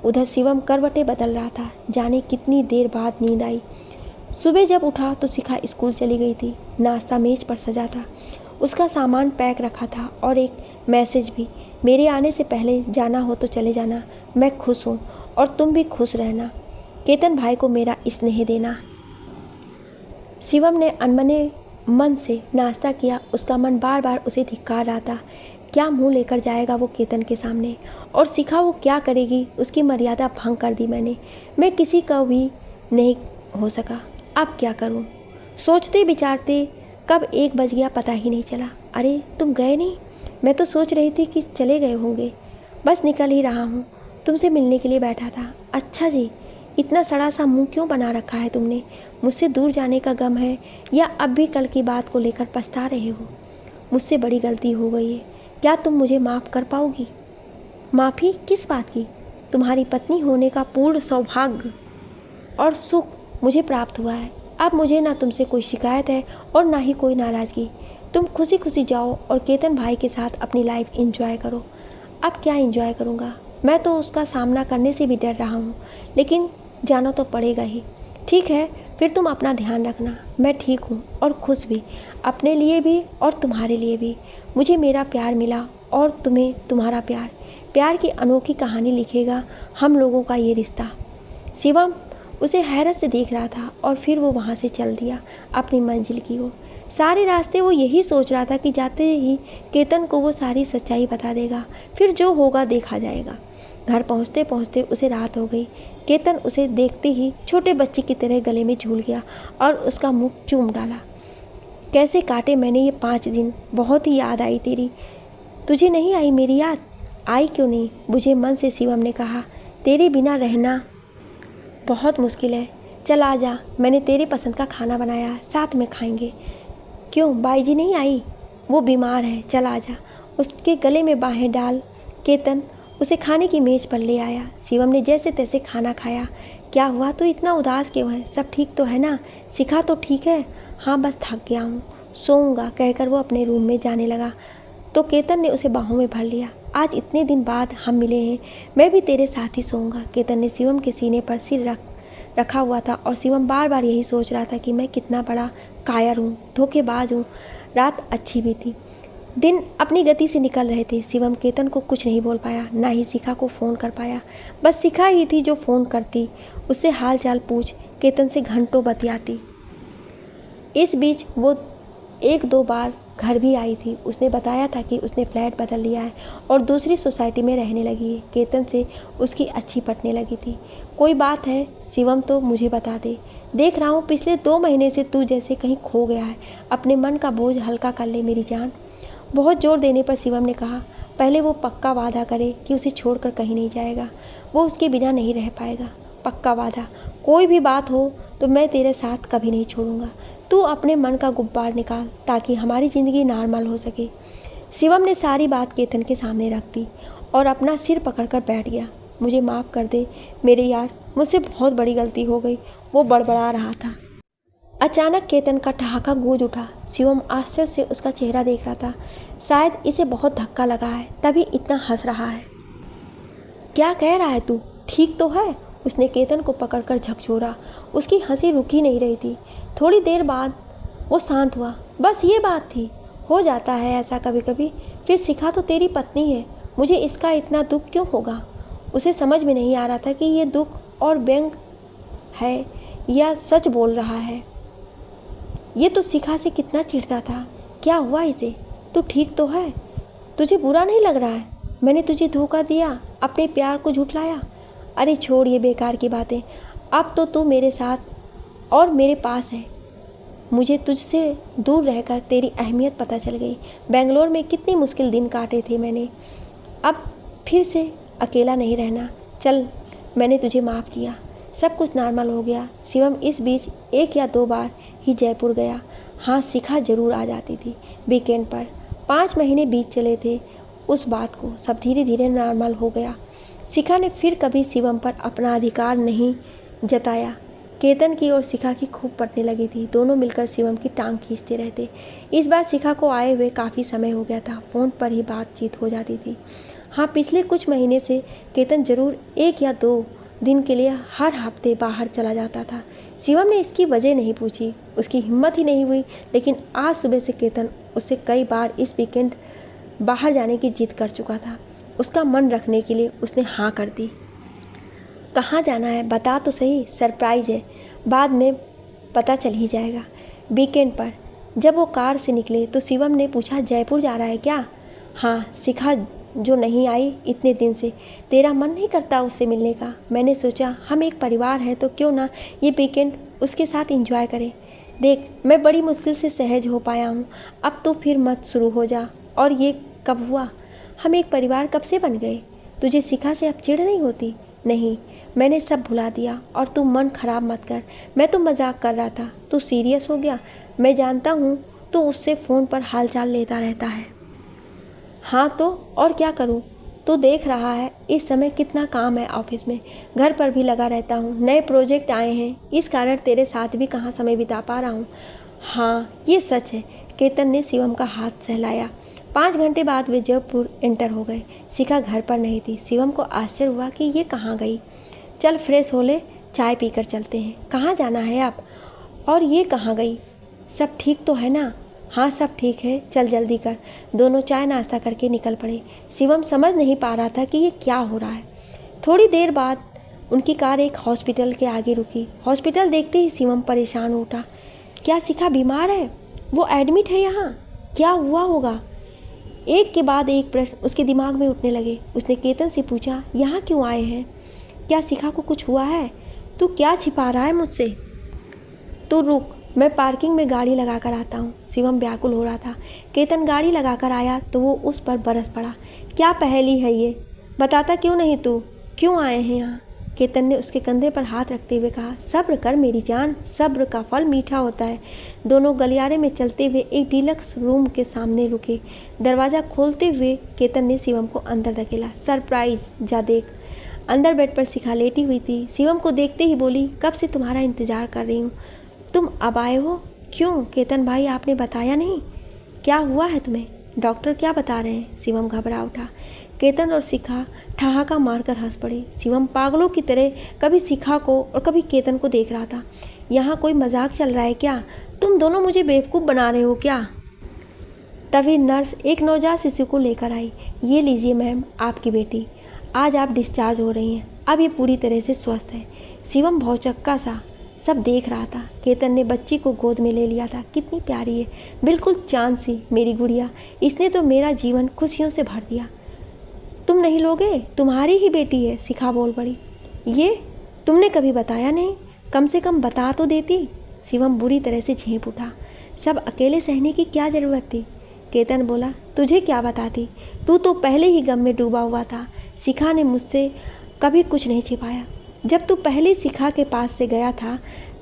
उधर शिवम करवटें बदल रहा था, जाने कितनी देर बाद नींद आई। सुबह जब उठा तो शिखा स्कूल चली गई थी। नाश्ता मेज पर सजा था, उसका सामान पैक रखा था और एक मैसेज भी, मेरे आने से पहले जाना हो तो चले जाना, मैं खुश हूँ और तुम भी खुश रहना, केतन भाई को मेरा स्नेह देना। शिवम ने अनमने मन से नाश्ता किया। उसका मन बार बार उसे धिक्कार रहा था। क्या मुंह लेकर जाएगा वो केतन के सामने, और शिखा वो क्या करेगी। उसकी मर्यादा भंग कर दी मैं किसी का भी नहीं हो सका, अब क्या करूं। सोचते विचारते कब 1 बज गया पता ही नहीं चला। अरे तुम गए नहीं, मैं तो सोच रही थी कि चले गए होंगे। बस निकल ही रहा हूँ, तुमसे मिलने के लिए बैठा था। अच्छा जी, इतना सड़ा सा मुंह क्यों बना रखा है तुमने? मुझसे दूर जाने का गम है या अब भी कल की बात को लेकर पछता रहे हो? मुझसे बड़ी गलती हो गई है, क्या तुम मुझे माफ़ कर पाओगी? माफ़ी किस बात की? तुम्हारी पत्नी होने का पूर्ण सौभाग्य और सुख मुझे प्राप्त हुआ है। अब मुझे ना तुमसे कोई शिकायत है और ना ही कोई नाराज़गी। तुम खुशी खुशी जाओ और केतन भाई के साथ अपनी लाइफ एंजॉय करो। अब क्या एंजॉय करूँगा, मैं तो उसका सामना करने से भी डर रहा हूँ, लेकिन जाना तो पड़ेगा ही। ठीक है, फिर तुम अपना ध्यान रखना। मैं ठीक हूँ और खुश भी, अपने लिए भी और तुम्हारे लिए भी। मुझे मेरा प्यार मिला और तुम्हें तुम्हारा प्यार। प्यार की अनोखी कहानी लिखेगा हम लोगों का ये रिश्ता। शिवम उसे हैरत से देख रहा था और फिर वो वहाँ से चल दिया अपनी मंजिल की ओर। सारे रास्ते वो यही सोच रहा था कि जाते ही केतन को वो सारी सच्चाई बता देगा, फिर जो होगा देखा जाएगा। घर पहुँचते पहुँचते उसे रात हो गई। केतन उसे देखते ही छोटे बच्चे की तरह गले में झूल गया और उसका मुंह चूम डाला। कैसे काटे मैंने ये 5 दिन, बहुत ही याद आई तेरी। तुझे नहीं आई मेरी याद? आई क्यों नहीं, मुझे मन से शिवम ने कहा। तेरे बिना रहना बहुत मुश्किल है, चल आ जा, मैंने तेरे पसंद का खाना बनाया, साथ में खाएंगे। क्यों, बाई जी नहीं आई? वो बीमार है, चल आ जा। उसके गले में बाहें डाल केतन उसे खाने की मेज़ पर ले आया। शिवम ने जैसे तैसे खाना खाया। क्या हुआ, तो इतना उदास क्यों है? सब ठीक तो है ना? शिखा तो ठीक है? हाँ, बस थक गया हूँ, सोऊंगा, कहकर वो अपने रूम में जाने लगा तो केतन ने उसे बाहों में भर लिया। आज इतने दिन बाद हम मिले हैं, मैं भी तेरे साथ ही सोऊंगा। केतन ने शिवम के सीने पर सिर रखा हुआ था और शिवम बार बार यही सोच रहा था कि मैं कितना बड़ा कायर हूँ, धोखेबाज हूँ। रात अच्छी भी थी, दिन अपनी गति से निकल रहे थे। शिवम केतन को कुछ नहीं बोल पाया, ना ही शिखा को फ़ोन कर पाया। बस शिखा ही थी जो फ़ोन करती, उससे हाल चाल पूछ केतन से घंटों बतियाती। इस बीच वो 1-2 बार घर भी आई थी। उसने बताया था कि उसने फ्लैट बदल लिया है और दूसरी सोसाइटी में रहने लगी है। केतन से उसकी अच्छी पटने लगी थी। कोई बात है शिवम तो मुझे बता दे, देख रहा हूँ पिछले 2 महीने से तू जैसे कहीं खो गया है। अपने मन का बोझ हल्का कर ले मेरी जान। बहुत जोर देने पर शिवम ने कहा, पहले वो पक्का वादा करे कि उसे छोड़कर कहीं नहीं जाएगा, वो उसके बिना नहीं रह पाएगा। पक्का वादा? कोई भी बात हो तो मैं तेरे साथ कभी नहीं छोड़ूंगा। तू अपने मन का गुब्बार निकाल ताकि हमारी ज़िंदगी नॉर्मल हो सके। शिवम ने सारी बात केतन के सामने रख दी और अपना सिर पकड़कर बैठ गया। मुझे माफ़ कर दे मेरे यार, मुझसे बहुत बड़ी गलती हो गई, वो बड़बड़ा रहा था। अचानक केतन का ठहाका गूंज उठा। शिवम आश्चर्य से उसका चेहरा देख रहा था। शायद इसे बहुत धक्का लगा है, तभी इतना हंस रहा है। क्या कह रहा है तू, ठीक तो है? उसने केतन को पकड़कर झकझोरा। उसकी हंसी रुक ही नहीं रही थी। थोड़ी देर बाद वो शांत हुआ। बस ये बात थी, हो जाता है ऐसा कभी कभी। फिर शिखा तो तेरी पत्नी है, मुझे इसका इतना दुख क्यों होगा? उसे समझ में नहीं आ रहा था कि ये दुख और व्यंग है या सच बोल रहा है। ये तो शिखा से कितना चिढ़ता था। क्या हुआ इसे? तू ठीक तो है? तुझे बुरा नहीं लग रहा है? मैंने तुझे धोखा दिया, अपने प्यार को झुठलाया? अरे छोड़ ये बेकार की बातें। अब तो तू मेरे साथ और मेरे पास है। मुझे तुझसे दूर रहकर तेरी अहमियत पता चल गई। बेंगलोर में कितनी मुश्किल दिन काटे थे मैंने। अब फिर से अकेला नहीं रहना। चल, मैंने तुझे माफ़ किया, सब कुछ नॉर्मल हो गया। शिवम इस बीच 1 या 2 बार ही जयपुर गया। हाँ, शिखा ज़रूर आ जाती थी वीकेंड पर। 5 महीने बीत चले थे उस बात को। सब धीरे धीरे नॉर्मल हो गया। शिखा ने फिर कभी शिवम पर अपना अधिकार नहीं जताया। केतन की और शिखा की खूब पटने लगी थी। दोनों मिलकर शिवम की टांग खींचते रहते। इस बार शिखा को आए हुए काफ़ी समय हो गया था। फ़ोन पर ही बातचीत हो जाती थी। हाँ, पिछले कुछ महीने से केतन ज़रूर 1 या 2 दिन के लिए हर हफ्ते बाहर चला जाता था। शिवम ने इसकी वजह नहीं पूछी, उसकी हिम्मत ही नहीं हुई। लेकिन आज सुबह से केतन उससे कई बार इस वीकेंड बाहर जाने की जिद कर चुका था। उसका मन रखने के लिए उसने हाँ कर दी। कहाँ जाना है बता तो सही, सरप्राइज़ है, बाद में पता चल ही जाएगा। वीकेंड पर जब वो कार से निकले तो शिवम ने पूछा, जयपुर जा रहा है क्या? हाँ, शिखा जो नहीं आई इतने दिन से, तेरा मन नहीं करता उससे मिलने का? मैंने सोचा हम एक परिवार है तो क्यों ना ये वीकेंड उसके साथ एंजॉय करें। देख, मैं बड़ी मुश्किल से सहज हो पाया हूँ, अब तो फिर मत शुरू हो जा। और ये कब हुआ? हम एक परिवार कब से बन गए? तुझे शिखा से अब चिढ़ नहीं होती? नहीं, मैंने सब भुला दिया और तू मन खराब मत कर। मैं तो मजाक कर रहा था, तू सीरियस हो गया। मैं जानता हूँ तू उससे फ़ोन पर हालचाल लेता रहता है। हाँ तो और क्या करूँ? तू देख रहा है इस समय कितना काम है ऑफिस में, घर पर भी लगा रहता हूँ। नए प्रोजेक्ट आए हैं, इस कारण तेरे साथ भी कहाँ समय बिता पा रहा हूँ। हाँ, ये सच है। केतन ने शिवम का हाथ सहलाया। 5 घंटे बाद वे जयपुर एंटर हो गए। शिखा घर पर नहीं थी। शिवम को आश्चर्य हुआ कि ये कहाँ गई। चल फ्रेश हो ले, चाय पीकर चलते हैं। कहाँ जाना है आप? और ये कहाँ गई? सब ठीक तो है ना? हाँ, सब ठीक है, चल जल्दी कर। दोनों चाय नाश्ता करके निकल पड़े। शिवम समझ नहीं पा रहा था कि ये क्या हो रहा है। थोड़ी देर बाद उनकी कार एक हॉस्पिटल के आगे रुकी। हॉस्पिटल देखते ही शिवम परेशान हो उठा। क्या शिखा बीमार है? वो एडमिट है यहाँ? क्या हुआ होगा? एक के बाद एक प्रश्न उसके दिमाग में उठने लगे। उसने केतन से पूछा, यहाँ क्यों आए हैं? क्या शिखा को कुछ हुआ है? तू क्या छिपा रहा है मुझसे? तू रुक, मैं पार्किंग में गाड़ी लगा कर आता हूँ। शिवम व्याकुल हो रहा था। केतन गाड़ी लगा कर आया तो वो उस पर बरस पड़ा। क्या पहेली है ये? बताता क्यों नहीं तू? क्यों आए हैं यहाँ? केतन ने उसके कंधे पर हाथ रखते हुए कहा, सब्र कर मेरी जान, सब्र का फल मीठा होता है। दोनों गलियारे में चलते हुए एक डीलक्स रूम के सामने रुके। दरवाज़ा खोलते हुए केतन ने शिवम को अंदर धकेला। सरप्राइज, जा देख। अंदर बेड पर शिखा लेटी हुई थी। शिवम को देखते ही बोली, कब से तुम्हारा इंतज़ार कर रही हूँ, तुम अब आए हो? क्यों केतन भाई, आपने बताया नहीं? क्या हुआ है तुम्हें? डॉक्टर क्या बता रहे हैं? शिवम घबरा उठा। केतन और शिखा ठहाका मारकर हंस पड़े। शिवम पागलों की तरह कभी शिखा को और कभी केतन को देख रहा था। यहाँ कोई मजाक चल रहा है क्या? तुम दोनों मुझे बेवकूफ़ बना रहे हो क्या? तभी नर्स एक नवजात शिशु को लेकर आई। ये लीजिए मैम, आपकी बेटी, आज आप डिस्चार्ज हो रही हैं। अब ये पूरी तरह से स्वस्थ है। शिवम भौचक्का सा सब देख रहा था। केतन ने बच्ची को गोद में ले लिया था। कितनी प्यारी है, बिल्कुल चांद सी, मेरी गुड़िया। इसने तो मेरा जीवन खुशियों से भर दिया। तुम नहीं लोगे? तुम्हारी ही बेटी है, शिखा बोल पड़ी। ये तुमने कभी बताया नहीं, कम से कम बता तो देती। शिवम बुरी तरह से झेंप उठा। सब अकेले सहने की क्या ज़रूरत थी? केतन बोला, तुझे क्या बताती, तू तो पहले ही गम में डूबा हुआ था। शिखा ने मुझसे कभी कुछ नहीं छिपाया। जब तू पहले शिखा के पास से गया था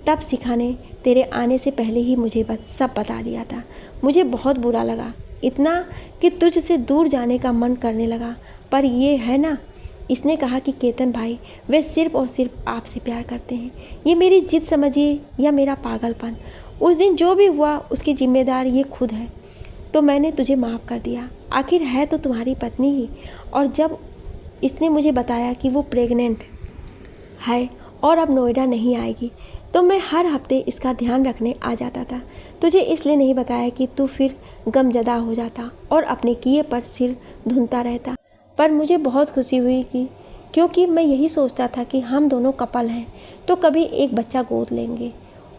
तब शिखा ने तेरे आने से पहले ही मुझे सब बता दिया था। मुझे बहुत बुरा लगा, इतना कि तुझसे दूर जाने का मन करने लगा। पर ये है ना, इसने कहा कि केतन भाई वे सिर्फ और सिर्फ आपसे प्यार करते हैं। ये मेरी जिद समझिए या मेरा पागलपन। उस दिन जो भी हुआ उसकी जिम्मेदार ये खुद है, तो मैंने तुझे माफ़ कर दिया। आखिर है तो तुम्हारी पत्नी ही। और जब इसने मुझे बताया कि वो प्रेग्नेंट है और अब नोएडा नहीं आएगी, तो मैं हर हफ्ते इसका ध्यान रखने आ जाता था। तुझे इसलिए नहीं बताया कि तू फिर गमजदा हो जाता और अपने किए पर सिर धुनता रहता। पर मुझे बहुत खुशी हुई क्योंकि मैं यही सोचता था कि हम दोनों कपल हैं तो कभी एक बच्चा गोद लेंगे,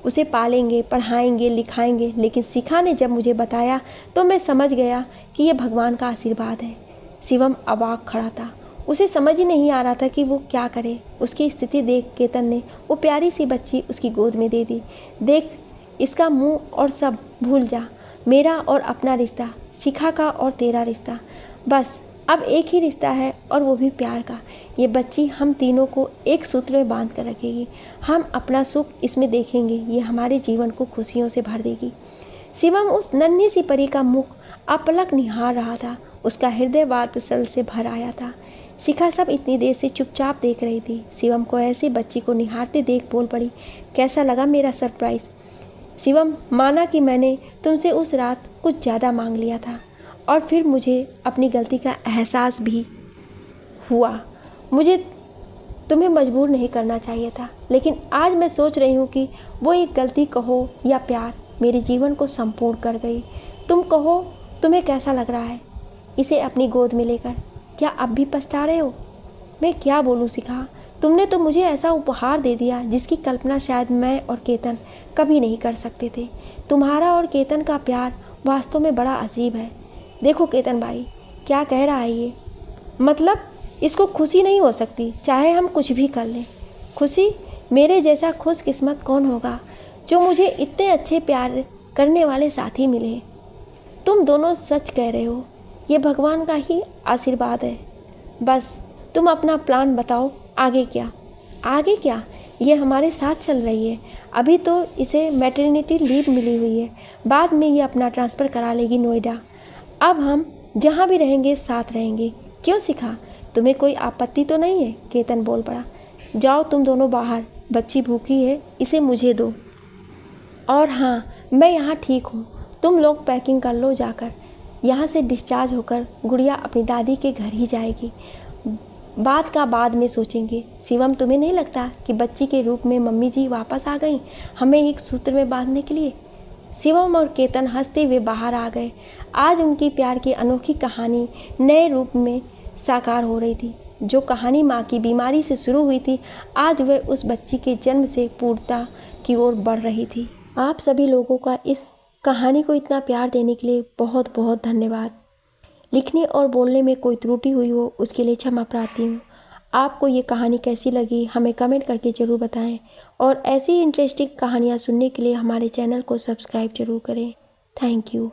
उसे पालेंगे, पढ़ाएंगे, लिखाएंगे। लेकिन शिखा ने जब मुझे बताया तो मैं समझ गया कि यह भगवान का आशीर्वाद है। शिवम अवाक खड़ा था, उसे समझ ही नहीं आ रहा था कि वो क्या करे। उसकी स्थिति देख केतन ने वो प्यारी सी बच्ची उसकी गोद में दे दी। देख, इसका मुंह और सब भूल जा, मेरा और अपना रिश्ता, शिखा का और तेरा रिश्ता, बस अब एक ही रिश्ता है और वो भी प्यार का। ये बच्ची हम तीनों को एक सूत्र में बांध कर रखेगी। हम अपना सुख इसमें देखेंगे, ये हमारे जीवन को खुशियों से भर देगी। शिवम उस नन्ही सी परी का मुख अपलक निहार रहा था। उसका हृदय वात्सल्य से भर आया था। शिखा सब इतनी देर से चुपचाप देख रही थी। शिवम को ऐसी बच्ची को निहारते देख बोल पड़ी, कैसा लगा मेरा सरप्राइज़? शिवम, माना कि मैंने तुमसे उस रात कुछ ज़्यादा मांग लिया था और फिर मुझे अपनी गलती का एहसास भी हुआ। मुझे तुम्हें मजबूर नहीं करना चाहिए था, लेकिन आज मैं सोच रही हूँ कि वो एक गलती कहो या प्यार मेरे जीवन को संपूर्ण कर गई। तुम कहो, तुम्हें कैसा लग रहा है इसे अपनी गोद में लेकर? क्या अब भी पछता रहे हो? मैं क्या बोलूँ शिखा, तुमने तो मुझे ऐसा उपहार दे दिया जिसकी कल्पना शायद मैं और केतन कभी नहीं कर सकते थे। तुम्हारा और केतन का प्यार वास्तव में बड़ा अजीब है। देखो केतन भाई, क्या कह रहा है ये? मतलब इसको खुशी नहीं हो सकती चाहे हम कुछ भी कर लें। खुशी? मेरे जैसा खुशकिस्मत कौन होगा जो मुझे इतने अच्छे प्यार करने वाले साथी मिले। तुम दोनों सच कह रहे हो, ये भगवान का ही आशीर्वाद है। बस तुम अपना प्लान बताओ, आगे क्या? आगे क्या? ये हमारे साथ चल रही है। अभी तो इसे मैटरनिटी लीव मिली हुई है, बाद में ये अपना ट्रांसफ़र करा लेगी नोएडा। अब हम जहाँ भी रहेंगे साथ रहेंगे। क्यों शिखा, तुम्हें कोई आपत्ति तो नहीं है? केतन बोल पड़ा। जाओ तुम दोनों बाहर, बच्ची भूखी है, इसे मुझे दो। और हाँ, मैं यहाँ ठीक हूँ, तुम लोग पैकिंग कर लो जाकर। यहाँ से डिस्चार्ज होकर गुड़िया अपनी दादी के घर ही जाएगी। बात का बाद में सोचेंगे। शिवम, तुम्हें नहीं लगता कि बच्ची के रूप में मम्मी जी वापस आ गई हमें एक सूत्र में बांधने के लिए? शिवम और केतन हंसते हुए बाहर आ गए। आज उनकी प्यार की अनोखी कहानी नए रूप में साकार हो रही थी। जो कहानी माँ की बीमारी से शुरू हुई थी, आज वह उस बच्ची के जन्म से पूर्णता की ओर बढ़ रही थी। आप सभी लोगों का इस कहानी को इतना प्यार देने के लिए बहुत बहुत धन्यवाद। लिखने और बोलने में कोई त्रुटि हुई हो उसके लिए क्षमा प्रार्थी हूँ। आपको ये कहानी कैसी लगी हमें कमेंट करके ज़रूर बताएं और ऐसी इंटरेस्टिंग कहानियाँ सुनने के लिए हमारे चैनल को सब्सक्राइब जरूर करें। Thank you.